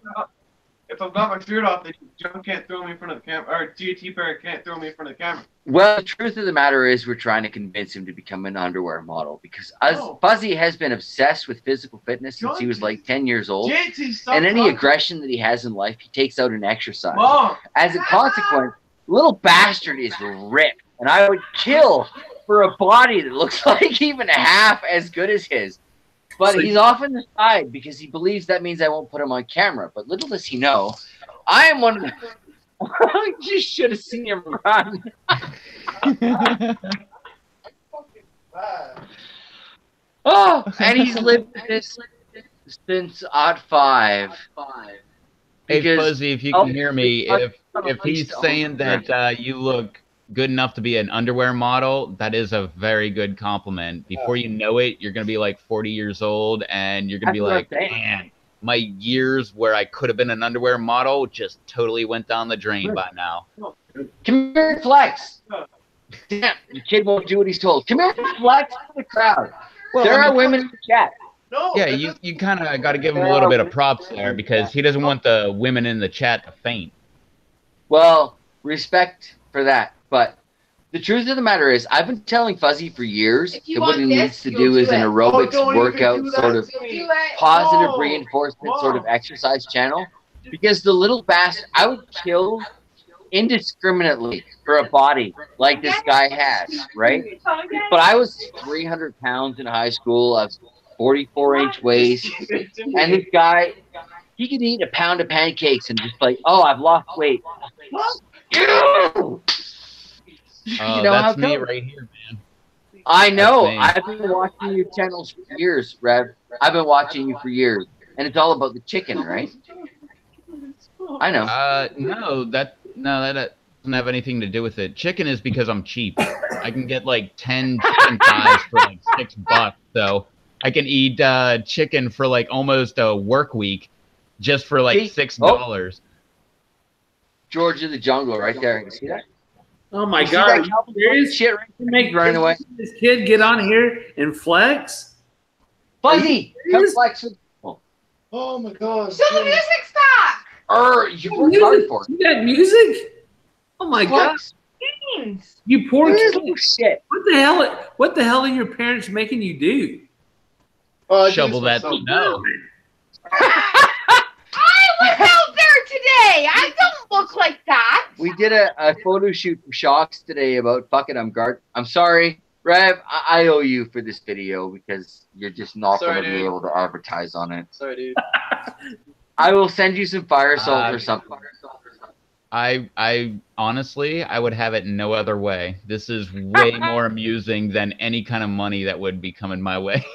If I've got my shirt off, then John can't throw me in front of the camera, or GT Bear can't throw me in front of the camera. Well, the truth of the matter is we're trying to convince him to become an underwear model because Fuzzy has been obsessed with physical fitness since he was like 10 years old. JT, stop And any talking. aggression that he has in life, he takes out in exercise. Mom. As a consequence, little bastard is ripped. And I would kill for a body that looks like even half as good as his. But he's off on the side because he believes that means I won't put him on camera. But little does he know, I am one of the... I just should have seen him run. Oh, and he's lived this since '05. Hey, Fuzzy, if you can hear me, if he's saying that that you look good enough to be an underwear model, that is a very good compliment. Before you know it, you're going to be like 40 years old, and you're going to be like, man, my years where I could have been an underwear model just totally went down the drain by now. Come here, Flex. Damn, the kid won't do what he's told. Come here, Flex, to the crowd. Well, There are women in the chat. No. Yeah, you kind of got to give him a little bit of props there because he doesn't want the women in the chat to faint. Well, respect for that. But the truth of the matter is, I've been telling Fuzzy for years that what he needs to do is an aerobics workout sort of positive reinforcement sort of exercise channel. Because the little bastard, I would kill indiscriminately for a body like this guy has, right? But I was 300 pounds in high school. I was 44-inch waist. And this guy, he could eat a pound of pancakes and just like, oh, I've lost weight. Oh, that's me right here, man. I know. That's I've been watching your channels for years, Rev. I've been watching you for years. And it's all about the chicken, right? I know. No, that doesn't have anything to do with it. Chicken is because I'm cheap. I can get like 10 chicken thighs for like $6, so I can eat chicken for like almost a work week just for like $6. Oh. George of the Jungle, right there. You see that? Oh my You see God! that Are you Calvin serious? shit right You make running away. this kid get on here and flex? Fuzzy, come flex with. Oh my God. So the music stopped. You worked hard for it. You got music? Oh my God! Flex. Beans. You poor kid! Shit. What the hell are your parents making you do? Shovel that snow. I was out there today. I don't look like that. We did a photo shoot for Shocks today about fucking I'm sorry, Rev. I owe you for this video because you're just not going to be able to advertise on it. Sorry, dude. I will send you some fire salt or something. I honestly, I would have it no other way. This is way more amusing than any kind of money that would be coming my way.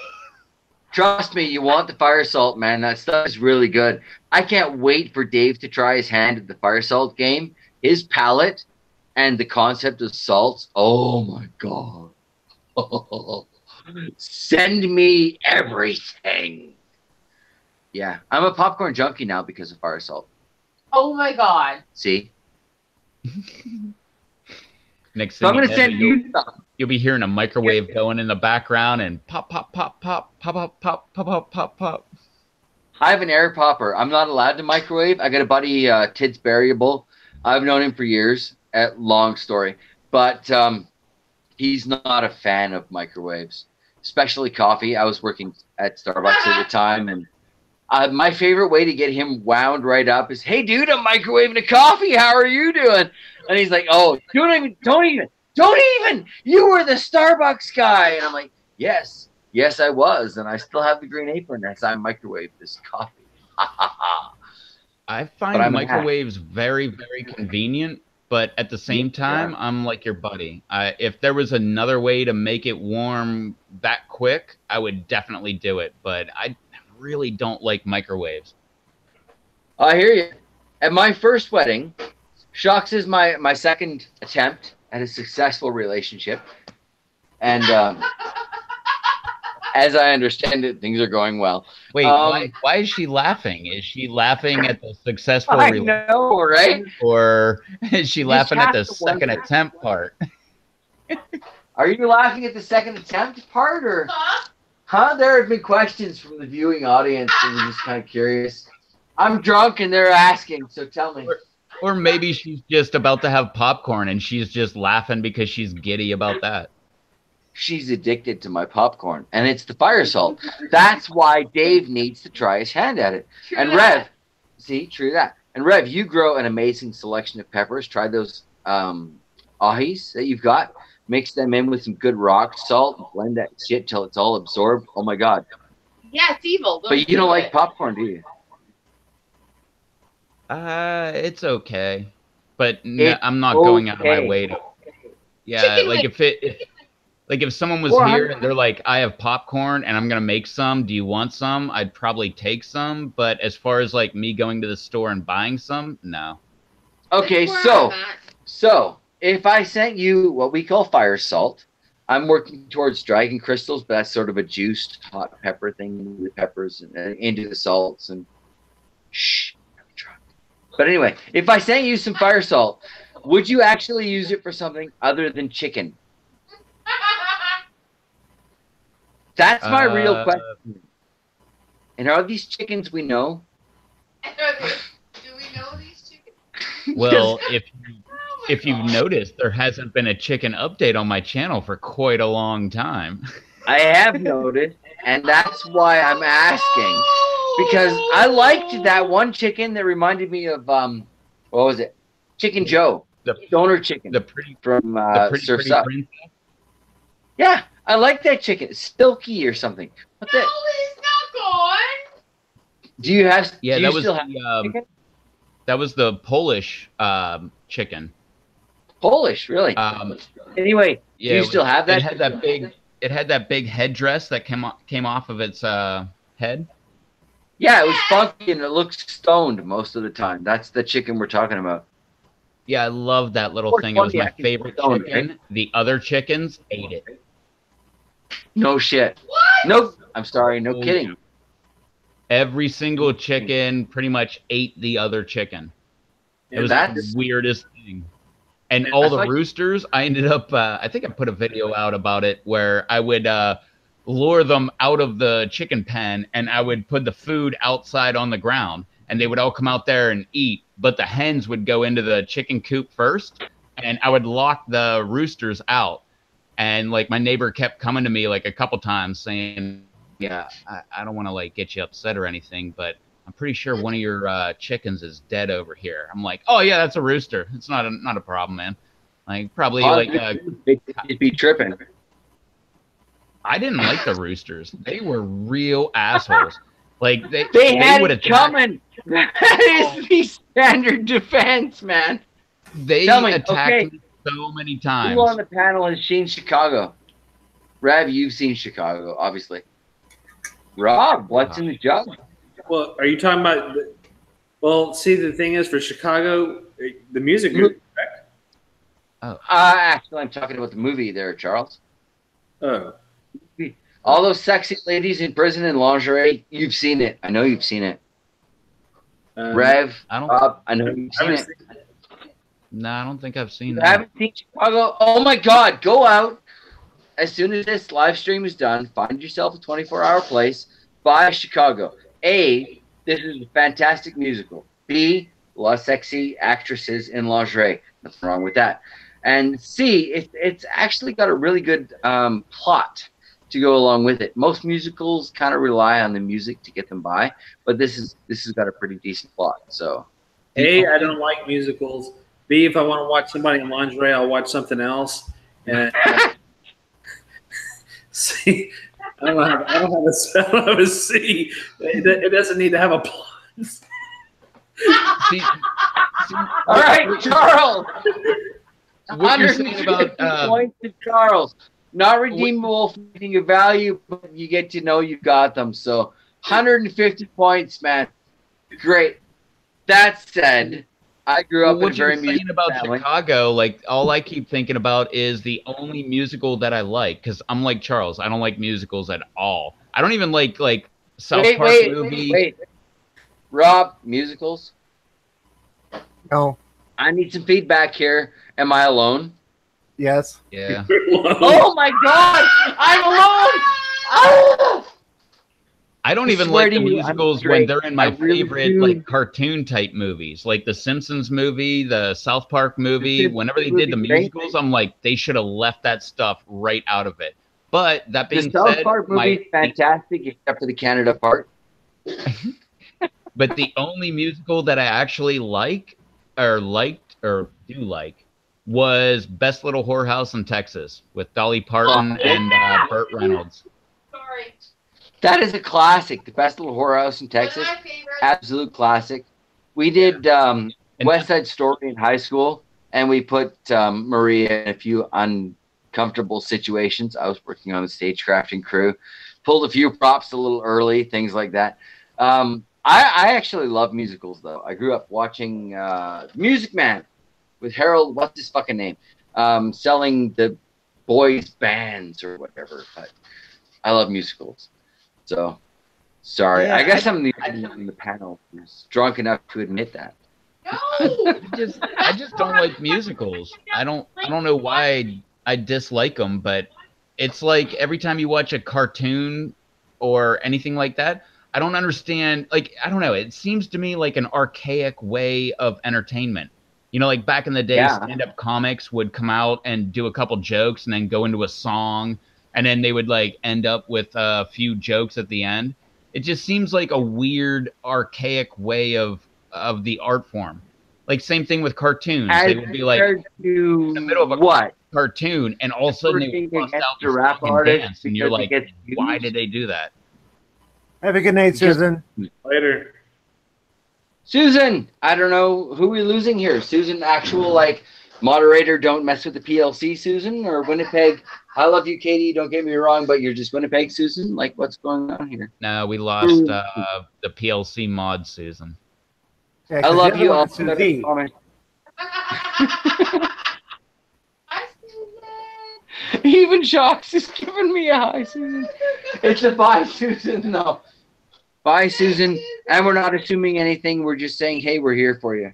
Trust me, you want the fire salt, man. That stuff is really good. I can't wait for Dave to try his hand at the fire salt game. His palate and the concept of salts. Oh my God. Send me everything. Yeah, I'm a popcorn junkie now because of fire salt. Oh my God. See? Next So thing I'm going to you know, send you some. you'll be hearing a microwave going in the background and pop, pop, pop, pop, pop, pop, pop, pop, pop, pop, pop. I have an air popper. I'm not allowed to microwave. I got a buddy, Tid's Variable. I've known him for years. Long story. But he's not a fan of microwaves, especially coffee. I was working at Starbucks at the time, and My favorite way to get him wound right up is, "Hey, dude, I'm microwaving a coffee. How are you doing?" And he's like, "Oh, don't even. You were the Starbucks guy." And I'm like, "Yes, I was, and I still have the green apron as I microwave this coffee." I But find I'm an ass. microwaves very, very convenient, but at the same time, I'm like your buddy. If there was another way to make it warm that quick, I would definitely do it, but I really don't like microwaves. I hear you. At my first wedding, Shocks is my second attempt at a successful relationship, and as I understand it, things are going well. Wait, why is she laughing? Is she laughing at the successful I relationship, know, right? or is she You laughing just at the have to second wonder. attempt part? Are you laughing at the second attempt part, or? Huh? There have been questions from the viewing audience, and I'm just kind of curious. I'm drunk, and they're asking, so tell me. Or maybe she's just about to have popcorn and she's just laughing because she's giddy about that. She's addicted to my popcorn, and it's the fire salt. That's why Dave needs to try his hand at it. And Rev, see, true that. And Rev, you grow an amazing selection of peppers. Try those ahis that you've got. Mix them in with some good rock salt and blend that shit till it's all absorbed. Oh my God. Yeah, it's evil. But you don't like popcorn, do you? It's okay, but It's I'm not going out of my okay. way to. Yeah, Chicken like wings. if someone was 400. here and they're like, I have popcorn and I'm gonna make some. Do you want some? I'd probably take some. But as far as like me going to the store and buying some, no. Okay, That's where I'm at. so if I sent you what we call fire salt, I'm working towards dragon crystals, but that's sort of a juiced hot pepper thing into the peppers and into the salts and shh. I'm drunk. But anyway, if I sent you some fire salt, would you actually use it for something other than chicken? That's my real question. And are these chickens we know? Do we know these chickens? Well, if you've noticed, there hasn't been a chicken update on my channel for quite a long time. I have noticed, and that's why I'm asking. Because I liked that one chicken that reminded me of what was it? Chicken Joe, The donor chicken the pretty from Surf's pretty Up. princess. Yeah, I like that chicken. It's silky or something. What the? He's not gone. Do you have? Yeah, do you that was still have the chicken? that was the Polish chicken. Polish, really? Anyway, Yeah, do you still have that? It had that big headdress that came off of its head. Yeah, it was funky and it looked stoned most of the time. That's the chicken we're talking about. Yeah, I love that little Or thing. It was my 20, favorite stone, chicken. right? The other chickens ate it. No shit. What? No, I'm sorry. No Oh, kidding. Every single chicken pretty much ate the other chicken. It was That's- the weirdest thing. And And all that's the like- roosters, I ended up, I think I put a video out about it where I would lure them out of the chicken pen and I would put the food outside on the ground and they would all come out there and eat. But the hens would go into the chicken coop first and I would lock the roosters out. And like my neighbor kept coming to me like a couple times saying, yeah, I don't want to like get you upset or anything, but I'm pretty sure one of your chickens is dead over here. I'm like, oh yeah, that's a rooster. It's not a problem, man. Like probably like it'd be tripping. I didn't like the roosters. They were real assholes. Like They had would it attack. coming. That is the standard defense, man. They Tell me, attacked okay. me so many times. Who on the panel has seen Chicago? Rav, you've seen Chicago, obviously. Rob, what's in the jug? Well, are you talking about? Well, see, the thing is for Chicago, the music movie, correct? Actually, I'm talking about the movie there, Charles. Oh, All those sexy ladies in prison in lingerie, you've seen it. I know you've seen it. Rev, I don't. Rob, I know you've seen it. No, I don't think I've seen You that. haven't seen Chicago? Oh my God, go out. As soon as this live stream is done, find yourself a 24-hour place, buy Chicago. A, this is a fantastic musical. B, a lot of sexy actresses in lingerie. Nothing wrong with that. And C, it's actually got a really good plot. to go along with it. Most musicals kind of rely on the music to get them by, but this has got a pretty decent plot. So, A, I don't like musicals. B, if I want to watch somebody in lingerie, I'll watch something else. And C, I don't have a C. It doesn't need to have a plot. See, all right, Charles. what you're saying about points to Charles. Not redeemable for anything of value, but you get to know you got them. So 150 points, man. Great. That said, I grew up in a what you're very saying musical about family. Chicago, like all I keep thinking about is the only musical that I like, because I'm like Charles. I don't like musicals at all. I don't even like South Park movie. Wait. Rob, musicals? No. I need some feedback here. Am I alone? Yes. Yeah. Oh my God! I'm alone! Ah! I don't even swear like to the you, I'm musicals when straight. they're in my I really favorite do. like cartoon type movies, like the Simpsons movie, the South Park movie. Whenever they did the musicals, I'm like, they should have left that stuff right out of it. But that The being South said, Park movie is fantastic, except for the Canada part. but the only musical that I actually liked or do like was Best Little Whorehouse in Texas with Dolly Parton and Burt Reynolds. Sorry. That is a classic. The Best Little Whorehouse in Texas. One of my favorites. Absolute classic. We did West Side Story in high school, and we put Maria in a few uncomfortable situations. I was working on the stage crafting crew. Pulled a few props a little early, things like that. I actually love musicals, though. I grew up watching Music Man with Harold, what's his fucking name? Selling the boys' bands or whatever. But I love musicals. So, sorry. Yeah, I guess I'm the only one in the panel who's drunk enough to admit that. No. I just don't like musicals. I don't know why I dislike them, but it's like every time you watch a cartoon or anything like that, I don't understand. Like, I don't know. It seems to me like an archaic way of entertainment. You know, like back in the day, Yeah. stand-up comics would come out and do a couple jokes and then go into a song, and then they would like end up with a few jokes at the end. It just seems like a weird, archaic way of the art form. Like same thing with cartoons. As They would be like compared to in the middle of a what? cartoon, and all of a sudden they would bust out the this rap fucking artist dance, and you're because like, it gets why views? did they do that? Have a good night, Susan. Later. Susan, I don't know who we're losing here. Susan, actual like moderator, don't mess with the PLC, Susan, or Winnipeg. I love you, Katie. Don't get me wrong, but you're just Winnipeg, Susan. Like, what's going on here? No, we lost the PLC mod, Susan. Yeah, I 'cause love the you other all. one's Susie. Even Shocks is giving me a hi, Susan. It's a bye, Susan. No. Bye, Susan. And we're not assuming anything. We're just saying, hey, we're here for you.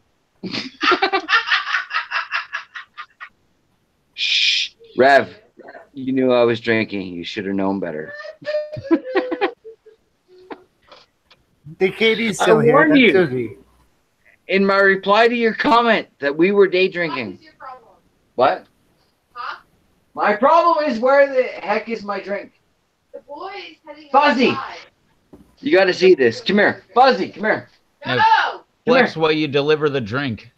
Shh. Rev, you knew I was drinking. You should have known better. The Katie's still I here. warned That's you. Susie. In my reply to your comment that we were day drinking. What's your problem? What? Huh? My problem is where the heck is my drink? The boys heading Fuzzy. outside. You got to see this. Come here. Fuzzy, come here. No. Come Flex here. while you deliver the drink.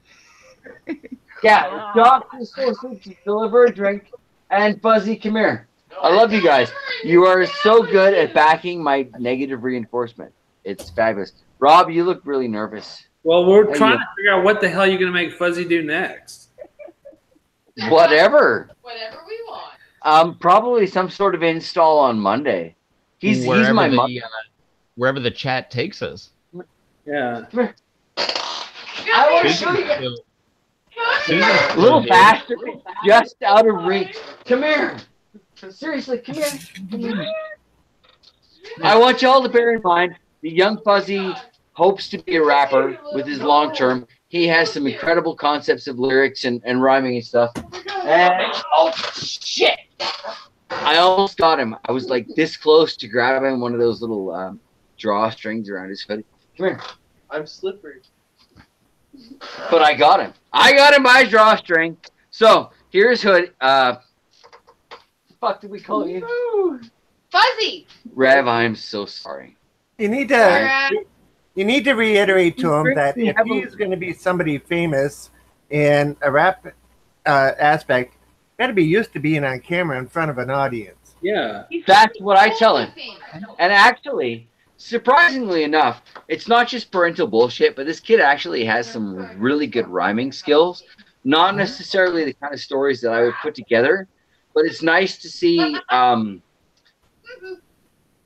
Yeah, Doc is supposed to deliver a drink. And Fuzzy, come here. I love you guys. You are so good at backing my negative reinforcement. It's fabulous. Rob, you look really nervous. Well, we're Hey, trying you- to figure out what the hell you're going to make Fuzzy do next. Whatever. Whatever we want. Probably some sort of install on Monday. He's wherever my the mother. wherever the chat takes us. Yeah. Come here. I want to show you. Susan's Little here. bastard, just out of reach. Come here. Seriously, come here. Come here. I want you all to bear in mind the young Fuzzy hopes to be a rapper with his long term. He has some incredible concepts of lyrics and rhyming and stuff. And oh shit! I almost got him. I was like this close to grabbing one of those little drawstrings around his hoodie. Come here. I'm slippery. But I got him. I got him by his drawstring. So here's Hood. The fuck did we call you? Fuzzy. Rev, I'm so sorry. You need You're, to you need to reiterate to him that We if have a- he's going to be somebody famous in a rap aspect, got to be used to being on camera in front of an audience. Yeah. That's what I tell him. And actually, surprisingly enough, it's not just parental bullshit, but this kid actually has some really good rhyming skills. Not necessarily the kind of stories that I would put together, but it's nice to see.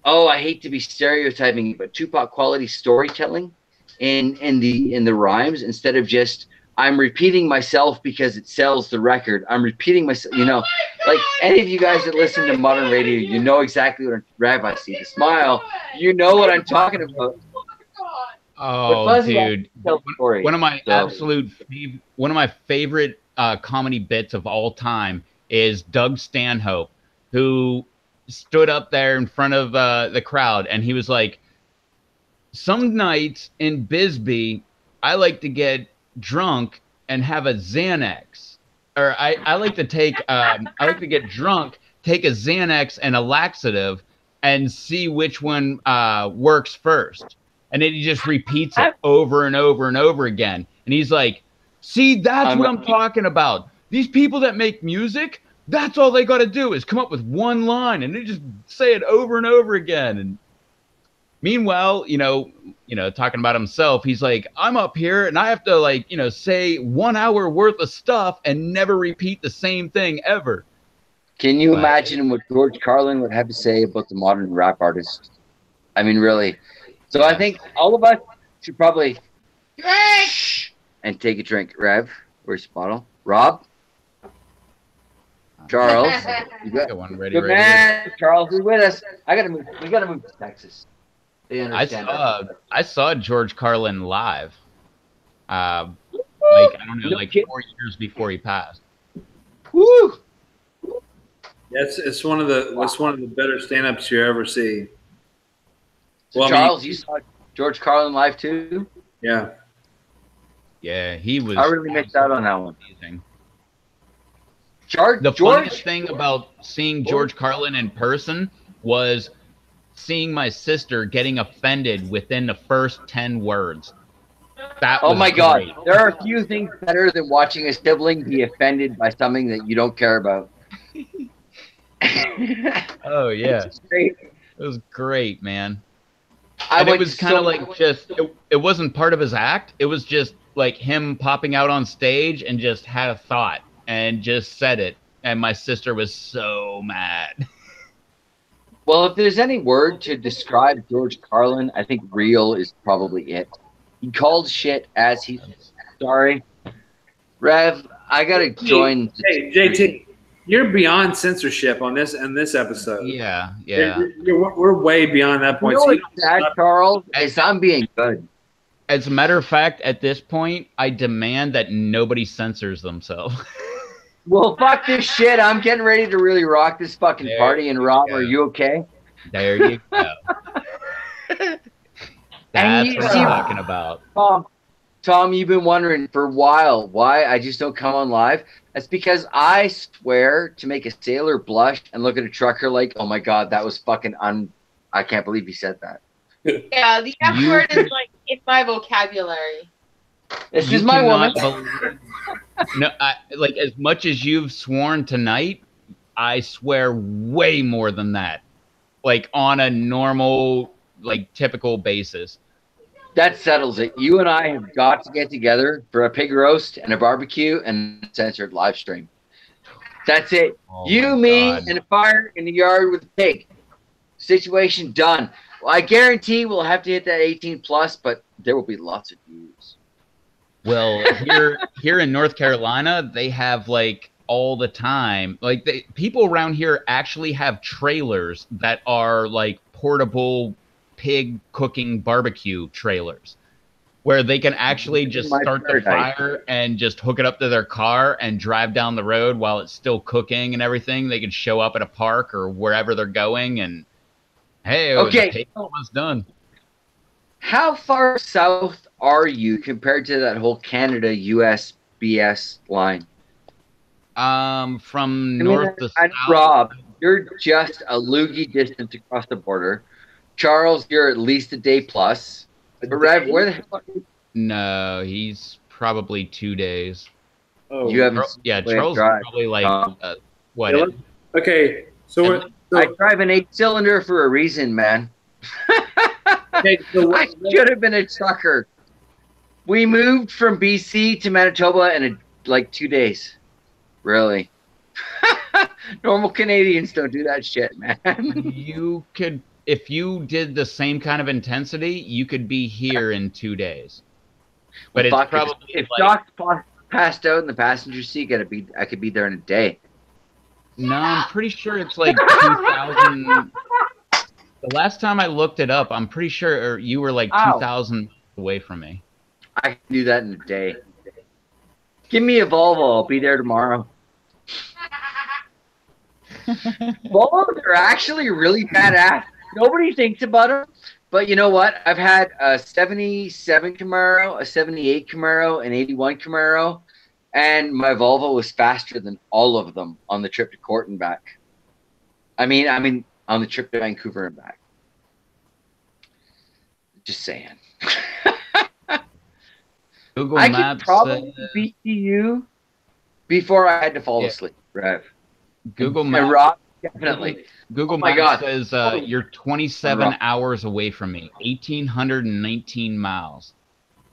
I hate to be stereotyping, but Tupac quality storytelling in the rhymes instead of just I'm repeating myself because it sells the record. I'm repeating myself, like any of you guys that listen to modern radio, you know exactly what Rev, I see the smile. You know what I'm talking about. Oh, dude, story, one of my so. one of my favorite comedy bits of all time is Doug Stanhope, who stood up there in front of the crowd, and he was like, "Some nights in Bisbee, I like to get drunk and have a Xanax, or I like to take I like to get drunk, take a Xanax and a laxative, and see which one works first." And then he just repeats it over and over and over again. And he's like, "See, that's what I'm talking about. These people that make music, that's all they got to do is come up with one line, and they just say it over and over again." And meanwhile, talking about himself, he's like, "I'm up here and I have to say 1 hour worth of stuff and never repeat the same thing ever." Can you imagine what George Carlin would have to say about the modern rap artist? I mean, really. So I think all of us should probably drink and take a drink. Rev, where's your bottle? Rob? Charles? You got one ready good right man. here. Charles is with us. We gotta move to Texas. They understand I saw George Carlin live. I don't know, 4 years before he passed. Woo! It's one of the better stand-ups you ever see. So Charles, you saw George Carlin live too? Yeah. Yeah, he was. I really missed out on that one. Amazing. The funniest thing about seeing George Carlin in person was seeing my sister getting offended within the first 10 words. That was my God. great. There are a few things better than watching a sibling be offended by something that you don't care about. Oh, yeah. It was great, man. And it was kind of it wasn't part of his act. It was just like him popping out on stage and just had a thought and just said it. And my sister was so mad. Well, if there's any word to describe George Carlin, I think real is probably it. He called shit as he... Sorry. Rev, I got to join... Hey, JT, you're beyond censorship on this episode. Yeah. We're way beyond that point. You know what's sad, Charles, is I'm being good. As a matter of fact, at this point, I demand that nobody censors themselves. Well, fuck this shit. I'm getting ready to really rock this fucking party. And Rob, are you okay? There you go. That's what I'm talking about. Tom, you've been wondering for a while why I just don't come on live. That's because I swear to make a sailor blush and look at a trucker like, oh my God, that was fucking I can't believe he said that. Yeah, the F word is like in my vocabulary. This is my woman. No, as much as you've sworn tonight, I swear way more than that. Like on a normal, typical basis. That settles it. You and I have got to get together for a pig roast and a barbecue and a censored live stream. That's it. Oh you, me, and a fire in the yard with a pig. Situation done. Well, I guarantee we'll have to hit that 18 plus, but there will be lots of views. Well, here in North Carolina, they have all the time. People around here actually have trailers that are portable pig cooking barbecue trailers, where they can actually just start the fire and just hook it up to their car and drive down the road while it's still cooking and everything. They can show up at a park or wherever they're going and, hey, the pig almost done. How far south are you compared to that whole Canada-US BS line? From north to south. Rob, You're just a loogie distance across the border. Charles, you're at least a day plus. But Rev, where the hell are you? No, he's probably 2 days. Oh, You haven't seen Yeah, the way I Charles is drive. probably like what? yeah, okay. So, At what, I so, drive an 8-cylinder for a reason, man. okay, so I should have been a trucker. We moved from BC to Manitoba in like 2 days. Really. Normal Canadians don't do that shit, man. You could, if you did the same kind of intensity, you could be here in 2 days. But it's Fuck, probably if like, Doc's passed out in the passenger seat, I could be there in a day. no, I'm pretty sure it's like 2,000. The last time I looked it up, I'm pretty sure you were like Ow. 2,000 away from me. I can do that in a day. Give me a Volvo. I'll be there tomorrow. Volvos are actually really badass. Nobody thinks about them, but you know what? I've had a 77 Camaro, a 78 Camaro, an 81 Camaro, and my Volvo was faster than all of them on the trip to Court and back. I mean, on the trip to Vancouver and back. Just saying. Google I Maps could probably beat you before I had to fall asleep, Rev. Google And Maps. Rob, definitely. Google Oh my Maps God. says you're 27 hours away from me, 1,819 miles.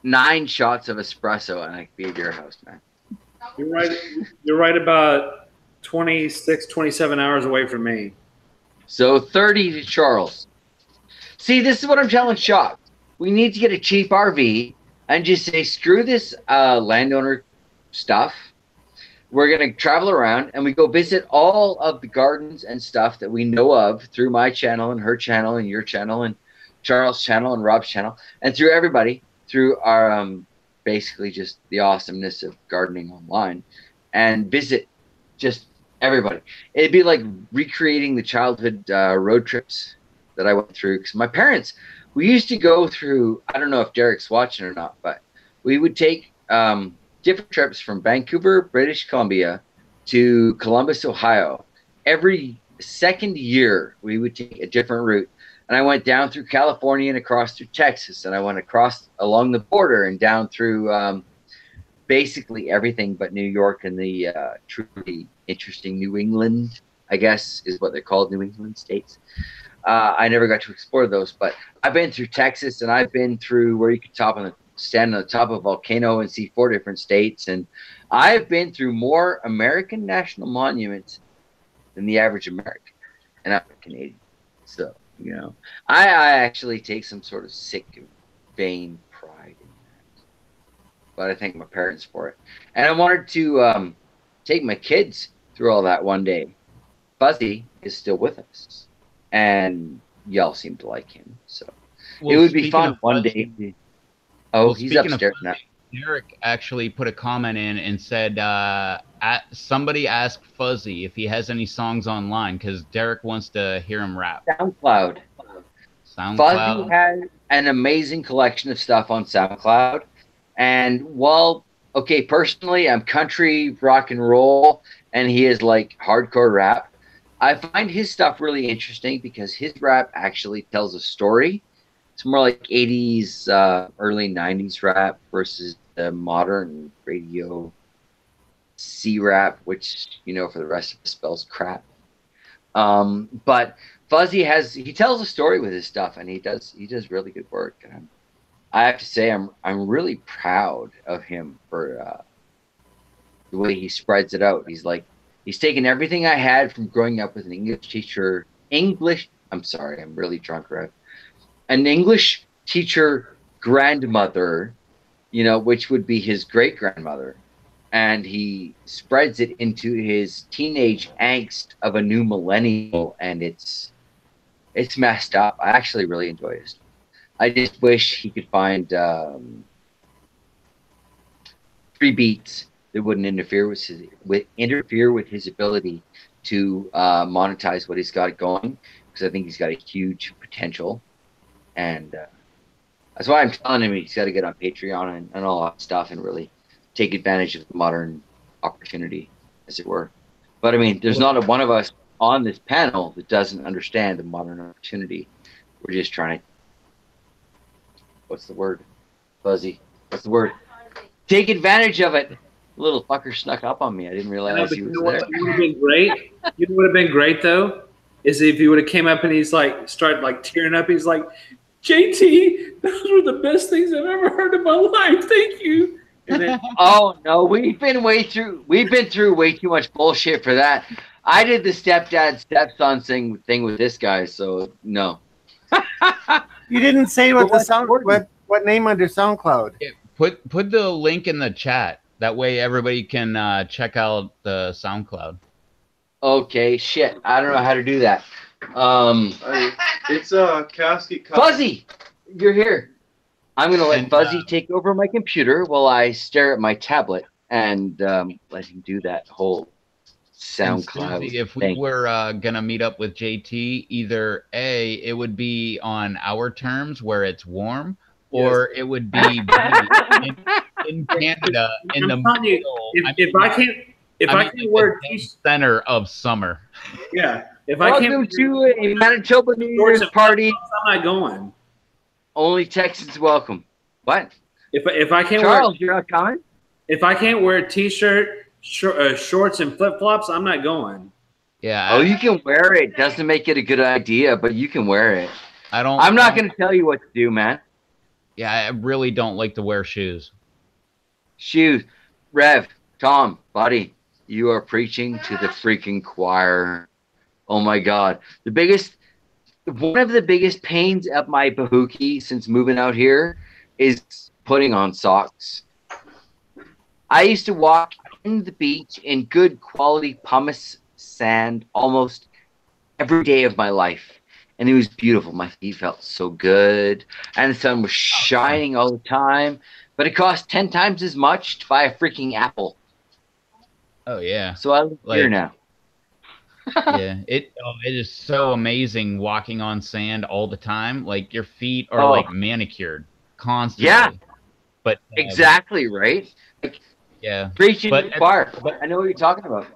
9 shots of espresso, and I could be at your house, man. you're right. You're right about 26, 27 hours away from me. So 30 to Charles. See, this is what I'm telling Shop. We need to get a cheap RV and just say, screw this landowner stuff. We're going to travel around and we go visit all of the gardens and stuff that we know of through my channel and her channel and your channel and Charles' channel and Rob's channel and through everybody, through our basically just the awesomeness of gardening online, and visit just everybody. It'd be like recreating the childhood road trips that I went through. Because my parents, we used to go through, I don't know if Derek's watching or not, but we would take different trips from Vancouver, British Columbia to Columbus, Ohio. Every second year, we would take a different route. And I went down through California and across through Texas. And I went across along the border and down through basically everything but New York and the truly interesting New England, I guess, is what they're called, New England states. I never got to explore those, but I've been through Texas and I've been through where you could stand on the top of a volcano and see 4 different states. And I've been through more American national monuments than the average American. And I'm a Canadian. So, you know, I actually take some sort of sick, vain pride in that. But I thank my parents for it. And I wanted to take my kids through all that one day. Fuzzy is still with us. And y'all seem to like him. So it would be fun one day. Oh, he's upstairs now. Derek actually put a comment in and said, somebody ask Fuzzy if he has any songs online, because Derek wants to hear him rap. SoundCloud. Fuzzy has an amazing collection of stuff on SoundCloud. And well, okay, personally, I'm country, rock and roll, and he is like hardcore rap. I find his stuff really interesting because his rap actually tells a story. It's more like 80s, early 90s rap versus the modern radio C rap, which, you know, for the rest of it spells crap. But Fuzzy he tells a story with his stuff, and he does really good work. And I have to say, I'm really proud of him for the way he spreads it out. He's taken everything I had from growing up with an English teacher. I'm sorry, I'm really drunk, right? An English teacher grandmother, you know, which would be his great grandmother. And he spreads it into his teenage angst of a new millennial. And it's messed up. I actually really enjoy it. I just wish he could find 3 beats that wouldn't interfere with his ability to monetize what he's got going, because I think he's got a huge potential, and that's why I'm telling him he's got to get on Patreon and all that stuff and really take advantage of the modern opportunity, as it were. But I mean, there's not one of us on this panel that doesn't understand the modern opportunity. We're just trying to, what's the word? Fuzzy. What's the word? Take advantage of it. Little fucker snuck up on me. I didn't I know, realize but he you was know what there. would have been great? You know what would have been great though? Is if he would have came up and he's like started like tearing up. He's like, JT, those were the best things I've ever heard in my life. Thank you. And then Oh no, we've been through way too much bullshit for that. I did the stepdad stepson thing with this guy, so no. You didn't say what But the what's sound important? what name under SoundCloud. Yeah, put the link in the chat. That way everybody can check out the SoundCloud. Okay, shit. I don't know how to do that. It's a casket. Fuzzy, you're here. I'm gonna let And, Fuzzy take over my computer while I stare at my tablet and let him do that whole And SoundCloud Susie, if we thing. were gonna meet up with JT, either A, it would be on our terms where it's warm, or it would be B, in Canada in the I'm telling you, middle. if I can't wear a t-shirt, center of summer. yeah, if I can't Welcome to a Manitoba New shorts Year's and party. flip-flops, I'm not going. Only Texans welcome. What? If I can't Charles, you're not coming? if I can't wear a t-shirt, shorts and flip-flops, I'm not going. Yeah. Oh, you can wear it. Doesn't make it a good idea, but you can wear it. I don't. I'm not going to tell you what to do, man. Yeah, I really don't like to wear shoes. Shoes. Rev, Tom, buddy, you are preaching to the freaking choir. Oh my God. One of the biggest pains of my bahookie since moving out here is putting on socks. I used to walk in the beach in good quality pumice sand almost every day of my life. And it was beautiful. My feet felt so good. And the sun was shining all the time. But it cost 10 times as much to buy a freaking apple. Oh yeah. So I live here now. Yeah, it is so amazing walking on sand all the time. Like your feet are like manicured constantly. Yeah. But exactly, right? Like, yeah. Preaching to the choir. I know what you're talking about.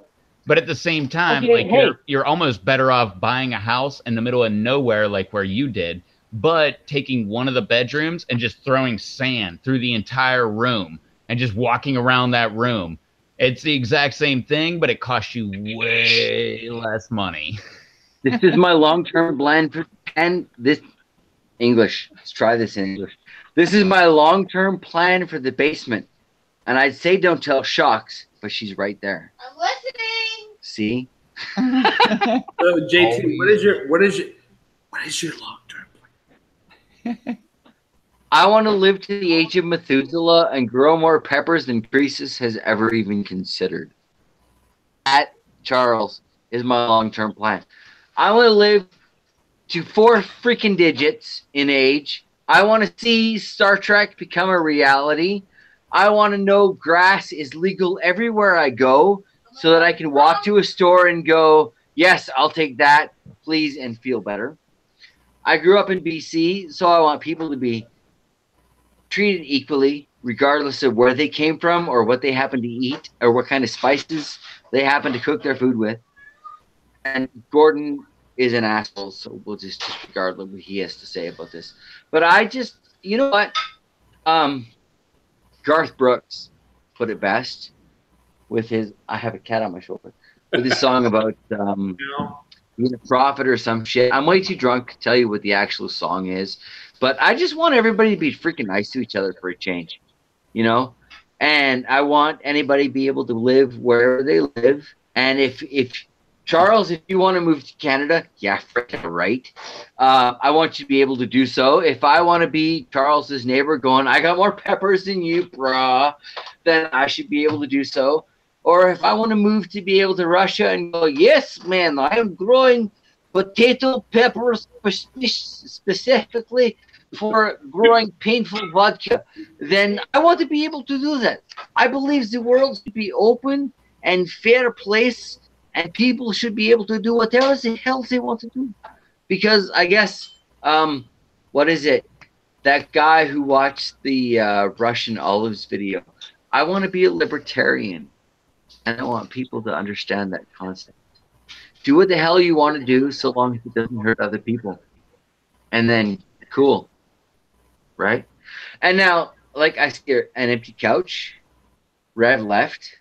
But at the same time, Okay, like hey. you're almost better off buying a house in the middle of nowhere, like where you did, but taking one of the bedrooms and just throwing sand through the entire room and just walking around that room. It's the exact same thing, but it costs you way less money. This is my long-term plan for this English. Let's try this in English. This is my long-term plan for the basement. And I'd say don't tell Shocks, but she's right there. I'm listening. See? So JT, what is your long-term plan? I want to live to the age of Methuselah and grow more peppers than Croesus has ever even considered. That, Charles, is my long-term plan. I want to live to 4 freaking digits in age. I want to see Star Trek become a reality. I want to know grass is legal everywhere I go so that I can walk to a store and go, yes, I'll take that, please, and feel better. I grew up in BC, so I want people to be treated equally, regardless of where they came from or what they happen to eat or what kind of spices they happen to cook their food with. And Gordon is an asshole, so we'll just disregard what he has to say about this. But I just, you know what? Garth Brooks put it best with his I have a cat on my shoulder with his song about being a prophet or some shit. I'm way too drunk to tell you what the actual song is, but I just want everybody to be freaking nice to each other for a change, you know? And I want anybody to be able to live wherever they live. And if Charles, if you want to move to Canada, yeah, freaking right. I want you to be able to do so. If I want to be Charles's neighbor going, I got more peppers than you, brah, then I should be able to do so. Or if I want to move to be able to Russia and go, yes, man, I am growing potato peppers specifically for growing painful vodka, then I want to be able to do that. I believe the world should be open and fair place, and people should be able to do whatever the hell they want to do. Because I guess, what is it? That guy who watched the Russian olives video. I want to be a libertarian. And I want people to understand that concept. do what the hell you want to do, so long as it doesn't hurt other people. And then, cool, right? And now, like, I see an empty couch. Rev left.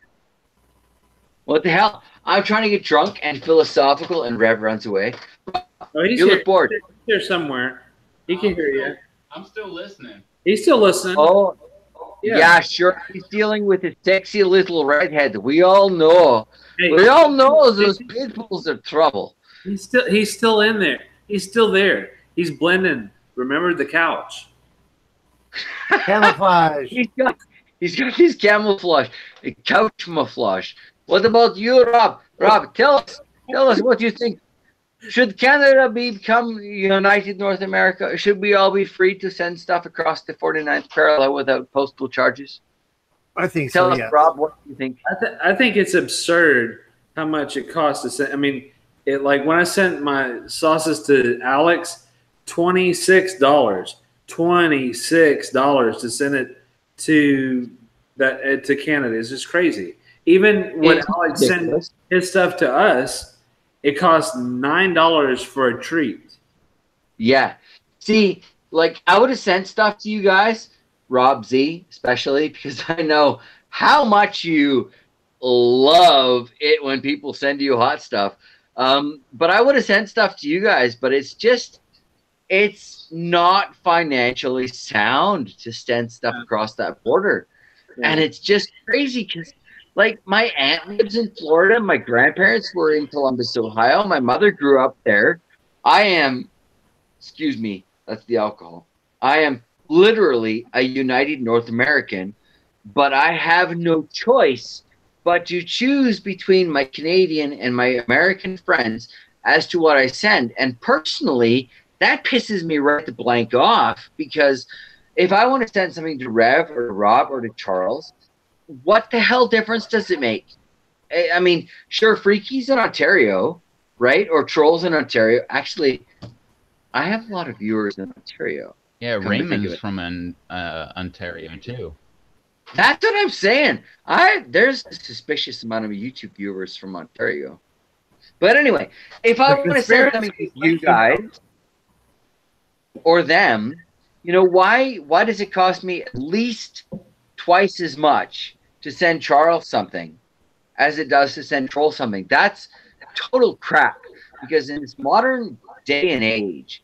What the hell? I'm trying to get drunk and philosophical, and Rev runs away. Oh, he's You here. look bored. He's here somewhere. He can hear you. I'm still listening. He's still listening. Oh, yeah, sure. He's dealing with a sexy little redhead. We all know. Hey, We all know those pit bulls are trouble. He's still in there. He's still there. He's blending. Remember the couch. Camouflage. He's got his camouflage, a couch camouflage. What about you, Rob? Rob, tell us what you think. Should Canada become United North America? Should we all be free to send stuff across the 49th parallel without postal charges? I think Tell so, us, yeah. Rob, what do you think? I think it's absurd how much it costs to send. I mean, like when I sent my sauces to Alex, $26, $26 to send it to Canada. It's just crazy. Even when Alex sends his stuff to us, it costs $9 for a treat. Yeah. See, like I would have sent stuff to you guys, Rob Z, especially because I know how much you love it when people send you hot stuff. But I would have sent stuff to you guys, but it's not financially sound to send stuff across that border. Yeah. And it's just crazy because, like, my aunt lives in Florida. My grandparents were in Columbus, Ohio. My mother grew up there. Excuse me, that's the alcohol. I am literally a United North American, but I have no choice but to choose between my Canadian and my American friends as to what I send. And personally, that pisses me right the blank off, because if I want to send something to Rev or to Rob or to Charles, what the hell difference does it make? I mean, sure, Freaky's in Ontario, right? Or Trolls in Ontario. Actually, I have a lot of viewers in Ontario. Yeah, Raymond's from Ontario too. That's what I'm saying. There's a suspicious amount of YouTube viewers from Ontario. But anyway, if I want to send something to you guys or them, why does it cost me at least twice as much to send Charles something as it does to send Troll something? That's total crap, because in this modern day and age,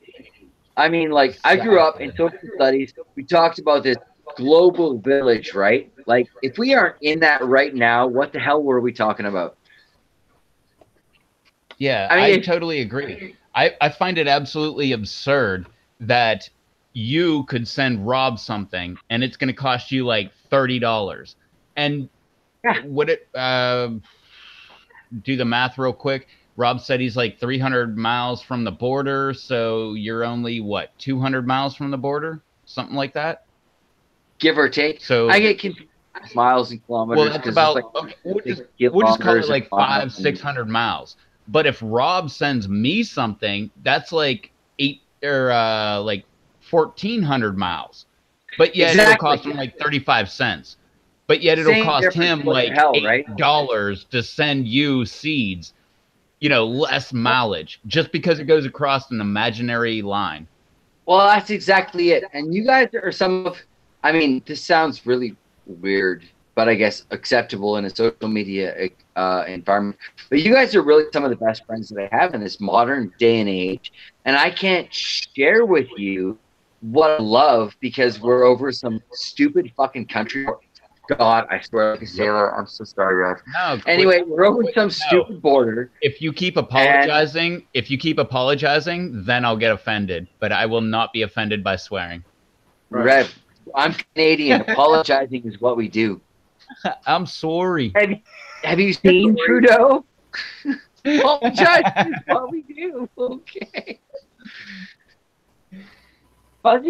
I mean, like, I grew up in social studies. We talked about this global village, right? Like, if we aren't in that right now, what the hell were we talking about? Yeah, I totally agree. I find it absolutely absurd that you could send Rob something and it's going to cost you like $30. And would it do the math real quick? Rob said he's like 300 miles from the border, so you're only, what, 200 miles from the border? Something like that? Give or take. So I get confused miles and kilometers. Well, that's about, like, okay, we'll just call it like 500-600 miles. But if Rob sends me something, that's like 1,400 miles. But yet it'll cost him like 35 cents. But yet it'll cost him like $8 to send you seeds. Less mileage, just because it goes across an imaginary line. Well, that's exactly it. And you guys are this sounds really weird, but I guess acceptable in a social media environment. But you guys are really some of the best friends that I have in this modern day and age. And I can't share with you what I love because we're over some stupid fucking country. God, I swear like a sailor. I'm so sorry, Rev. No, anyway, we're over some stupid border. If you keep apologizing, then I'll get offended. But I will not be offended by swearing. Right. Rev, I'm Canadian. Apologizing is what we do. I'm sorry. Have you seen Trudeau? Apologizing is what we do. Okay. But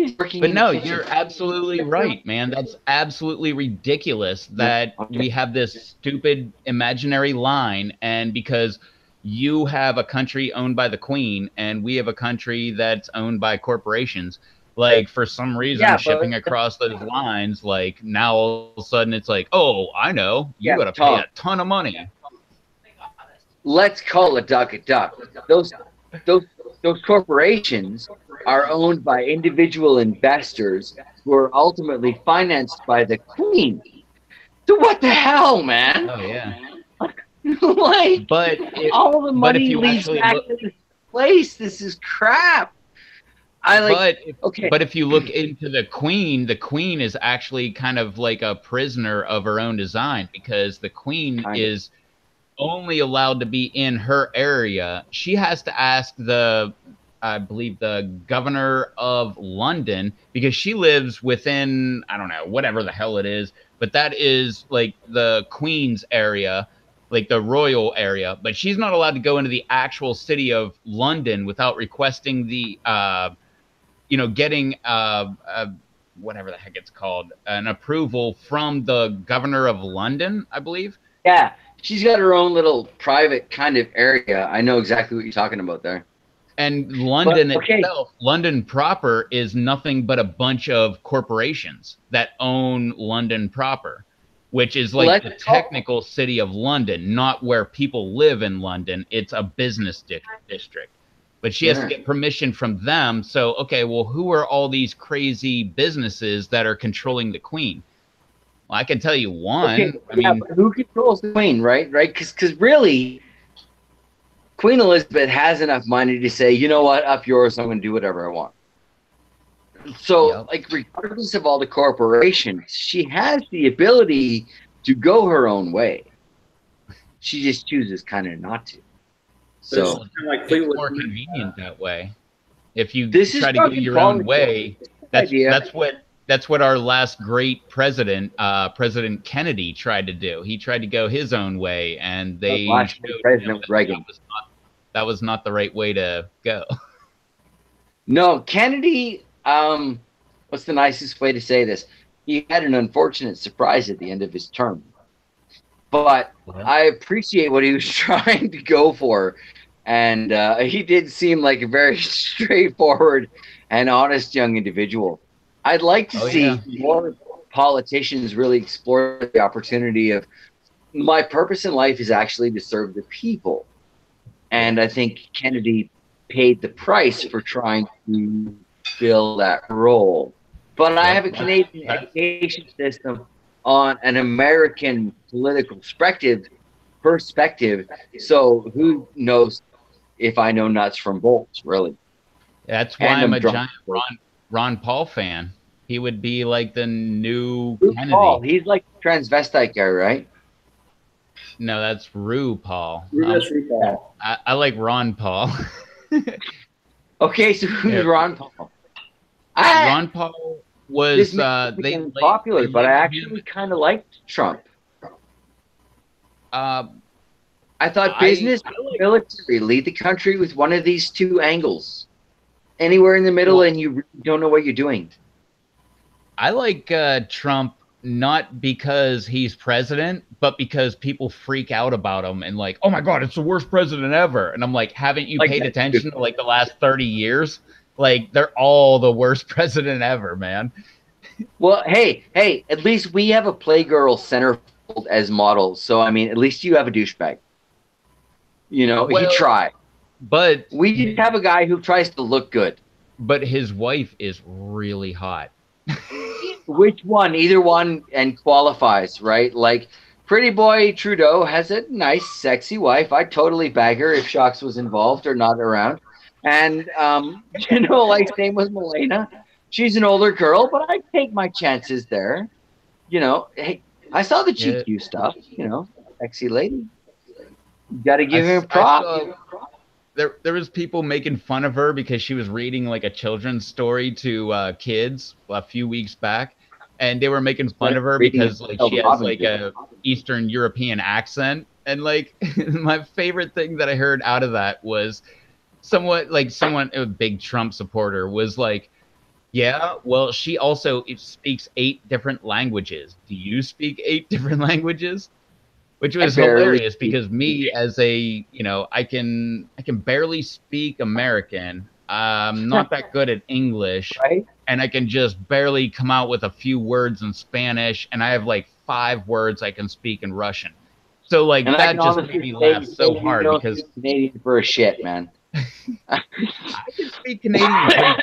no, you're absolutely right, man. That's absolutely ridiculous that we have this stupid imaginary line, and because you have a country owned by the Queen and we have a country that's owned by corporations, like, for some reason, shipping across those lines, like, now all of a sudden it's like, oh, I know, you got to pay a ton of money. let's call a duck a duck. Those those corporations are owned by individual investors who are ultimately financed by the queen. So what the hell, man? Oh yeah. Like all the but if money you leads actually back look, to this place. This is crap. I like. Okay. but if you look into the queen is actually kind of like a prisoner of her own design, because the queen is only allowed to be in her area. She has to ask I believe the governor of London, because she lives within, I don't know, whatever the hell it is, but that is like the queen's area, like the royal area, but she's not allowed to go into the actual city of London without requesting the getting whatever the heck it's called, an approval from the governor of London, I believe. Yeah, she's got her own little private kind of area. I know exactly what you're talking about there. And London itself, London proper, is nothing but a bunch of corporations that own London proper, which is like the technical city of London, not where people live in London. It's a business district. But she has to get permission from them. So, okay, well, who are all these crazy businesses that are controlling the queen? Well, I can tell you one. Okay, I mean, but who controls the queen, right? Because really, Queen Elizabeth has enough money to say, you know what, up yours, I'm going to do whatever I want. So, like, regardless of all the corporations, she has the ability to go her own way. She just chooses kind of not to. So it's more convenient that way. If you try to go your politics. own way, that's what our last great president, President Kennedy, tried to do. He tried to go his own way, and they President Reagan. That was not the right way to go. No, Kennedy. What's the nicest way to say this? He had an unfortunate surprise at the end of his term. But I appreciate what he was trying to go for. And he did seem like a very straightforward and honest young individual. I'd like to see more politicians really explore the opportunity of, my purpose in life is actually to serve the people. And I think Kennedy paid the price for trying to fill that role. But I have a Canadian education system on an American political perspective. So who knows if I know nuts from bolts, really? That's why I'm a giant Ron Paul fan. He would be like the new Kennedy. Paul. He's like the transvestite guy, right? No, that's Rue Paul. That's Rue Paul. I like Ron Paul. Okay, so who's Ron Paul? Ron Paul was they popular, but I actually kind of liked Trump. I thought business, military, lead the country with one of these two angles. Anywhere in the middle, and you don't know what you're doing. I like Trump not because he's president, but because people freak out about him and like, oh my God, it's the worst president ever. And I'm like, haven't you paid attention to like the last 30 years? Like, they're all the worst president ever, man. Well, hey, at least we have a Playgirl centerfold as models. So, I mean, at least you have a douchebag. You know, he tried. But we just have a guy who tries to look good. But his wife is really hot. Which one? Either one and qualifies, right? Like, Pretty Boy Trudeau has a nice, sexy wife. I'd totally bag her if Shocks was involved or not around. And, you know, like, same with Milena. She's an older girl, but I take my chances there. You know, hey, I saw the GQ stuff, you know, sexy lady. You got to give him props. There was people making fun of her because she was reading like a children's story to kids a few weeks back, and they were making fun of her because like she has like a Eastern European accent. And like my favorite thing that I heard out of that was someone, a big Trump supporter, was like, yeah, well, she also speaks 8 different languages. Do you speak 8 different languages? Which was hilarious because me as a, you know, I can barely speak American. I'm not that good at English, right? And I can just barely come out with a few words in Spanish, and I have like 5 words I can speak in Russian. So like And I that can just honestly made me say, laugh so you hard don't because speak Canadian for a shit, man. I can speak Canadian pretty.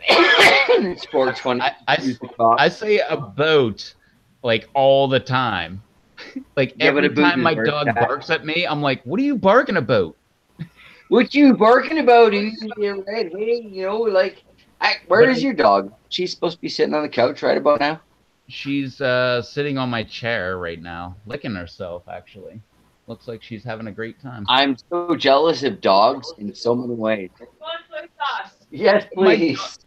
It's 420. Use the cock. I say a boat like all the time. Like Yeah, but every a boot time is my worth dog that. barks at me, I'm like, "What are you barking about?" What you barking about? Right? Hey, like, where But is your dog? She's supposed to be sitting on the couch right about now. she's sitting on my chair right now, licking herself. Actually, looks like she's having a great time. I'm so jealous of dogs in so many ways. Yes, please.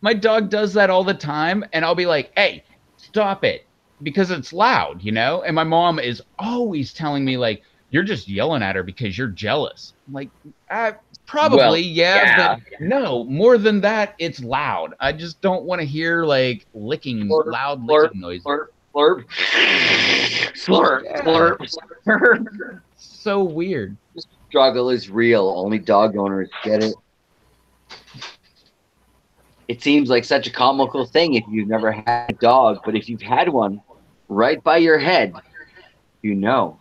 My dog does that all the time, and I'll be like, "Hey, stop it," because it's loud, you know. And my mom is always telling me like, "You're just yelling at her because you're jealous." I'm like, Well, probably, yeah, yeah. but no, more than that, it's loud. I just don't want to hear like loud licking noises. Slurp, slurp, slurp, Yeah. slurp, slurp. So weird. The struggle is real. Only dog owners get it. It seems like such a comical thing if you've never had a dog, but if you've had one right by your head, you know.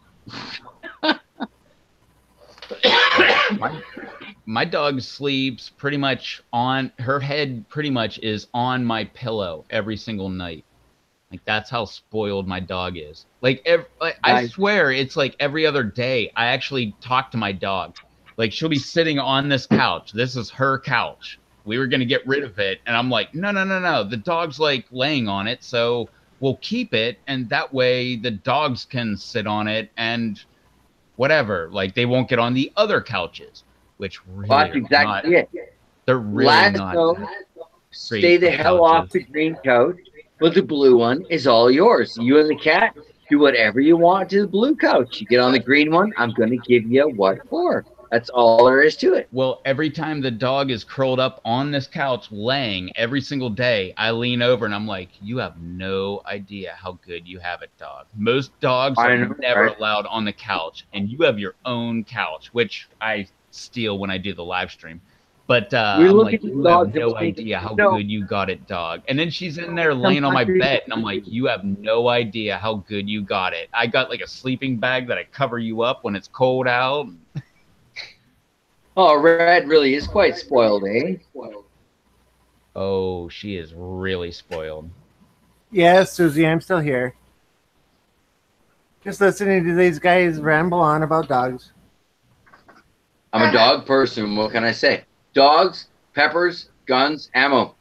My dog sleeps pretty much on her head, pretty much is on my pillow every single night. Like that's how spoiled my dog is. Like I swear it's like every other day I actually talk to my dog. Like she'll be sitting on this couch. This is her couch. We were going to get rid of it, and I'm like, no, no, no, no. The dog's like laying on it, so we'll keep it, and that way the dogs can sit on it and whatever. Like they won't get on the other couches, which really That's exactly it. they're really Last not. zone, stay the hell off the green couch, but the blue one is all yours. You and the cat do whatever you want to the blue couch. You get on the green one, I'm going to give you what for. That's all there is to it. Well, every time the dog is curled up on this couch laying every single day, I lean over and I'm like, you have no idea how good you have it, dog. Most dogs are never allowed on the couch, and you have your own couch, which I steal when I do the live stream. But I'm like, you have no idea how good you got it, dog. And then she's in there laying on my bed, and I'm like, you have no idea how good you got it. I got like a sleeping bag that I cover you up when it's cold out. Oh, Red really is quite spoiled, eh? Oh, she is really spoiled. Yes, Susie, I'm still here. Just listening to these guys ramble on about dogs. I'm a dog person. What can I say? Dogs, peppers, guns, ammo.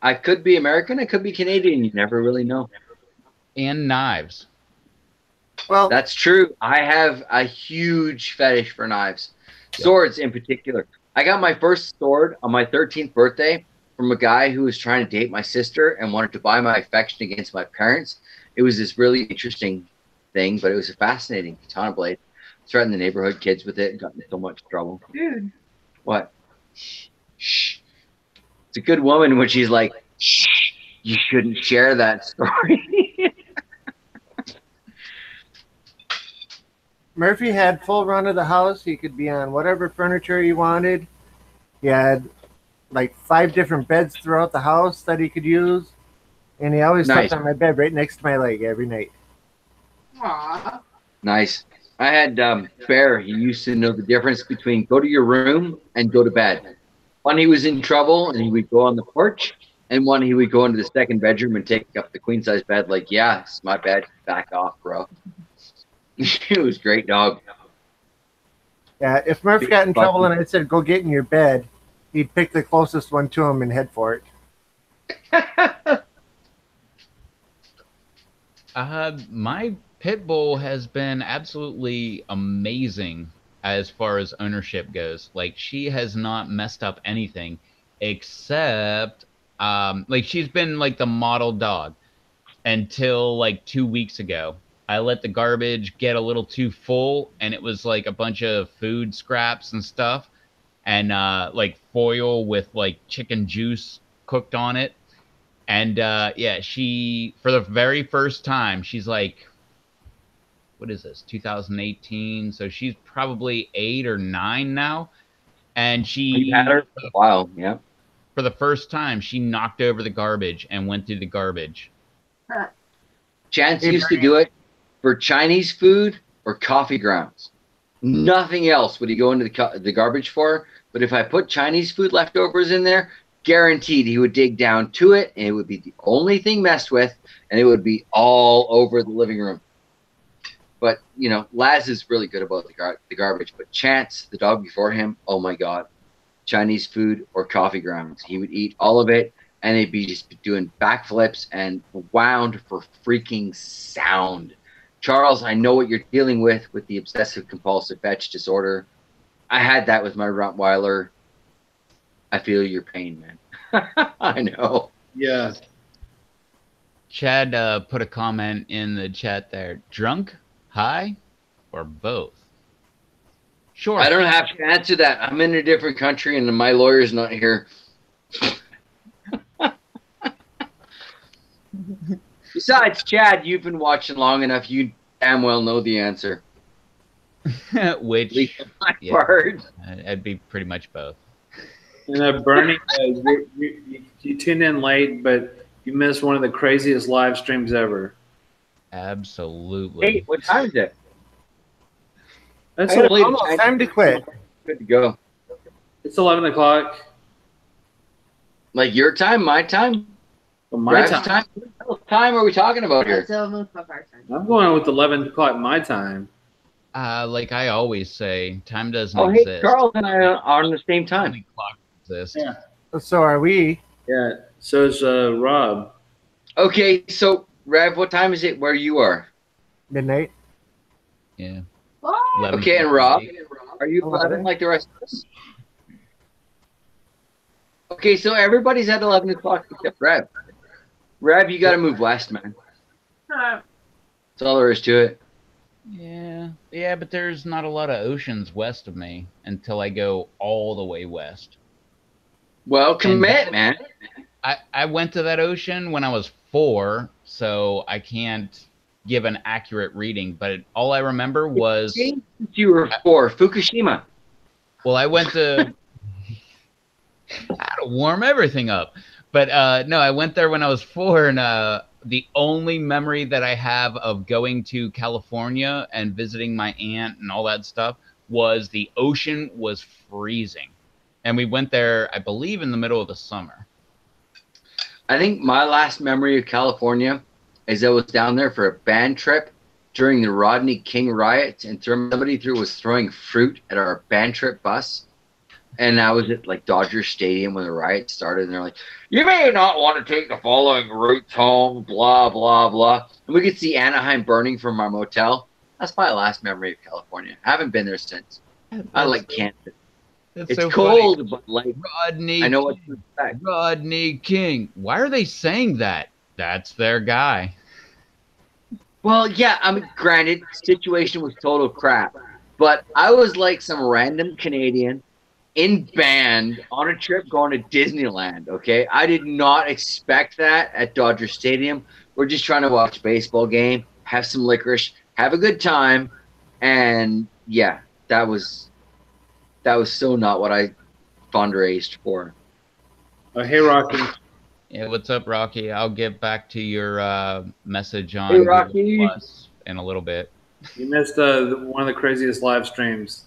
I could be American. I could be Canadian. You never really know. And knives. Well, that's true. I have a huge fetish for knives. Swords in particular. I got my first sword on my 13th birthday from a guy who was trying to date my sister and wanted to buy my affection against my parents. It was this really interesting thing, but it was a fascinating katana blade. Threatened the neighborhood kids with it and got in so much trouble. Dude. What? Shh. It's a good woman when she's like, shh, you shouldn't share that story. Murphy had full run of the house. He could be on whatever furniture he wanted. He had like 5 different beds throughout the house that he could use. And he always slept on my bed right next to my leg every night. Aww. Nice. I had Bear. He used to know the difference between go to your room and go to bed. When he was in trouble and he would go on the porch, and when he would go into the second bedroom and take up the queen size bed, like, yeah, it's my bed. Back off, bro. It was great, dog. Yeah, if Murph got in trouble and I said, go get in your bed, he'd pick the closest one to him and head for it. My pit bull has been absolutely amazing as far as ownership goes. Like, she has not messed up anything except, like, she's been like the model dog until like 2 weeks ago. I let the garbage get a little too full, and it was like a bunch of food scraps and stuff, and like foil with like chicken juice cooked on it. And yeah, she, for the very first time, she's like, what is this, 2018? So she's probably 8 or 9 now. And she had her for a while, yeah. For the first time, she knocked over the garbage and went through the garbage. Chance used to do it for Chinese food or coffee grounds. Nothing else would he go into the garbage for. But if I put Chinese food leftovers in there, guaranteed he would dig down to it, and it would be the only thing messed with, and it would be all over the living room. But, you know, Laz is really good about the garbage. But Chance, the dog before him, oh, my God. Chinese food or coffee grounds. He would eat all of it, and he'd be just doing backflips and wound for freaking sound. Charles, I know what you're dealing with the obsessive-compulsive fetch disorder. I had that with my Rottweiler. I feel your pain, man. I know. Yeah. Chad put a comment in the chat there. Drunk, high, or both? Sure. I don't have to answer that. I'm in a different country, and my lawyer's not here. Besides, Chad, you've been watching long enough. You damn well know the answer. Which, yeah, part. It'd be pretty much both. And Bernie, you tuned in late, but you missed one of the craziest live streams ever. Absolutely. Hey, what time is it? That's almost time to quit. Good to go. It's 11 o'clock. Like your time, my time? Well, my time. What time are we talking about here? It's 11 o'clock our time. I'm going with 11 o'clock my time. Like I always say, time doesn't Oh, exist. hey, Charles and I are on the same time. Only clock exists. Yeah. So are we. Yeah. So is Rob. Okay, so Rev, what time is it where you are? Midnight. Yeah. What? Okay, and Rob, are you 11 like the rest of us? Okay, so everybody's at 11 o'clock except Rev. Rev, you got to move west, man. That's all there is to it. Yeah, but there's not a lot of oceans west of me until I go all the way west. Well, commit, man. I went to that ocean when I was 4, so I can't give an accurate reading, but all I remember was... You were 4, Fukushima. Well, I went to... I had to warm everything up. But no, I went there when I was 4, and the only memory that I have of going to California and visiting my aunt and all that stuff was the ocean was freezing. And we went there, I believe, in the middle of the summer. I think my last memory of California is I was down there for a band trip during the Rodney King riots, and somebody was throwing fruit at our band trip bus. And I was at like Dodger Stadium when the riot started, and they're like, "You may not want to take the following routes home, blah, blah, blah." And we could see Anaheim burning from our motel. That's my last memory of California. I haven't been there since. I like Kansas. It's so cold, funny. but like Rodney I know what to expect. Rodney King. Why are they saying that? That's their guy. Well, yeah, I mean, granted, situation was total crap. But I was like some random Canadian in band on a trip going to Disneyland, okay? I did not expect that at Dodger Stadium. We're just trying to watch a baseball game, have some licorice, have a good time, and yeah, that was so not what I fundraised for. Hey, Rocky. Yeah, what's up, Rocky? I'll get back to your message on Hey, Rocky. Google Plus in a little bit. You missed one of the craziest live streams.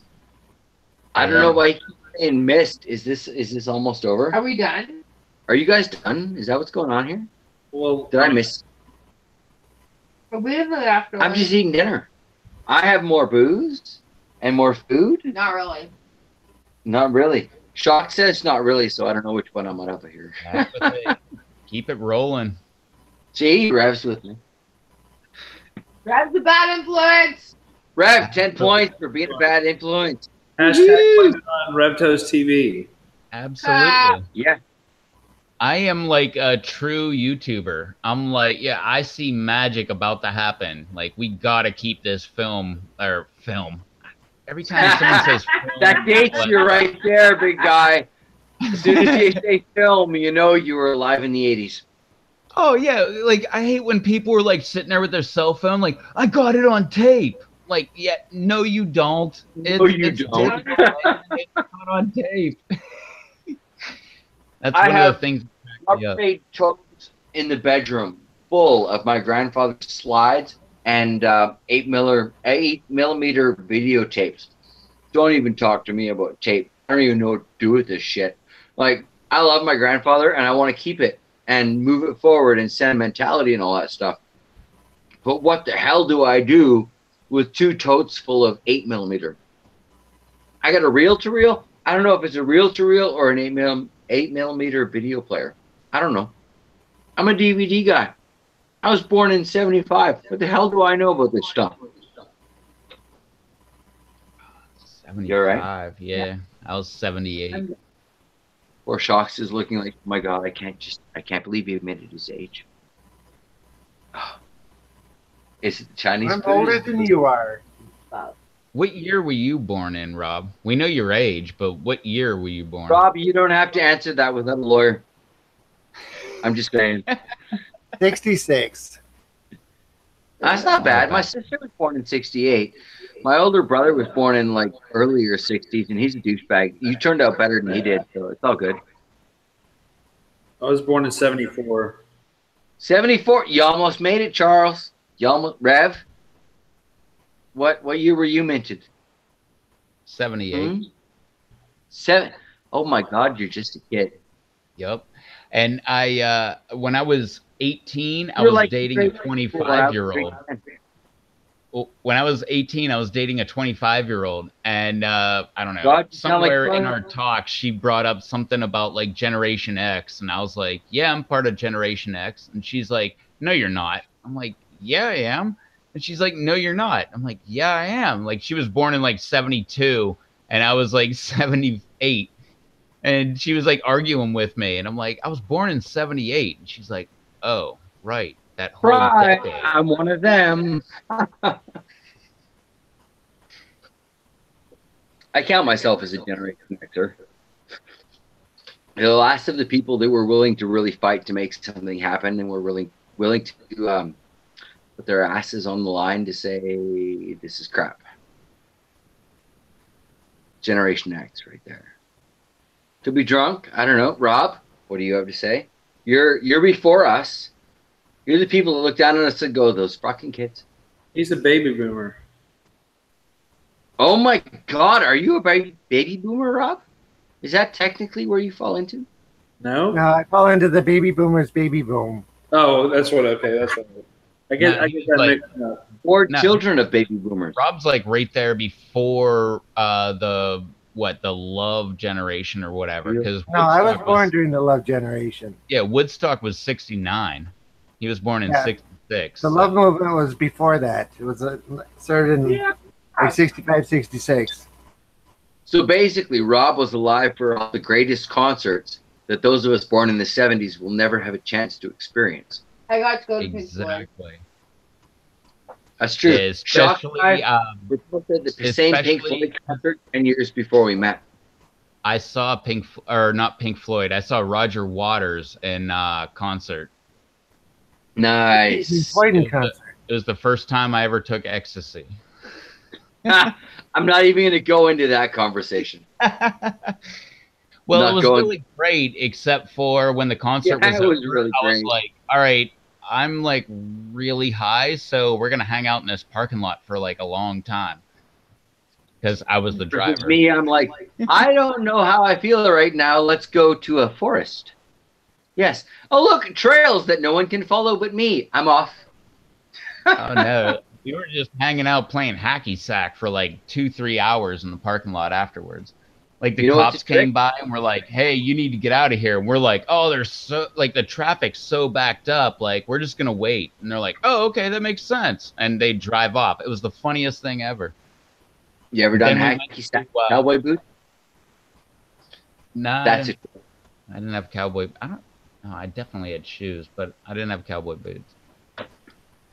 I don't know why you keep saying missed. Is this almost over? Are we done? Are you guys done? Is that what's going on here? Well, Did I miss? We have it after. I'm just eating dinner. I have more booze and more food. Not really. Not really. Shock says not really, so I don't know which one I'm up here. Keep it rolling. See, Rev's with me. Rev's a bad influence. Rev, 10 points for being a bad influence. Hashtag on RevToast TV. Absolutely. Yeah. I am like a true YouTuber. I'm like, yeah, I see magic about to happen. Like, we gotta keep this film. Every time someone says film, that dates you right there, big guy. As soon as you say film, you know you were alive in the 80s. Oh, yeah. Like, I hate when people are, like, sitting there with their cell phone, like, I got it on tape. Like, yeah, no, you don't. No, you don't. It's not on tape. That's one of the things. I've made totes in the bedroom full of my grandfather's slides and 8mm videotapes. Don't even talk to me about tape. I don't even know what to do with this shit. Like, I love my grandfather, and I want to keep it and move it forward and sentimentality and all that stuff. But what the hell do I do with 2 totes full of 8mm? I got a reel-to-reel. I don't know if it's a reel-to-reel or an 8mm video player. I don't know. I'm a DVD guy. I was born in 75. What the hell do I know about this stuff? 75, You're right. yeah. I was 78. Poor Shocks is looking like, oh my God, I can't believe he admitted his age. Is it the Chinese I'm food? older than you are. What year were you born in, Rob? We know your age, but what year were you born? Rob, you don't have to answer that without a lawyer. I'm just saying. 66. That's not bad. My sister was born in 68. My older brother was born in like earlier 60s, and he's a douchebag. You turned out better than he did, so it's all good. I was born in 74. 74. You almost made it, Charles. You almost, Rev. What year were you minted? 78. 7. Oh my God, you're just a kid. Yep. And I, when I was 18, I was dating a 25-year-old. When I was 18, I was dating a 25-year-old, and I don't know, God, somewhere in our talk, she brought up something about like Generation X, and I was like, yeah, I'm part of Generation X, and she's like, no, you're not. I'm like, yeah, I am. And she's like, no, you're not. I'm like, yeah, I am. Like, she was born in like 72, and I was like 78. And she was like arguing with me, and I'm like, I was born in 78. And she's like, oh, right, that whole decade. I'm one of them. I count myself as a Generation Xer. The last of the people that were willing to really fight to make something happen, and were willing to put their asses on the line to say this is crap. Generation X, right there. To be drunk, I don't know. Rob, what do you have to say? You're before us. You're the people that look down on us and go, those fucking kids. He's a baby boomer. Oh my God, are you a baby boomer, Rob? Is that technically where you fall into? No? No, I fall into the baby boomers baby boom. Oh, that's what, okay, that's what. I get that like, mixed up. Or children of baby boomers. Rob's like right there before the love generation or whatever. Because no, I was born during the love generation. Yeah, Woodstock was 69. He was born in 66. The love movement was before that. It was started in like 65, 66. So basically, Rob was alive for all the greatest concerts that those of us born in the 70s will never have a chance to experience. I got to go to Exactly. That's true. Especially, the same Pink Floyd concert 10 years before we met. I saw not Pink Floyd. I saw Roger Waters in concert. Nice. Pink Floyd in concert. It was the first time I ever took ecstasy. I'm not even going to go into that conversation. Well, it was really great, except for when the concert was over. Really I was like, all right, I'm like really high, so we're gonna hang out in this parking lot for like a long time. Because I was the driver. Me, I'm like, I don't know how I feel right now. Let's go to a forest. Yes. Oh, look, trails that no one can follow but me. I'm off. Oh no, we were just hanging out playing hacky sack for like 2-3 hours in the parking lot afterwards. Like the cops came by and were like, "Hey, you need to get out of here." And we're like, "Oh, there's so like the traffic's so backed up. Like we're just gonna wait." And they're like, "Oh, okay, that makes sense." And they drive off. It was the funniest thing ever. You ever done hacky sack cowboy boots? Nah, that's it. I didn't have cowboy. No, I definitely had shoes, but I didn't have cowboy boots.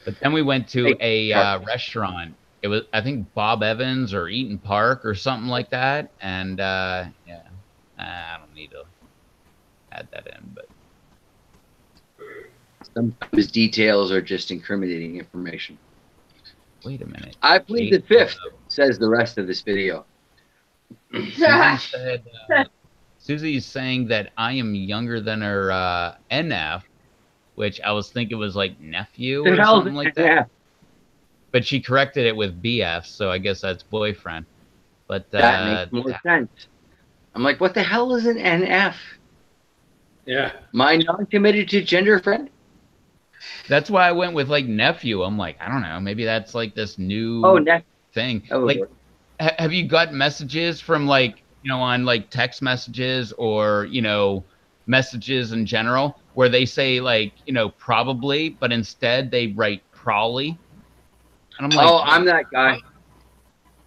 But then we went to a restaurant. It was, I think, Bob Evans or Eaton Park or something like that. And, yeah, I don't need to add that in, but. Sometimes details are just incriminating information. Wait a minute. I plead the fifth, says the rest of this video. Susie's saying that I am younger than her NF, which I was thinking was like nephew or something like that. but she corrected it with BF, so I guess that's boyfriend. But That makes more sense. I'm like, what the hell is an NF? Yeah. My non-committed to gender friend? that's why I went with like nephew. I'm like, I don't know, maybe that's like this new Oh, nephew. thing. That would Like, work. have you got messages from like, on like text messages or, messages in general where they say like, probably, but instead they write probably? And I'm like, Oh, I'm that guy.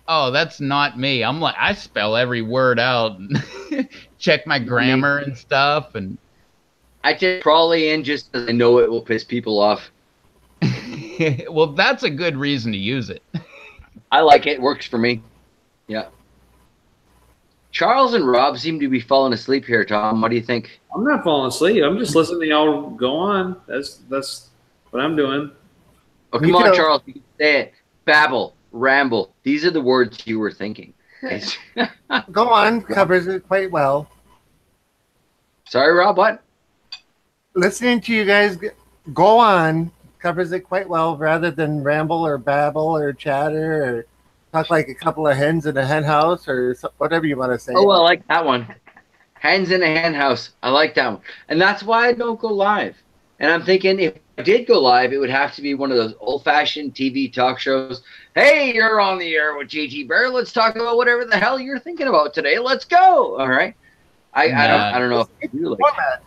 oh, that's not me. I'm like, I spell every word out, and check my grammar and stuff. And I take probably in just because I know it will piss people off. well, that's a good reason to use it. I like it. It works for me. Yeah. Charles and Rob seem to be falling asleep here, Tom. What do you think? I'm not falling asleep. I'm just listening to y'all go on. That's what I'm doing. Oh, Me come on, too. Charles. You can say it. Babble, ramble. These are the words you were thinking. Go on, covers it quite well. Sorry, Rob, what? Listening to you guys go on covers it quite well rather than ramble or babble or chatter or talk like a couple of hens in a hen house or whatever you want to say. Oh, I like that one. Hens in a hen house. I like that one. And that's why I don't go live. And I'm thinking if I did go live, it would have to be one of those old-fashioned TV talk shows. Hey, you're on the air with JT Bear. Let's talk about whatever the hell you're thinking about today. Let's go. All right. I don't know if you do like that.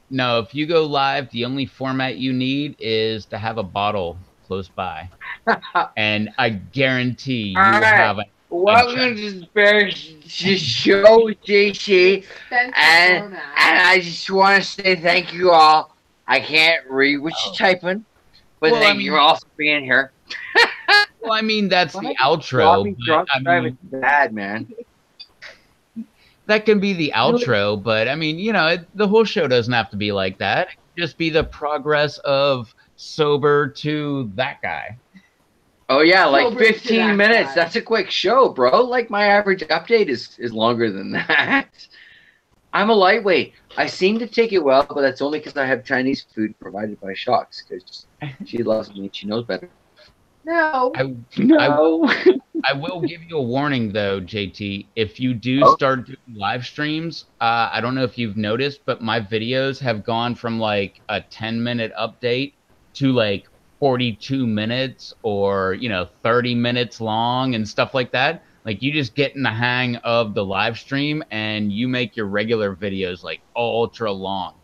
No, if you go live, the only format you need is to have a bottle close by. And I guarantee you All will right. have Welcome to Bear Show, JC. And I just want to say thank you all. I can't read what you're typing, but Well, thank you all for being here. Well, I mean, that's the outro. Robbie but, drunk I driving mean, bad, man. that can be the outro, but I mean, the whole show doesn't have to be like that. It can just be the progress of sober to that guy. Oh yeah, like Sober to 15 that minutes. guy. That's a quick show, bro. Like my average update is longer than that. I'm a lightweight. I seem to take it well, but that's only because I have Chinese food provided by Shocks because she loves me and she knows better. No. No. I will give you a warning though, JT. If you do start doing live streams, I don't know if you've noticed, but my videos have gone from like a 10-minute update to like 42 minutes or 30 minutes long and stuff like that. Like you just get in the hang of the live stream and you make your regular videos like ultra long.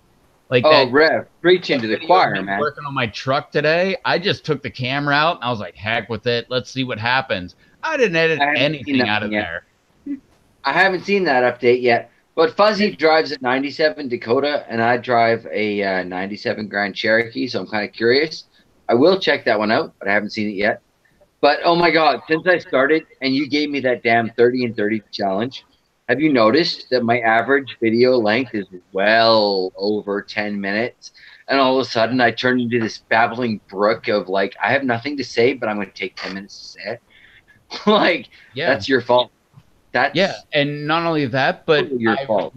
Like Oh, Rev, preach into the video choir, I'm man. working on my truck today. I just took the camera out and I was like, heck with it. Let's see what happens. I didn't edit I haven't seen anything that out of yet. there. I haven't seen that update yet. But Fuzzy drives a 97 Dakota, and I drive a 97 Grand Cherokee, so I'm kind of curious. I will check that one out, but I haven't seen it yet. But, oh my God, since I started and you gave me that damn 30 and 30 challenge, have you noticed that my average video length is well over 10 minutes? And all of a sudden, I turn into this babbling brook of, like, I have nothing to say, but I'm going to take 10 minutes to say it. Like, Yeah. that's your fault. That's Yeah, and not only that, but totally your fault.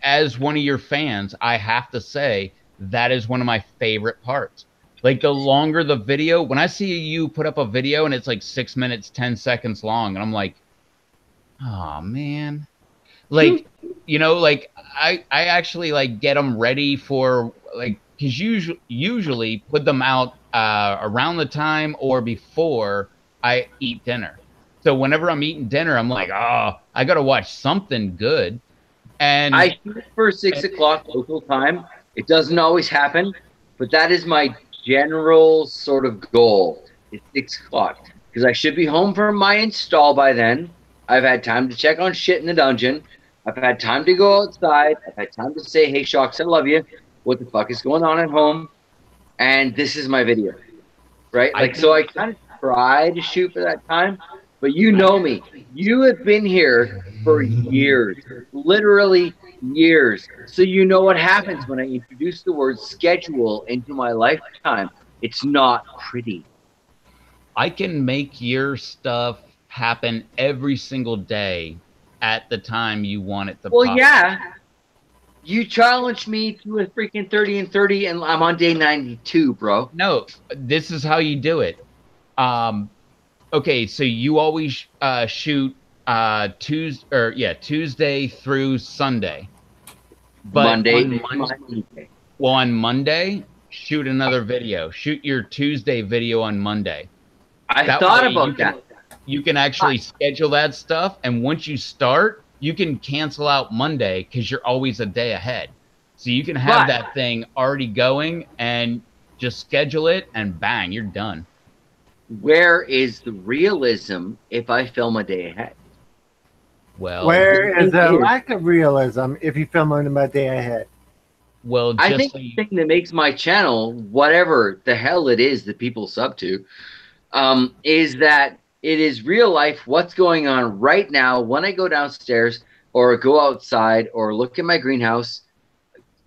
As one of your fans, I have to say that is one of my favorite parts. Like the longer the video, when I see you put up a video and it's like 6 minutes, 10 seconds long, and I'm like, oh man, like like I actually like get them ready for like because usually put them out around the time or before I eat dinner. So whenever I'm eating dinner, I'm like, oh, I got to watch something good. And I shoot for 6 o'clock local time. It doesn't always happen, but that is my general sort of goal. It's 6 o'clock because I should be home from my install by then. I've had time to check on shit in the dungeon. I've had time to go outside. I've had time to say, hey, Shocks, I love you. What the fuck is going on at home? And this is my video, right? Like, so I kind of try to shoot for that time. But you know me. You have been here for years, literally years. So you know what happens when I introduce the word schedule into my lifetime. It's not pretty. I can make your stuff happen every single day at the time you want it to Well, pop. yeah. You challenged me to a freaking 30 and 30, and I'm on day 92, bro. No, this is how you do it. Okay, so you always shoot Tuesday through Sunday. But Monday, Tuesday. on Monday, shoot another video. Shoot your Tuesday video on Monday. I That thought way about that. you can actually schedule that stuff, and once you start, you can cancel out Monday because you're always a day ahead. So you can have But- that thing already going and just schedule it, and bang, you're done. Where is the realism if I film a day ahead? Well, Where is the thing is- lack of realism if you film them a day ahead? well, I just think so the you- thing that makes my channel, whatever the hell it is that people sub to, is that it is real life, what's going on right now when I go downstairs or go outside or look at my greenhouse.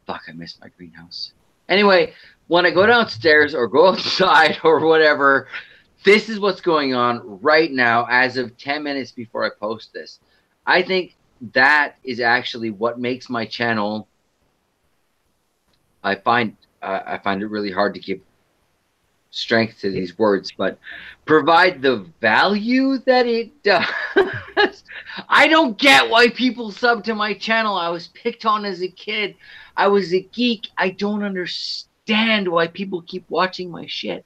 Fuck, I missed my greenhouse. Anyway, when I go downstairs or go outside or whatever, this is what's going on right now as of 10 minutes before I post this. I think that is actually what makes my channel. I find it really hard to give strength to these words, but provide the value that it does. I don't get why people sub to my channel. I was picked on as a kid. I was a geek. I don't understand why people keep watching my shit.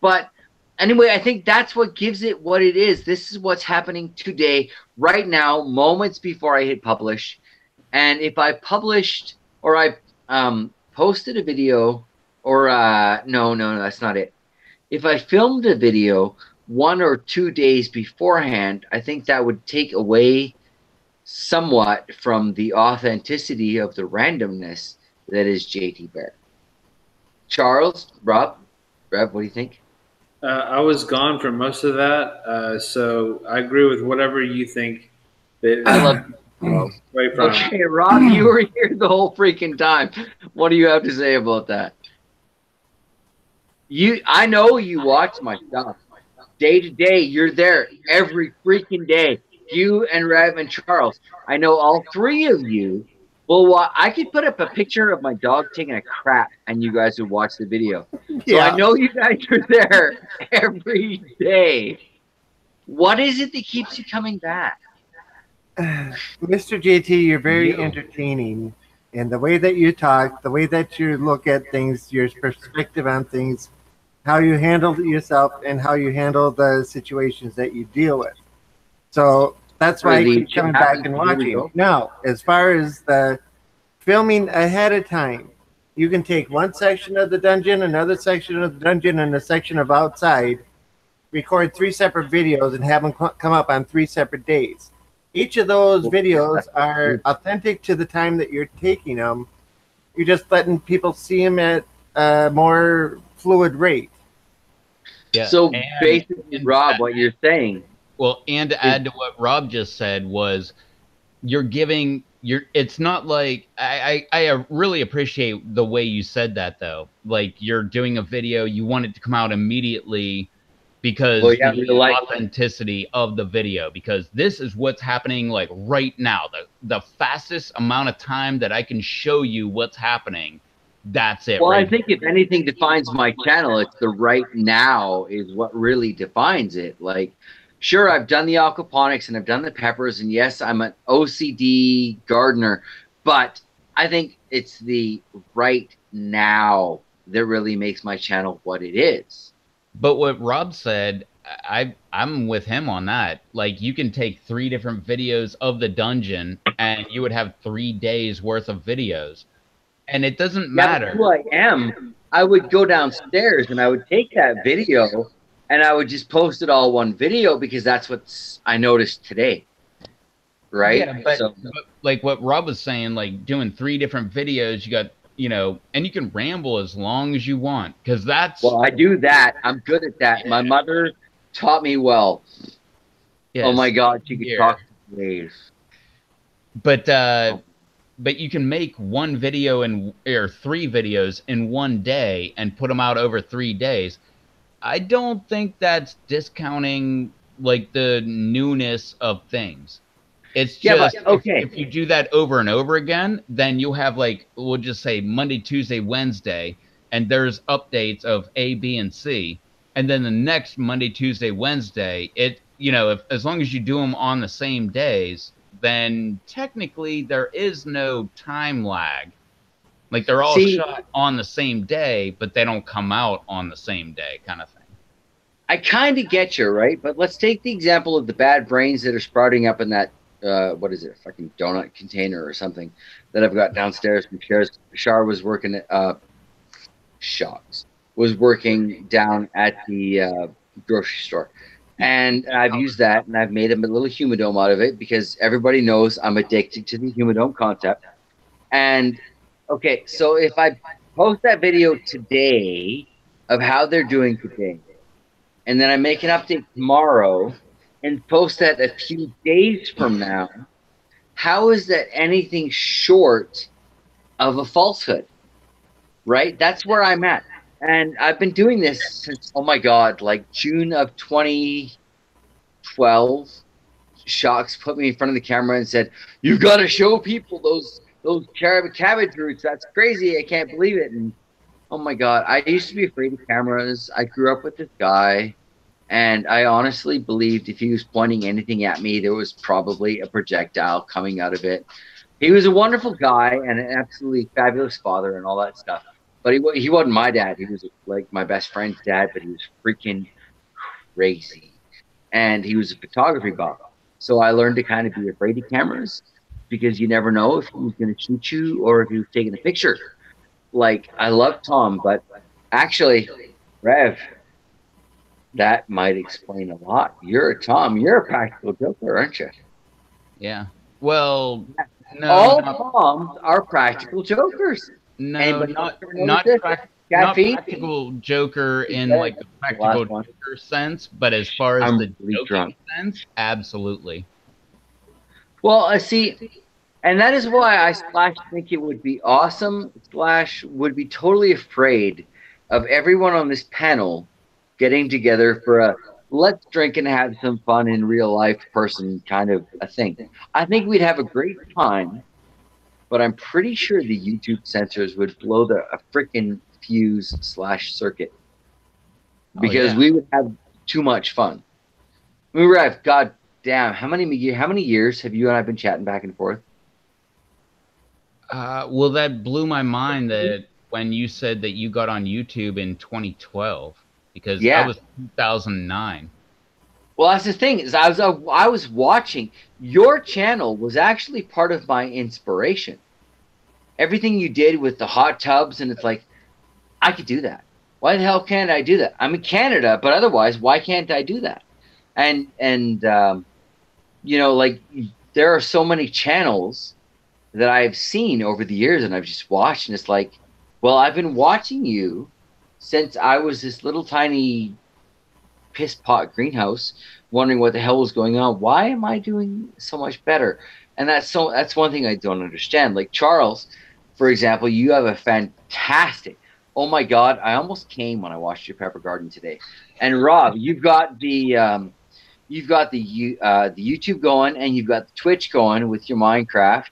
But anyway, I think that's what gives it what it is. This is what's happening today, right now, moments before I hit publish. And if I published or I posted a video or no, that's not it. If I filmed a video 1 or 2 days beforehand, I think that would take away somewhat from the authenticity of the randomness that is JT Bear. Charles, Rob, what do you think? I was gone for most of that, so I agree with whatever you think. I love Right from. Okay, Rob, you were here the whole freaking time. What do you have to say about that? I know you watch my stuff. Day to day, you're there every freaking day. You and Rev and Charles. I know all three of you. Well, I could put up a picture of my dog taking a crap, and you guys would watch the video. So I know you guys are there every day. What is it that keeps you coming back? Mr. JT, you're very entertaining. And the way that you talk, the way that you look at things, your perspective on things, how you handle yourself, and how you handle the situations that you deal with. So that's why I keep coming back and watching. Now, as far as the filming ahead of time, you can take one section of the dungeon, another section of the dungeon, and a section of outside, record 3 separate videos, and have them come up on 3 separate days. Each of those videos are authentic to the time that you're taking them. You're just letting people see them at a more fluid rate. Yeah, so basically, Rob, what you're saying. Well, and to add to what Rob just said was, it's not like I really appreciate the way you said that though. Like you're doing a video, you want it to come out immediately because the authenticity of the video, because this is what's happening like right now. The fastest amount of time that I can show you what's happening. That's it. Well, right I think if anything defines my channel, it's the right now is what really defines it. Like, sure, I've done the aquaponics and I've done the peppers, and yes, I'm an OCD gardener, but I think it's the right now that really makes my channel what it is. But what Rob said, I'm with him on that. Like, you can take 3 different videos of the dungeon, and you would have 3 days worth of videos. And it doesn't matter. Who I am, I would go downstairs and I would take that video and I would just post it all one video because that's what I noticed today. Right? Yeah, but like what Rob was saying, like doing 3 different videos, you got, and you can ramble as long as you want because that's. Well, I do that. I'm good at that. My mother taught me well. Yes. Oh my God, she could talk to waves. But you can make 1 video or 3 videos in 1 day and put them out over 3 days. I don't think that's discounting like the newness of things. It's just if you do that over and over again, then you'll have like, we'll just say Monday, Tuesday, Wednesday, and there's updates of A, B, and C. And then the next Monday, Tuesday, Wednesday, as long as you do them on the same days, then technically there is no time lag. Like they're all See, shot on the same day, but they don't come out on the same day, kind of thing. I kind of get you, right? But let's take the example of the bad brains that are sprouting up in that, what is it, a fucking donut container or something that I've got downstairs because Shar was working at, Shocks, was working down at the grocery store. And I've used that and I've made a little humidome out of it because everybody knows I'm addicted to the humidome concept. And okay, so if I post that video today of how they're doing today, and then I make an update tomorrow and post that a few days from now, how is that anything short of a falsehood? Right? That's where I'm at. And I've been doing this since, oh my God, like June of 2012. Shocks put me in front of the camera and said, "You've got to show people those cabbage roots. That's crazy. I can't believe it." And oh my God, I used to be afraid of cameras. I grew up with this guy, and I honestly believed if he was pointing anything at me, there was probably a projectile coming out of it. He was a wonderful guy and an absolutely fabulous father and all that stuff. But he wasn't my dad. He was like my best friend's dad, but he was freaking crazy. And he was a photography buff. So I learned to kind of be afraid of cameras because you never know if he's going to shoot you or if he was taking a picture. Like, I love Tom, but actually, Rev, that might explain a lot. You're a practical joker, aren't you? Yeah. Well, no. All Toms are practical jokers. No, not practical joker in like the practical joker sense, but as far as the joking sense, absolutely. Well, I see, and that is why I think it would be awesome / would be totally afraid of everyone on this panel getting together for a let's drink and have some fun in real life person kind of a thing. I think we'd have a great time. But I'm pretty sure the YouTube censors would blow a freaking fuse / circuit because we would have too much fun. I mean, Rev, God damn, how many years have you and I been chatting back and forth? Well, that blew my mind that when you said that you got on YouTube in 2012 because that was 2009. Well, that's the thing is I was watching your channel was actually part of my inspiration. Everything you did with the hot tubs, and it's like, I could do that. Why the hell can't I do that? I'm in Canada, but otherwise, why can't I do that? And you know, like there are so many channels that I've seen over the years, and I've just watched, and it's like, well, I've been watching you since I was this little tiny piss pot greenhouse, wondering what the hell was going on. Why am I doing so much better? And that's one thing I don't understand. Like Charles, for example, you have a fantastic. Oh my God, I almost came when I watched your pepper garden today. And Rob, you've got the YouTube going, and you've got the Twitch going with your Minecraft.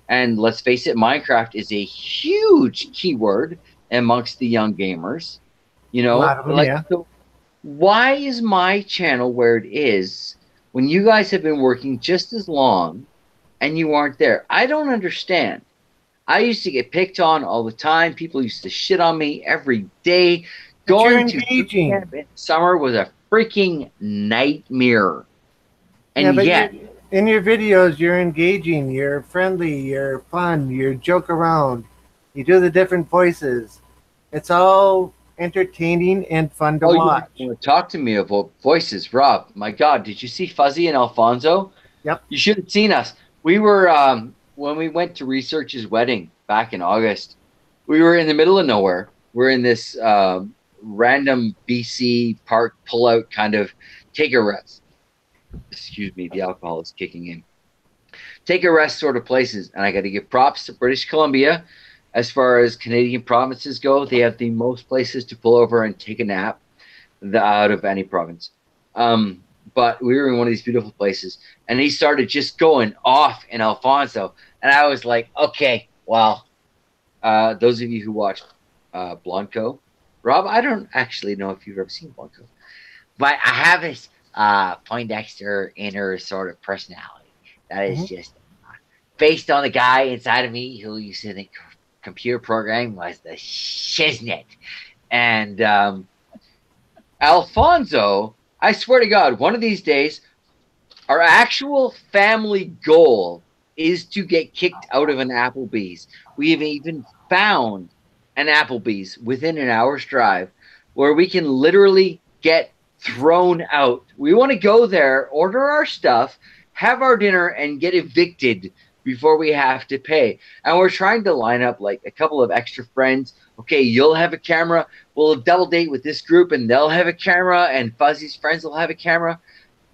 And let's face it, Minecraft is a huge keyword amongst the young gamers. You know, so why is my channel where it is when you guys have been working just as long and you aren't there? I don't understand. I used to get picked on all the time. People used to shit on me every day. Going to camp in summer was a freaking nightmare. And in your videos, you're engaging, you're friendly, you're fun, you joke around, you do the different voices. It's all entertaining and fun to watch. You want to talk to me about voices, Rob? My God, did you see Fuzzy and Alfonso? Yep. You should have seen us. We were when we went to research his wedding back in August. We were in the middle of nowhere. We're in this random BC park pullout kind of take a rest. Excuse me, the alcohol is kicking in. Take a rest sort of places, and I got to give props to British Columbia. As far as Canadian provinces go, they have the most places to pull over and take a nap out of any province. But we were in one of these beautiful places, and he started just going off in Alfonso. And I was like, okay, well, those of you who watch Blanco, Rob, I don't actually know if you've ever seen Blanco, but I have this Poindexter inner sort of personality that is just based on the guy inside of me who used to think computer programming was the shiznit. And Alfonso, I swear to God, one of these days, our actual family goal is to get kicked out of an Applebee's. We have even found an Applebee's within an hour's drive where we can literally get thrown out. We want to go there, order our stuff, have our dinner, and get evicted before we have to pay. And we're trying to line up like a couple of extra friends. Okay, you'll have a camera. We'll double date with this group, and they'll have a camera, and Fuzzy's friends will have a camera.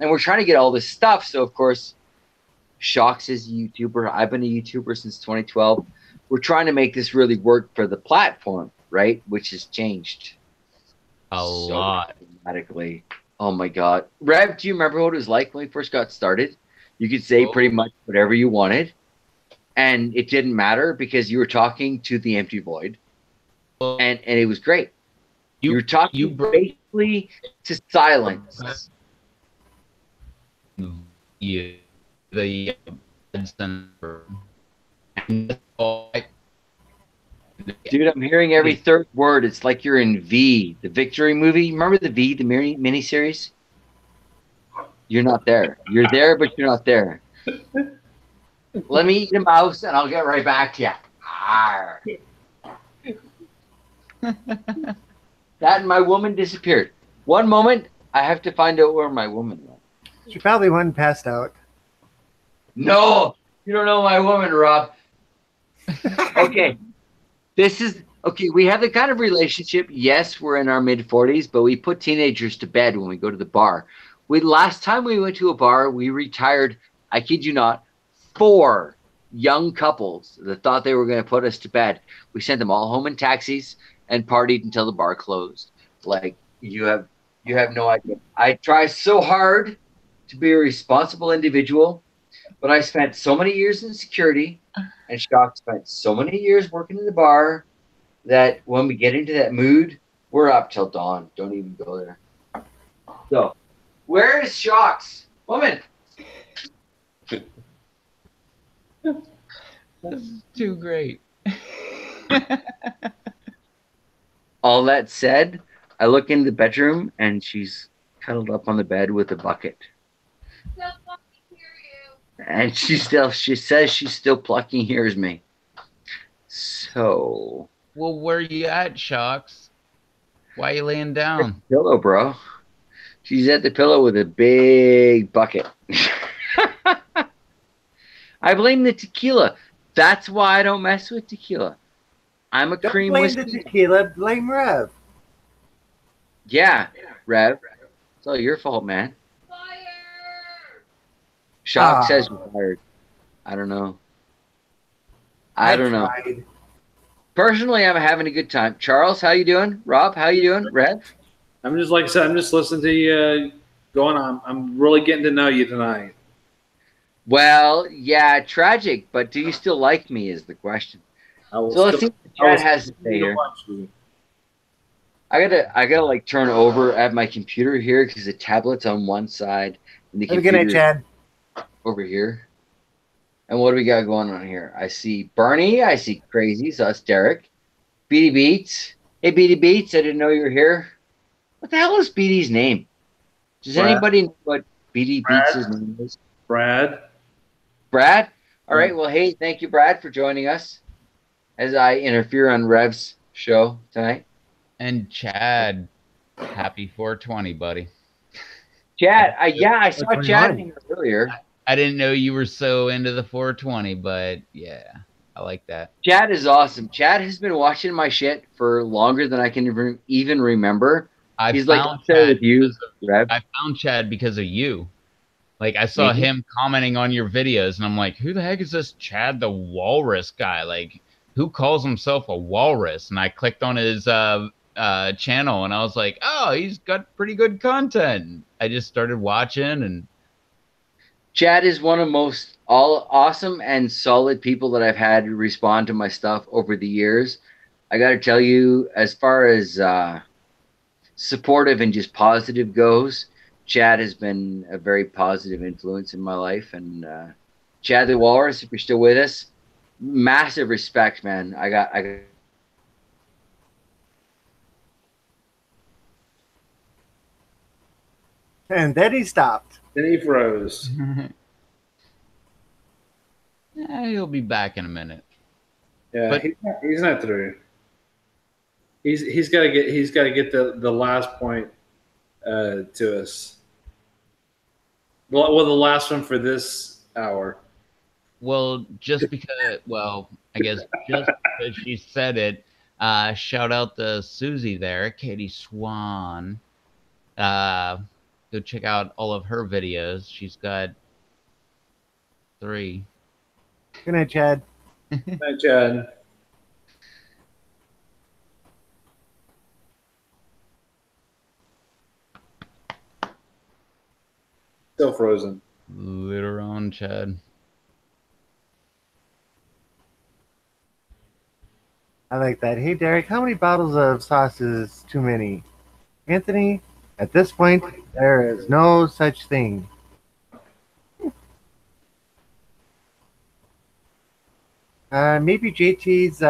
And we're trying to get all this stuff. So, of course, Shocks is a YouTuber. I've been a YouTuber since 2012. We're trying to make this really work for the platform, right? Which has changed A lot. dramatically. Oh, my God. Rev, do you remember what it was like when we first got started? You could say pretty much whatever you wanted, and it didn't matter because you were talking to the empty void, and it was great. You were talking basically to silence. The Dude, I'm hearing every third word. It's like you're in V, the Victory movie. Remember the V, the miniseries? You're not there. You're there, but you're not there. Let me eat a mouse, and I'll get right back to you. Arr. That and my woman disappeared. One moment, I have to find out where my woman went. She probably went and passed out. No, you don't know my woman, Rob. Okay. Okay, we have the kind of relationship, yes, we're in our mid-40s, but we put teenagers to bed when we go to the bar. Last time we went to a bar, we retired, I kid you not, 4 young couples that thought they were going to put us to bed. We sent them all home in taxis and partied until the bar closed. Like, you have no idea. I try so hard to be a responsible individual, but I spent so many years in security, and Shock spent so many years working in the bar that when we get into that mood, we're up till dawn. Don't even go there. So, where is Shock's woman? This is too great. All that said, I look in the bedroom, and she's cuddled up on the bed with a bucket. And she says she still plucking hears me. So. Well, where you at, Shocks? Why you laying down? Pillow, bro. She's at the pillow with a big bucket. I blame the tequila. That's why I don't mess with tequila. I'm a cream blame whiskey. the tequila, blame Rev. Yeah, Rev. It's all your fault, man. Shock says you're fired. I don't know. I don't know. Personally, I'm having a good time. Charles, how you doing? Rob, how you doing? Rev? I'm just, like I said, I'm just listening to you going on. I'm really getting to know you tonight. Well, yeah, tragic, but do you still like me is the question. So let's see what the chat has to say here. I gotta like turn over at my computer here because the tablet's on one side and the computer. Good night, Chad. Over here. And what do we got going on here? I see Bernie. I see Crazy. So that's Derek. Beady Beats. Hey, Beady Beats. I didn't know you were here. What the hell is Beady's name? Does anybody know what Beady Beats' name is? Brad. Brad? All right. Well, hey, thank you, Brad, for joining us as I interfere on Rev's show tonight. And Chad, happy 420, buddy. Chad, I saw Chad in here earlier. I didn't know you were so into the 420, but yeah, I like that. Chad is awesome. Chad has been watching my shit for longer than I can even remember. He's like with you, Rev. I found Chad because of you. Like, I saw him commenting on your videos, and I'm like, who the heck is this Chad the Walrus guy? Like, who calls himself a walrus? And I clicked on his channel, and I was like, oh, he's got pretty good content. I just started watching, and Chad is one of the most awesome and solid people that I've had respond to my stuff over the years. I got to tell you, as far as supportive and just positive goes, Chad has been a very positive influence in my life. And Chad the Walrus, if you're still with us, massive respect, man. I got And then he stopped. Then he froze. Yeah, he'll be back in a minute. Yeah, But- he's not through. He's got to get the last point to us. Well, the last one for this hour. Well, just because, well, I guess just because she said it, shout out to Susie there, Katie Swan. Go check out all of her videos. She's got 3. Good night, Chad. Hi, Chad. Still frozen. Later on, Chad. I like that. Hey, Derek, how many bottles of sauce is too many? Anthony, at this point, there is no such thing. Maybe JT's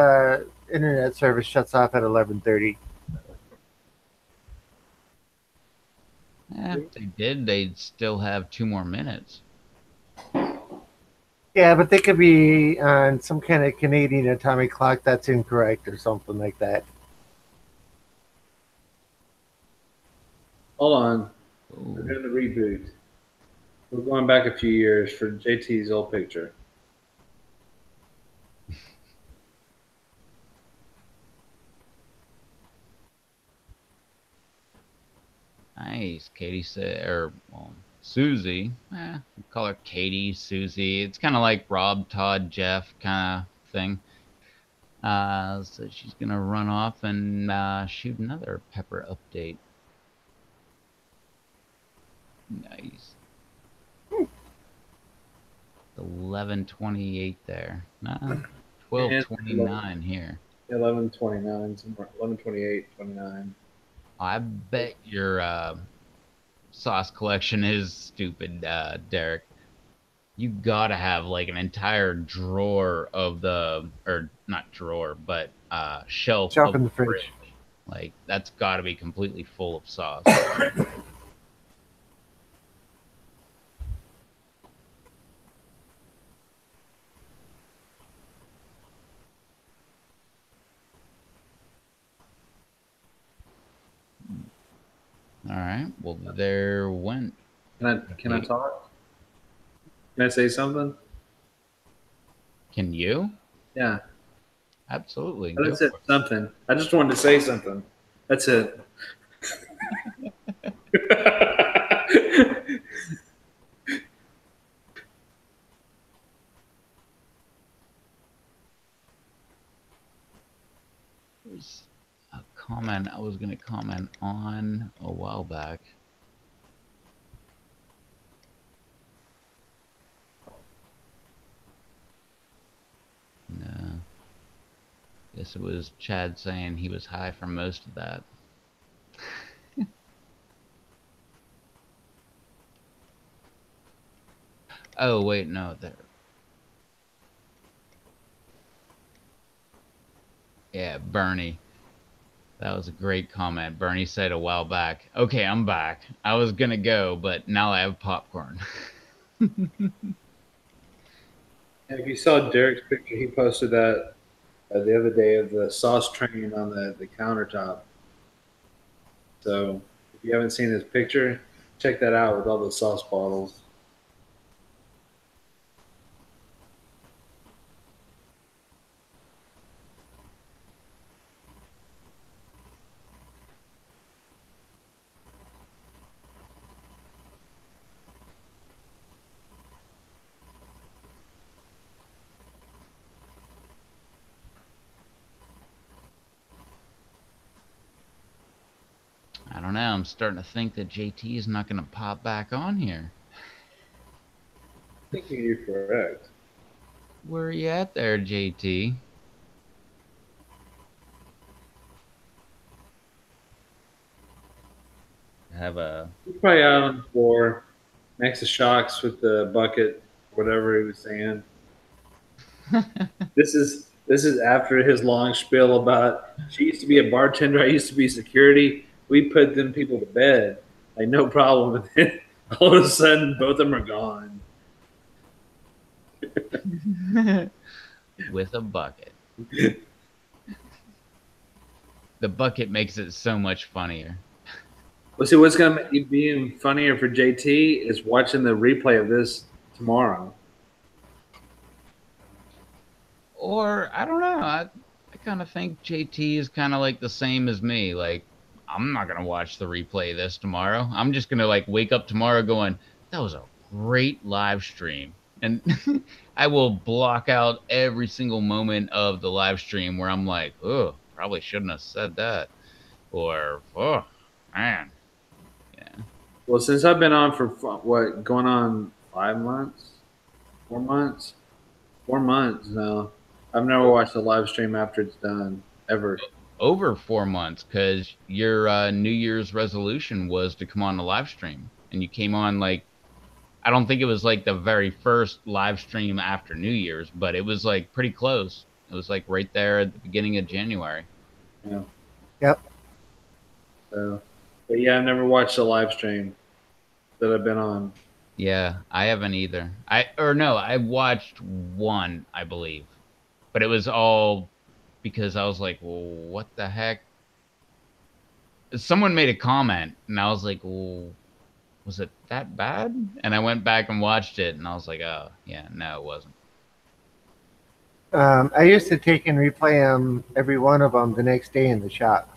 internet service shuts off at 11:30. If they did, they'd still have 2 more minutes. Yeah, but they could be on some kind of Canadian atomic clock that's incorrect or something like that. Hold on. We're Ooh. doing the reboot. We're going back a few years for JT's old picture. Nice, Katie said, or well, Susie. We call her Katie, Susie. It's kind of like Rob, Todd, Jeff kind of thing. So she's gonna run off and shoot another pepper update. Nice. 11:28 there. Nah, 12:29 here. 11:29 somewhere. 11:28, 29. I bet your sauce collection is stupid, Derek. You gotta have like an entire drawer of the, or not drawer, but shelf Shelf of in the the fridge. Like that's gotta be completely full of sauce. All right. Well, there went. Can I talk? Can I say something? Can you? Yeah. Absolutely. That's Go it. for it. Something. I just wanted to say something. That's it. There's a comment I was gonna comment on a while back. No. Guess it was Chad saying he was high for most of that. Oh, wait, no, there. Yeah, Bernie. That was a great comment. Bernie said a while back, okay, I'm back. I was gonna go, but now I have popcorn. And if you saw Derek's picture, he posted that the other day of the sauce train on the countertop. So if you haven't seen his picture, check that out with all the sauce bottles. I don't know, I'm starting to think that JT is not gonna pop back on here. I think you're correct. Where are you at there, JT? have a. He's probably out on the floor next to Shocks with the bucket, whatever he was saying. This is after his long spiel about she used to be a bartender, I used to be security. We put them people to bed, like no problem. And then all of a sudden, both of them are gone. With a bucket. The bucket makes it so much funnier. Well, see, what's going to be even funnier for JT is watching the replay of this tomorrow. Or I don't know. I kind of think JT is kind of like the same as me. Like I'm not gonna watch the replay of this tomorrow. I'm just gonna like wake up tomorrow going, that was a great live stream, and I will block out every single moment of the live stream where I'm like, oh, probably shouldn't have said that, or oh man, yeah. Well, since I've been on for what, going on 5 months, 4 months, 4 months now, I've never watched a live stream after it's done ever. Over 4 months, because your New Year's resolution was to come on the live stream, and you came on like I don't think it was like the very first live stream after New Year's, but it was like pretty close. It was like right there at the beginning of January. Yeah. Yep. So, but yeah, I've never watched a live stream that I've been on. Yeah, I haven't either. I watched one, I believe, but it was all because I was like, well, what the heck? Someone made a comment, and I was like, well, was it that bad? And I went back and watched it, and I was like, oh, yeah, no, it wasn't. I used to take and replay them, every one of them, the next day in the shop,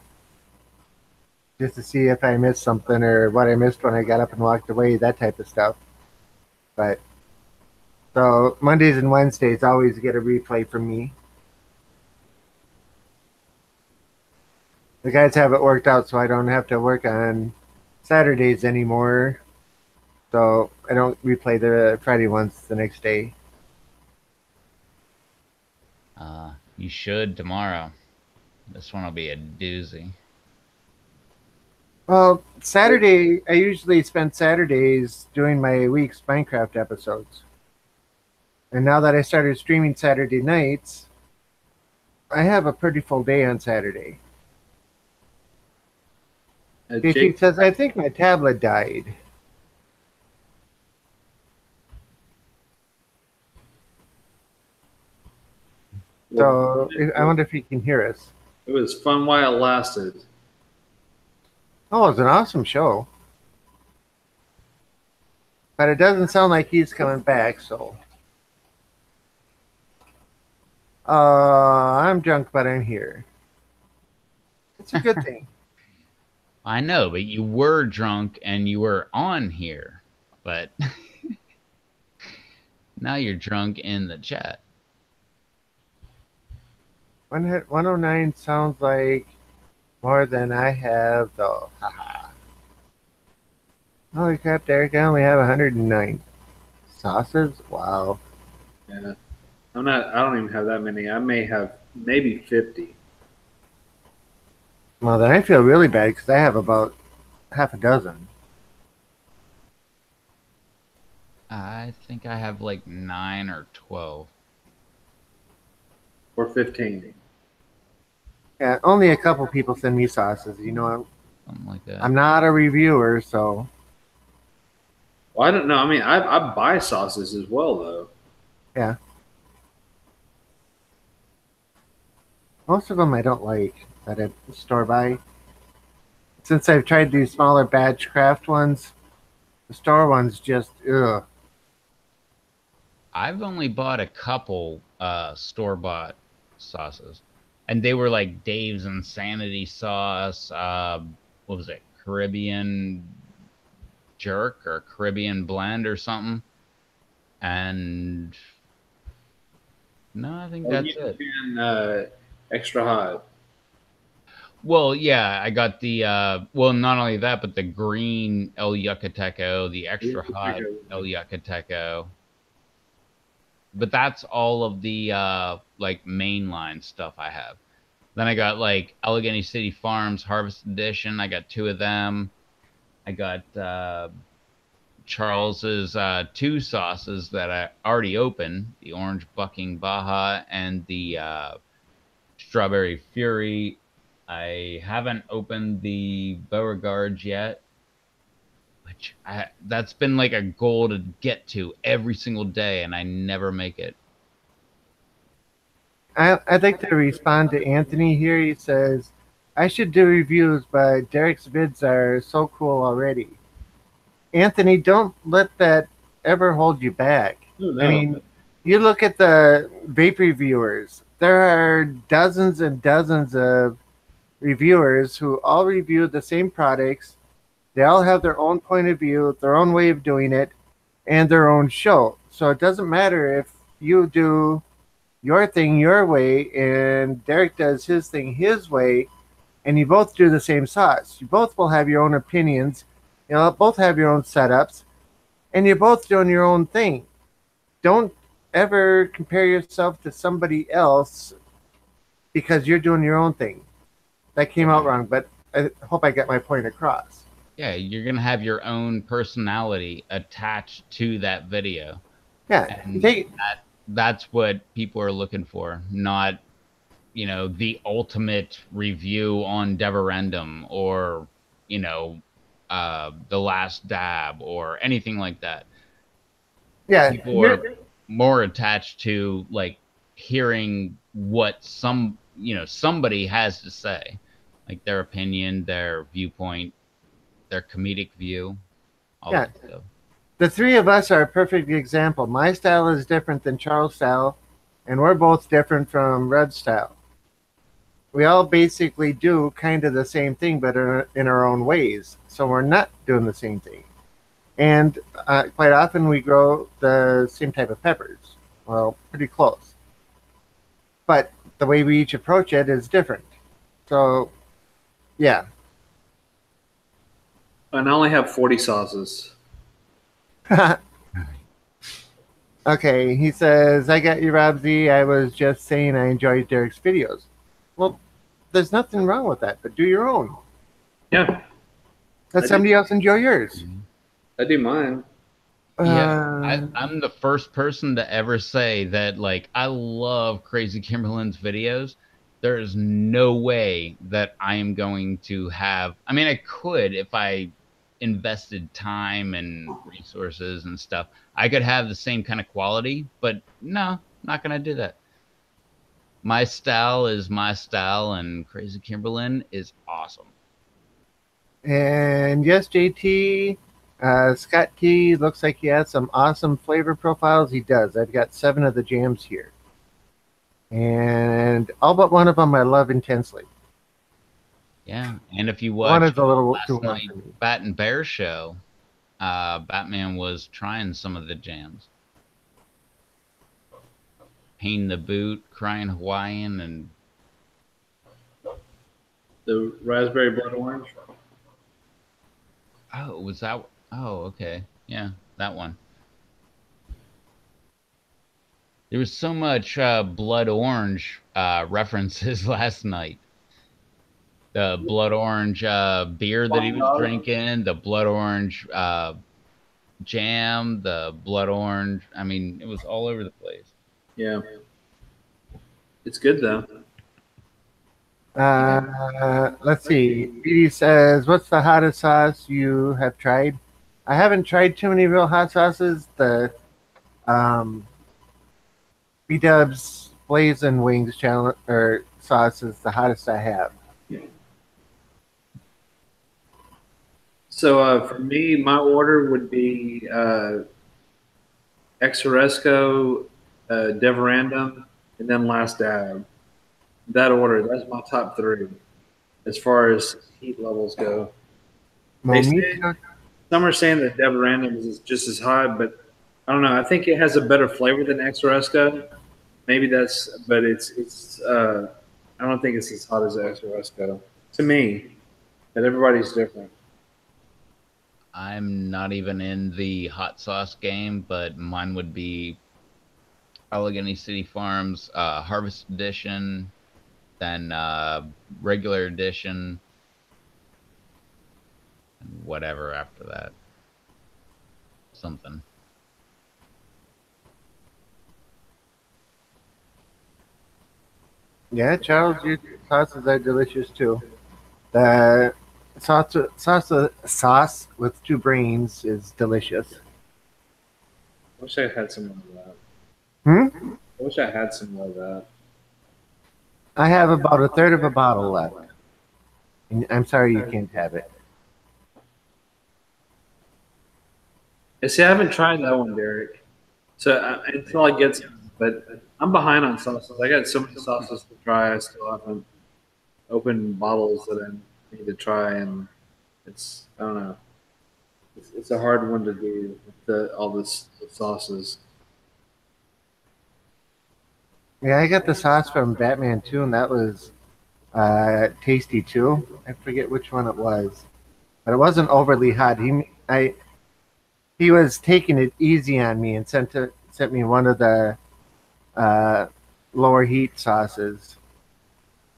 just to see if I missed something or what I missed when I got up and walked away, that type of stuff. But so Mondays and Wednesdays always get a replay from me. The guys have it worked out so I don't have to work on Saturdays anymore. So I don't replay the Friday ones the next day. You should tomorrow. This one will be a doozy. Well, Saturday, I usually spend Saturdays doing my week's Minecraft episodes. And now that I started streaming Saturday nights, I have a pretty full day on Saturday. JT says, I think my tablet died. So I wonder if he can hear us. It was fun while it lasted. Oh, it was an awesome show. But it doesn't sound like he's coming back, so. I'm drunk, but I'm here. It's a good thing. I know, but you were drunk and you were on here. But now you're drunk in the chat. 109 sounds like more than I have, though. Haha. Holy crap, Derek, I only have 109 sauces. Wow. Yeah. I don't even have that many. I may have maybe 50. Well, then I feel really bad because I have about half a dozen. I think I have like 9 or 12. Or 15. Yeah, only a couple people send me sauces. You know, Something like that. I'm not a reviewer, so. Well, I don't know. I mean, I buy sauces as well, though. Yeah. Most of them I don't like that I store by. Since I've tried these smaller batch craft ones, the store ones just, ugh. I've only bought a couple store-bought sauces. And they were like Dave's Insanity sauce. What was it? Caribbean Jerk or Caribbean Blend or something. And no, I think that's it. And, extra hot. Well, yeah, I got the well, not only that, but the green El Yucateco, the extra hot El Yucateco. But that's all of the like mainline stuff I have. Then I got like Allegheny City Farms Harvest Edition. I got 2 of them. I got Charles's two sauces that I already opened: the orange bucking Baja and the strawberry Fury. I haven't opened the Beauregard's yet, which that's been like a goal to get to every single day, and I never make it. I'd like to respond to Anthony here. He says, I should do reviews, but Derek's vids are so cool already. Anthony, don't let that ever hold you back. Oh, no. I mean, you look at the vape reviewers, there are dozens and dozens of reviewers who all review the same products. They all have their own point of view, their own way of doing it, and their own show. So it doesn't matter if you do your thing your way and Derek does his thing his way, and you both do the same sauce. You both will have your own opinions. You'll both have your own setups, and you're both doing your own thing. Don't ever compare yourself to somebody else because you're doing your own thing. That came out wrong, but I hope I get my point across. Yeah, you're gonna have your own personality attached to that video. Yeah, And take, that's what people are looking for, not, you know, the ultimate review on Deverendum or, you know, The Last Dab or anything like that. yeah, People are more attached to like hearing what somebody has to say, like their opinion, their viewpoint, their comedic view, all Yeah. that stuff. the three of us are a perfect example. My style is different than Charles' style, and we're both different from Red's style. We all basically do kind of the same thing, but in our own ways. So we're not doing the same thing. And quite often we grow the same type of peppers. Well, pretty close. But the way we each approach it is different. So, yeah. And I only have 40 sauces. Okay, he says, I got you, Rob Z. I was just saying I enjoy Derek's videos. Well, there's nothing wrong with that, but do your own. Yeah, Let somebody else enjoy yours. I do mine. Yeah, I'm the first person to ever say that, like, I love Crazy Kimberlin's videos. There is no way that I am going to have, I mean, I could if I invested time and resources and stuff. I could have the same kind of quality, but no, not going to do that. My style is my style, and Crazy Kimberlin is awesome. And yes, JT, Scott T looks like he has some awesome flavor profiles. He does. I've got 7 of the jams here. And all but one of them I love intensely. Yeah, and if you One watch is a little last too hard night for me. Bat and Bear show, Batman was trying some of the jams. Pain the Boot, Crying Hawaiian, and The raspberry blood orange. oh, was that? Oh, okay, yeah, that one. There was so much blood orange references last night. The blood orange beer that he was drinking, the blood orange jam, the blood orange. I mean, it was all over the place. Yeah. It's good though. Let's see. Edie says, what's the hottest sauce you have tried? I haven't tried too many real hot sauces. The B-Dubs Blazing Wings challenge or sauce is the hottest I have. So for me, my order would be Exoresco, Deverandum, and then Last Dab. That order, that's my top 3 as far as heat levels go. They say, some are saying that Deverandum is just as hot, but I don't know. I think it has a better flavor than Exoresco. Maybe that's, but it's. I don't think it's as hot as Exoresco to me. But everybody's different. I'm not even in the hot sauce game, but mine would be Allegheny City Farms Harvest Edition, then regular edition, and whatever after that. Something. Yeah, Charles, your sauces are delicious too. The sauce with two brains is delicious. I wish I had some of that. Hmm? I wish I had some of that. I have about a third of a bottle left. And I'm sorry you can't have it. See, I haven't tried that one, Derek. So until I get some, but I'm behind on sauces. I got so many sauces to try. I still haven't opened bottles that I need to try, and it's I don't know. It's a hard one to do with all the sauces. Yeah, I got the sauce from Batman too, and that was tasty too. I forget which one it was, but it wasn't overly hot. He was taking it easy on me and sent me one of the uh, lower heat sauces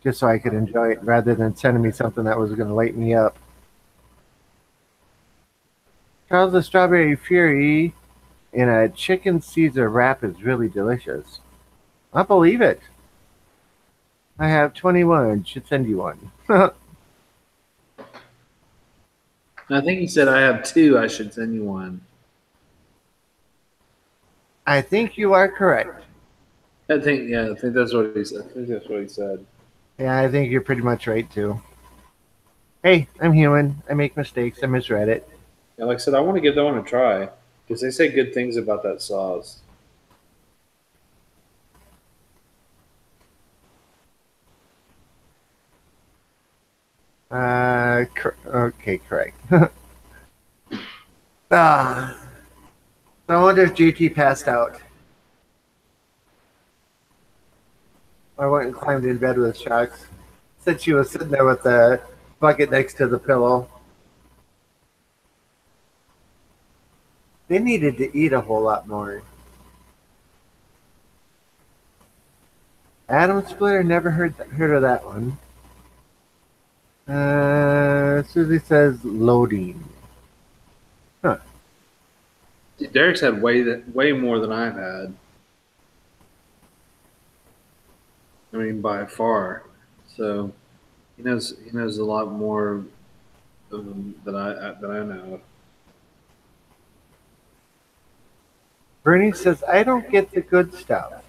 just so I could enjoy it rather than sending me something that was going to light me up. Charles, the Strawberry Fury in a chicken Caesar wrap is really delicious. I believe it. I have 21. Should send you one. And I think he said I have two. I should send you one. I think you are correct. I think that's what he said. I think that's what he said. Yeah, I think you're pretty much right too. Hey, I'm human. I make mistakes. I misread it. Yeah, like I said, I want to give that one a try because they say good things about that sauce. Okay, correct. Ah, so I wonder if GT passed out. I went and climbed in bed with Sharks. Said she was sitting there with the bucket next to the pillow. They needed to eat a whole lot more. Atom Splitter, never heard of that one. Susie says loading. Huh. Derek's had way more than I've had. I mean, by far. So he knows a lot more of them than I know. Bernie says, I don't get the good stuff.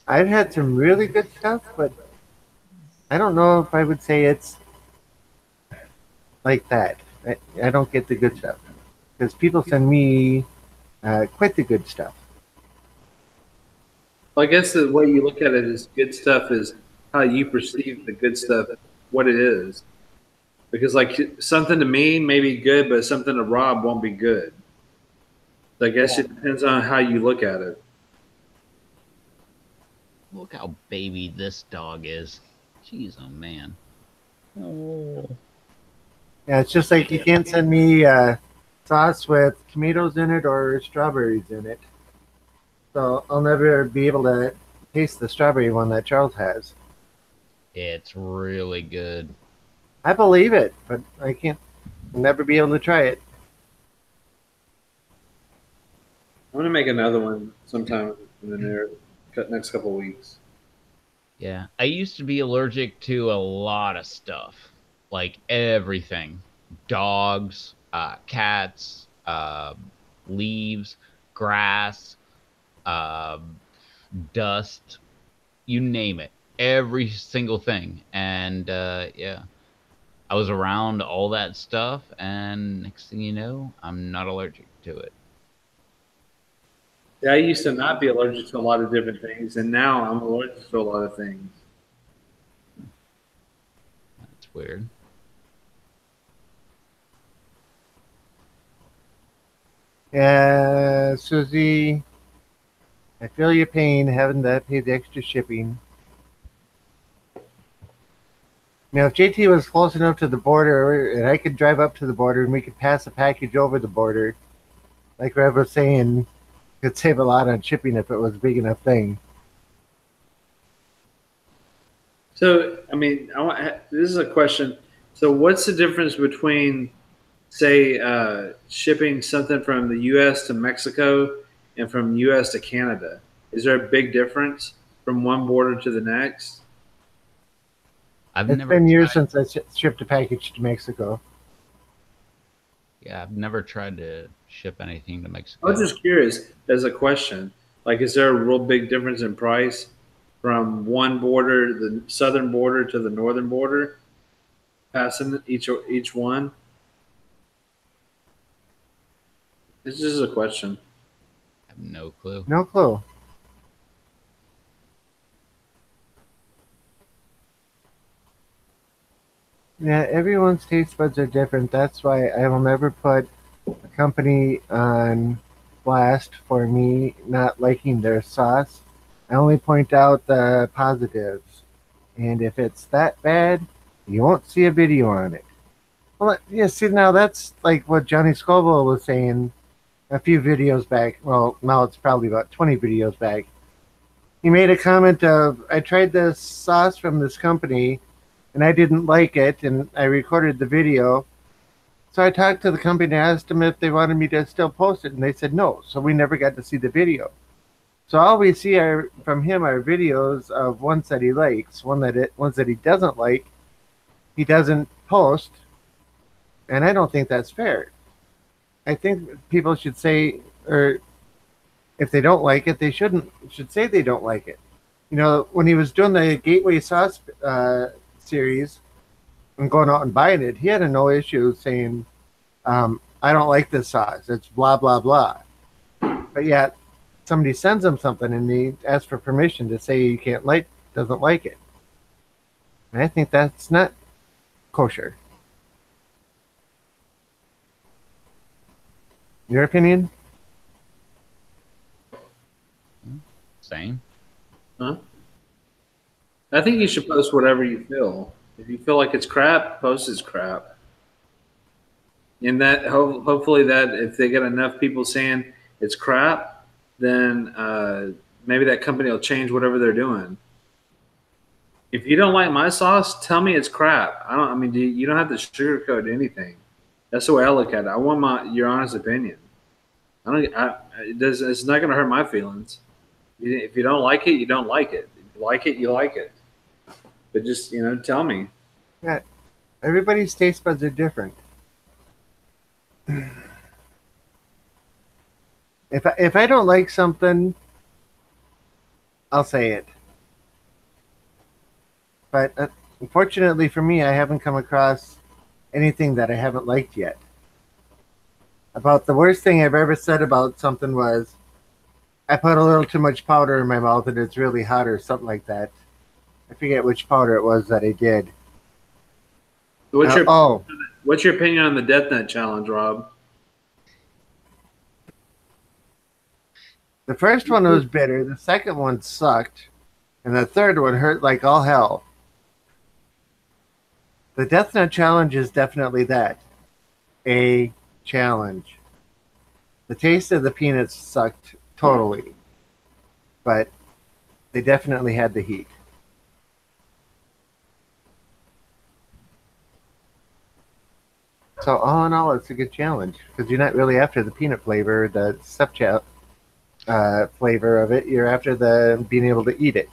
I've had some really good stuff, but I don't know if I would say it's like that. I don't get the good stuff. Because people send me quite the good stuff. Well, I guess the way you look at it is good stuff is how you perceive the good stuff, what it is. Because like something to me may be good, but something to Rob won't be good. So I guess it depends on how you look at it. Look how baby this dog is. Jeez, oh man. Oh. Yeah, it's just like you can't send me sauce with tomatoes in it or strawberries in it. So I'll never be able to taste the strawberry one that Charles has. It's really good. I believe it, but I can't never be able to try it. I'm gonna make another one sometime in the next couple of weeks. Yeah, I used to be allergic to a lot of stuff, like everything: dogs, cats, leaves, grass, dust, you name it, every single thing. And yeah, I was around all that stuff, and next thing you know, I'm not allergic to it. Yeah, I used to not be allergic to a lot of different things, and now I'm allergic to a lot of things. That's weird. Yeah, Susie, I feel your pain having to pay the extra shipping. Now, if JT was close enough to the border and I could drive up to the border and we could pass a package over the border, like Rev was saying, could save a lot on shipping if it was a big enough thing. So, I mean, this is a question. So what's the difference between, say, shipping something from the U.S. to Mexico and from U.S. to Canada? Is there a big difference from one border to the next? I've It's never been years tried. since I shipped a package to Mexico. Yeah, I've never tried to ship anything to I was Mexico. just curious as a question. Like, is there a real big difference in price from one border, the southern border, to the northern border, passing each one? This is a question. I have no clue. No clue. Yeah, everyone's taste buds are different. That's why I will never put a company on blast for me not liking their sauce. I only point out the positives. And if it's that bad, you won't see a video on it. Well, yeah, see, now that's like what Johnny Scoville was saying a few videos back. Well, now it's probably about 20 videos back. He made a comment of, I tried this sauce from this company and I didn't like it, and I recorded the video. So I talked to the company and asked them if they wanted me to still post it, and they said no. So we never got to see the video. So all we see are from him are videos of ones that he likes, ones that he doesn't like. He doesn't post, and I don't think that's fair. I think people should say, or if they don't like it, they should say they don't like it. You know, when he was doing the Gateway Sauce series and going out and buying it, he had no issue saying, "I don't like this sauce. It's blah blah blah." But yet, somebody sends him something and he asks for permission to say he doesn't like it. And I think that's not kosher. Your opinion? Same. Huh? I think you should post whatever you feel. If you feel like it's crap, post it's crap. And that hopefully that if they get enough people saying it's crap, then maybe that company will change whatever they're doing. If you don't like my sauce, tell me it's crap. I don't. I mean, you don't have to sugarcoat anything. That's the way I look at it. I want your honest opinion. I don't. It's not going to hurt my feelings. If you don't like it, you don't like it. If you like it, you like it. But just tell me. Yeah, everybody's taste buds are different. If I don't like something, I'll say it. But unfortunately for me, I haven't come across anything that I haven't liked yet. About the worst thing I've ever said about something was, I put a little too much powder in my mouth and it's really hot or something like that. I forget which powder it was that I did. What's your opinion on the Death Nut Challenge, Rob? The first one was bitter. The second one sucked. And the third one hurt like all hell. The Death Nut Challenge is definitely that. A challenge. The taste of the peanuts sucked totally. But they definitely had the heat. So all in all, it's a good challenge. Because you're not really after the peanut flavor, the flavor of it. You're after the being able to eat it.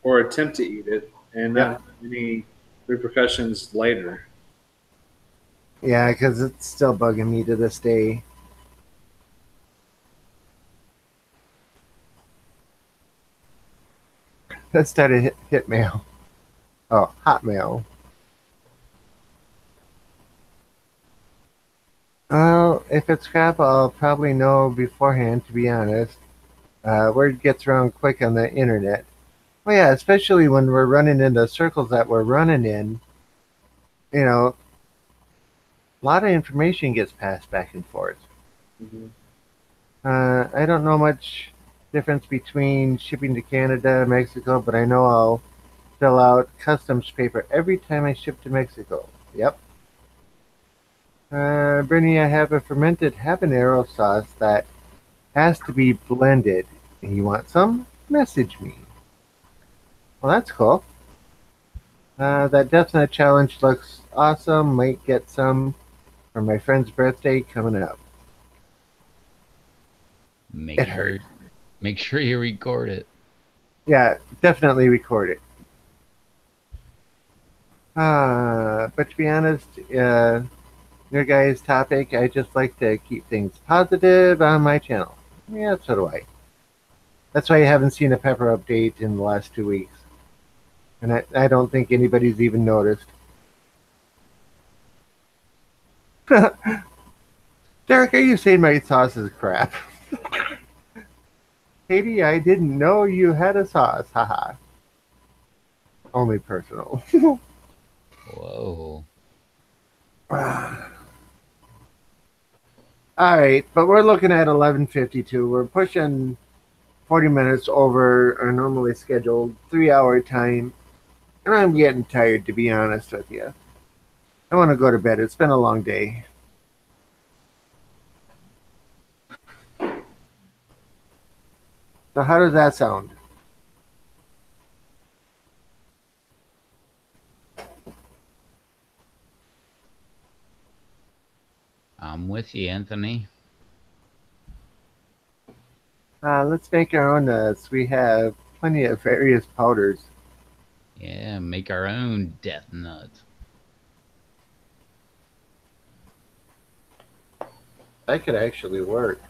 Or attempt to eat it and not have any repercussions later. Yeah, because it's still bugging me to this day. Let's start a hit mail. Oh, Hotmail. Well, if it's crap, I'll probably know beforehand, to be honest. Word gets around quick on the internet. Well, yeah, especially when we're running in the circles that we're running in. You know, a lot of information gets passed back and forth. Mm-hmm. I don't know much difference between shipping to Canada and Mexico, but I know I'll fill out customs paper every time I ship to Mexico. Yep. Brittany, I have a fermented habanero sauce that has to be blended. You want some? Message me. Well, that's cool. That Death Nut challenge looks awesome. Might get some for my friend's birthday coming up. Make It sure, hurt. make sure you record it. Yeah, definitely record it. But to be honest, your guys' topic, I just like to keep things positive on my channel. Yeah, so do I. That's why I haven't seen a pepper update in the last 2 weeks. And I don't think anybody's even noticed. Derek, are you saying my sauce is crap? Katie, I didn't know you had a sauce. Haha. Only personal. Whoa. All right, but we're looking at 11:52. We're pushing 40 minutes over our normally scheduled 3-hour time, and I'm getting tired, to be honest with you. I want to go to bed. It's been a long day. So how does that sound? I'm with you, Anthony. Let's make our own nuts. We have plenty of various powders. Yeah, make our own death nuts. That could actually work.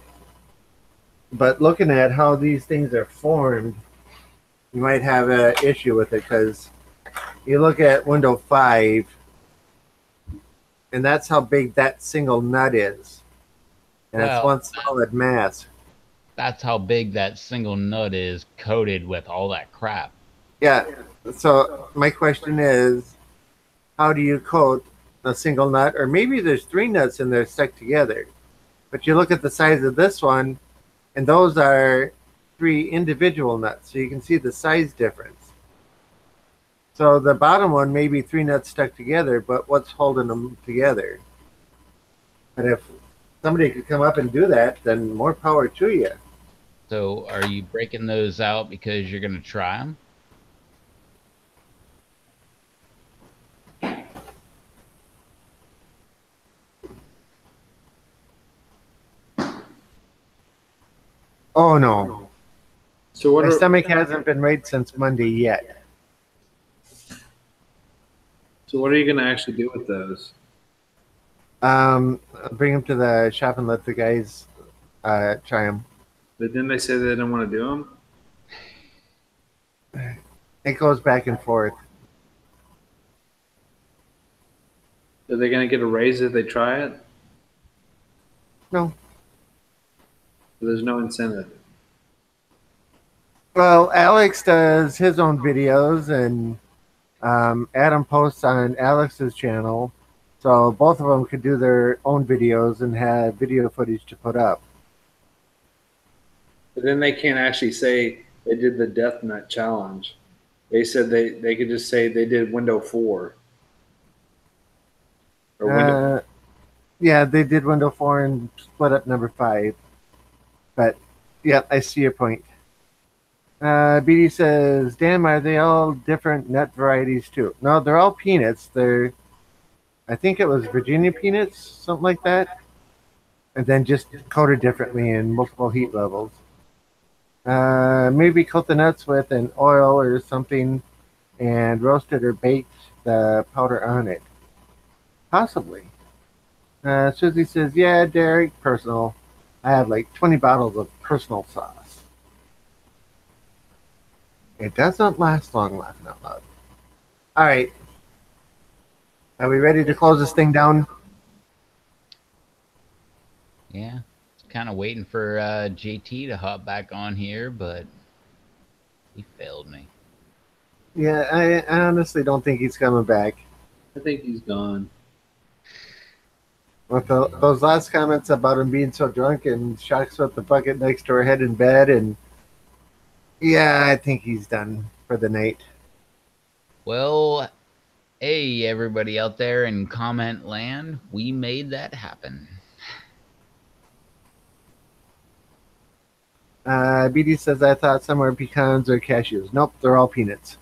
But looking at how these things are formed, you might have an issue with it because you look at window 5, and that's how big that single nut is. And it's Well, one solid mass. that's how big that single nut is coated with all that crap. Yeah. So my question is, how do you coat a single nut? Or maybe there's 3 nuts in there stuck together. But you look at the size of this one, and those are 3 individual nuts. So you can see the size difference. So the bottom one may be 3 nuts stuck together, but what's holding them together? And if somebody could come up and do that, then more power to you. So are you breaking those out because you're going to try them? Oh no. So what My are stomach hasn't been right since Monday yet. so what are you going to actually do with those? I'll bring them to the shop and let the guys try them. But didn't they say they didn't want to do them? It goes back and forth. Are they going to get a raise if they try it? No. There's no incentive. Well, Alex does his own videos, and Adam posts on Alex's channel. So both of them could do their own videos and have video footage to put up. But then they can't actually say they did the Death Nut challenge. They said they could just say they did window 4. Or window. Yeah, they did window 4 and split up number 5. But, yeah, I see your point. BD says, damn, are they all different nut varieties too? No, they're all peanuts. I think it was Virginia peanuts, something like that. And then just coated differently in multiple heat levels. Maybe coat the nuts with an oil or something and roasted or baked the powder on it. Possibly. Susie says, yeah, Derek, personal. I have like 20 bottles of personal sauce. It doesn't last long, laughing out loud. All right. Are we ready to close this thing down? Yeah. Kind of waiting for JT to hop back on here, but he failed me. Yeah, I honestly don't think he's coming back. I think he's gone. With those last comments about him being so drunk and shocks with the bucket next to her head in bed, and yeah, I think he's done for the night. Well, hey, everybody out there in comment land, we made that happen. BD says, I thought some were pecans or cashews. Nope, they're all peanuts.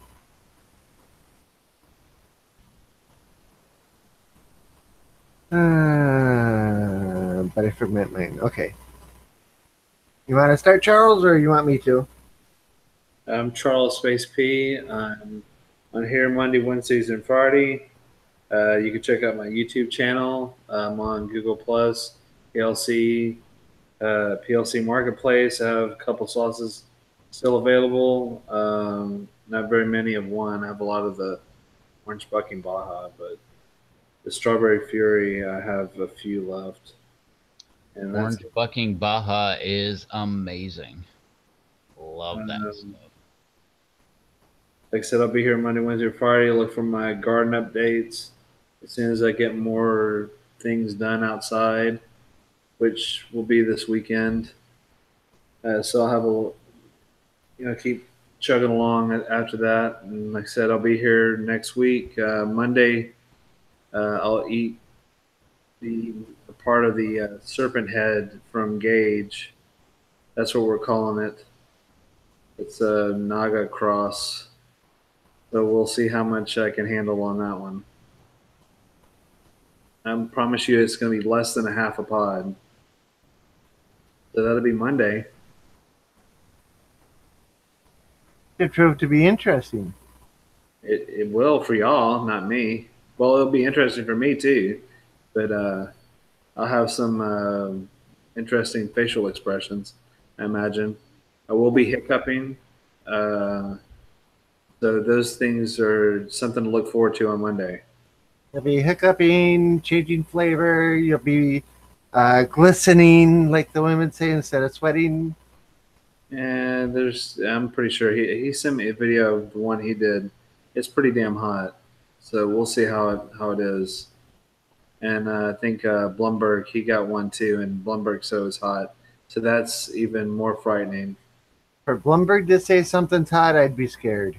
But I forgot mine. Okay. You want to start, Charles, or you want me to? I'm Charles Space P. I'm on here Monday, Wednesdays, and Friday. You can check out my YouTube channel. I'm on Google Plus, PLC, PLC Marketplace. I have a couple sauces still available. Not very many of one. I have a lot of the Orange Bucking Baja, but the Strawberry Fury, I have a few left. And that's Orange Bucking Baja is amazing. Love that um, stuff. like I said, I'll be here Monday, Wednesday, Friday. Look for my garden updates as soon as I get more things done outside, which will be this weekend. So I'll have keep chugging along after that. And like I said, I'll be here next week. Monday, I'll eat a part of the serpent head from Gage. That's what we're calling it. It's a Naga cross. So we'll see how much I can handle on that one. I promise you it's going to be less than a half a pod. So that'll be Monday. It proved to be interesting. It will for y'all, not me. Well, it'll be interesting for me too, but I'll have some interesting facial expressions. I imagine I will be hiccuping, uh, so those things are something to look forward to on Monday. You'll be hiccuping, changing flavor. You'll be glistening, like the women say, instead of sweating. And I'm pretty sure he sent me a video of the one he did. It's pretty damn hot, so we'll see how it is. And I think Blumberg he got one too, and Blumberg so is hot, so that's even more frightening. For Blumberg to say something's hot, I'd be scared.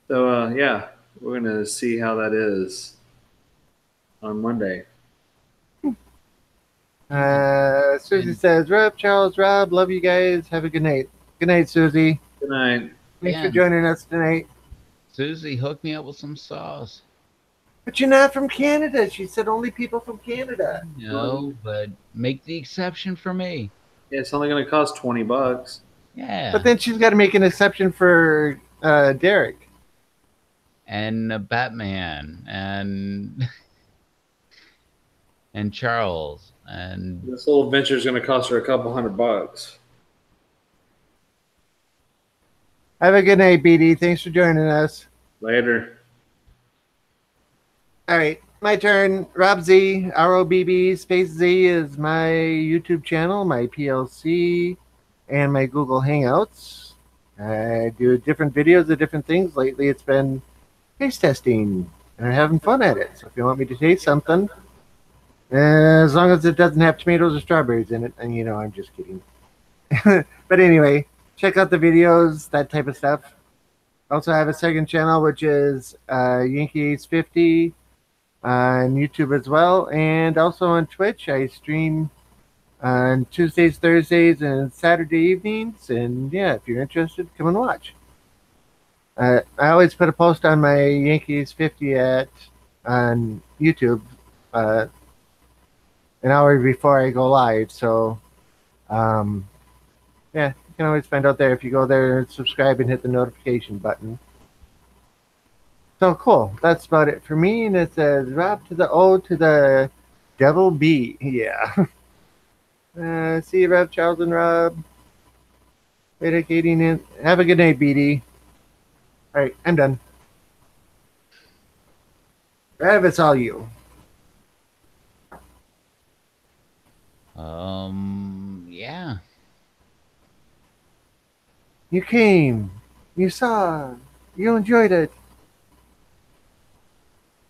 So yeah, we're gonna see how that is on Monday. Susie says, Rob, Charles, Rob, love you guys. Have a good night. Good night, Susie. Good night. Thanks for Yeah. joining us tonight. Susie, hook me up with some sauce. But you're not from Canada. She said only people from Canada. No, but make the exception for me. Yeah, it's only gonna cost $20. Yeah. But then she's got to make an exception for Derek. And Batman and and Charles and This little adventure is gonna cost her a couple $100. Have a good night, BD. Thanks for joining us. Later. All right, my turn. Rob Z, ROBB Space Z is my YouTube channel, my PLC, and my Google Hangouts. I do different videos of different things. Lately, it's been taste testing, and I'm having fun at it. So if you want me to taste something, as long as it doesn't have tomatoes or strawberries in it, and I'm just kidding. But anyway, check out the videos, that type of stuff. Also, I have a second channel, which is Yankee Ace 50 on YouTube as well, and also on Twitch. I stream on Tuesdays, Thursdays, and Saturday evenings. And yeah, if you're interested, come and watch. I always put a post on my Yankees 50 on YouTube an hour before I go live. So yeah, you can always find out there if you go there and subscribe and hit the notification button. So cool. That's about it for me. And it says Rob to the O to the Devil B. Yeah. See you, Rob, Charles, and Rob. Dedicating it. Have a good night, BD. All right, I'm done. Rev, it's all you. Yeah. You came. You saw. You enjoyed it.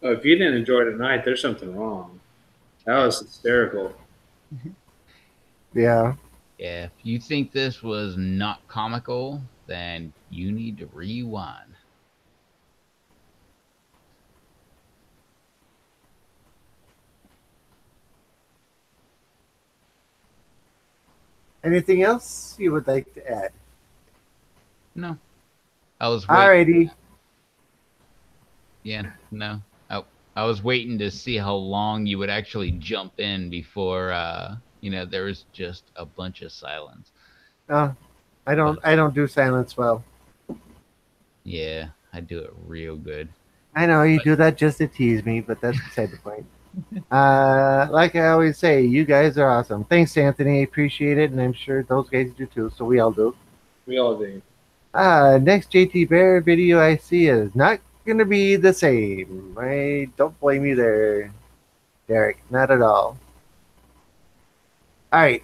Oh, if you didn't enjoy tonight, there's something wrong. That was hysterical. Yeah. Yeah. If you think this was not comical, then you need to rewind. Anything else you would like to add? No. I was waiting. Alrighty. Yeah, no. I I was waiting to see how long you would actually jump in before there was just a bunch of silence. I don't do silence well. Yeah, I do it real good. I know you do that just to tease me, but that's beside the point. Like I always say, you guys are awesome. Thanks, Anthony. Appreciate it, and I'm sure those guys do too. So we all do. We all do. Next JT Bear video I see is not gonna be the same. I don't blame you there, Derek. Not at all. All right.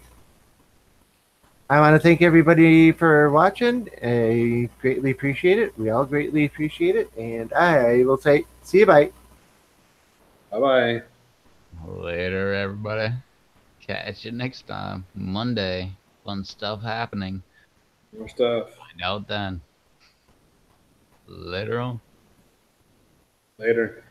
I want to thank everybody for watching. I greatly appreciate it. We all greatly appreciate it, and I will say, see you. Bye. Bye bye. Later, everybody. Catch you next time. Monday. Fun stuff happening. More stuff. Find out then. Later on. Later.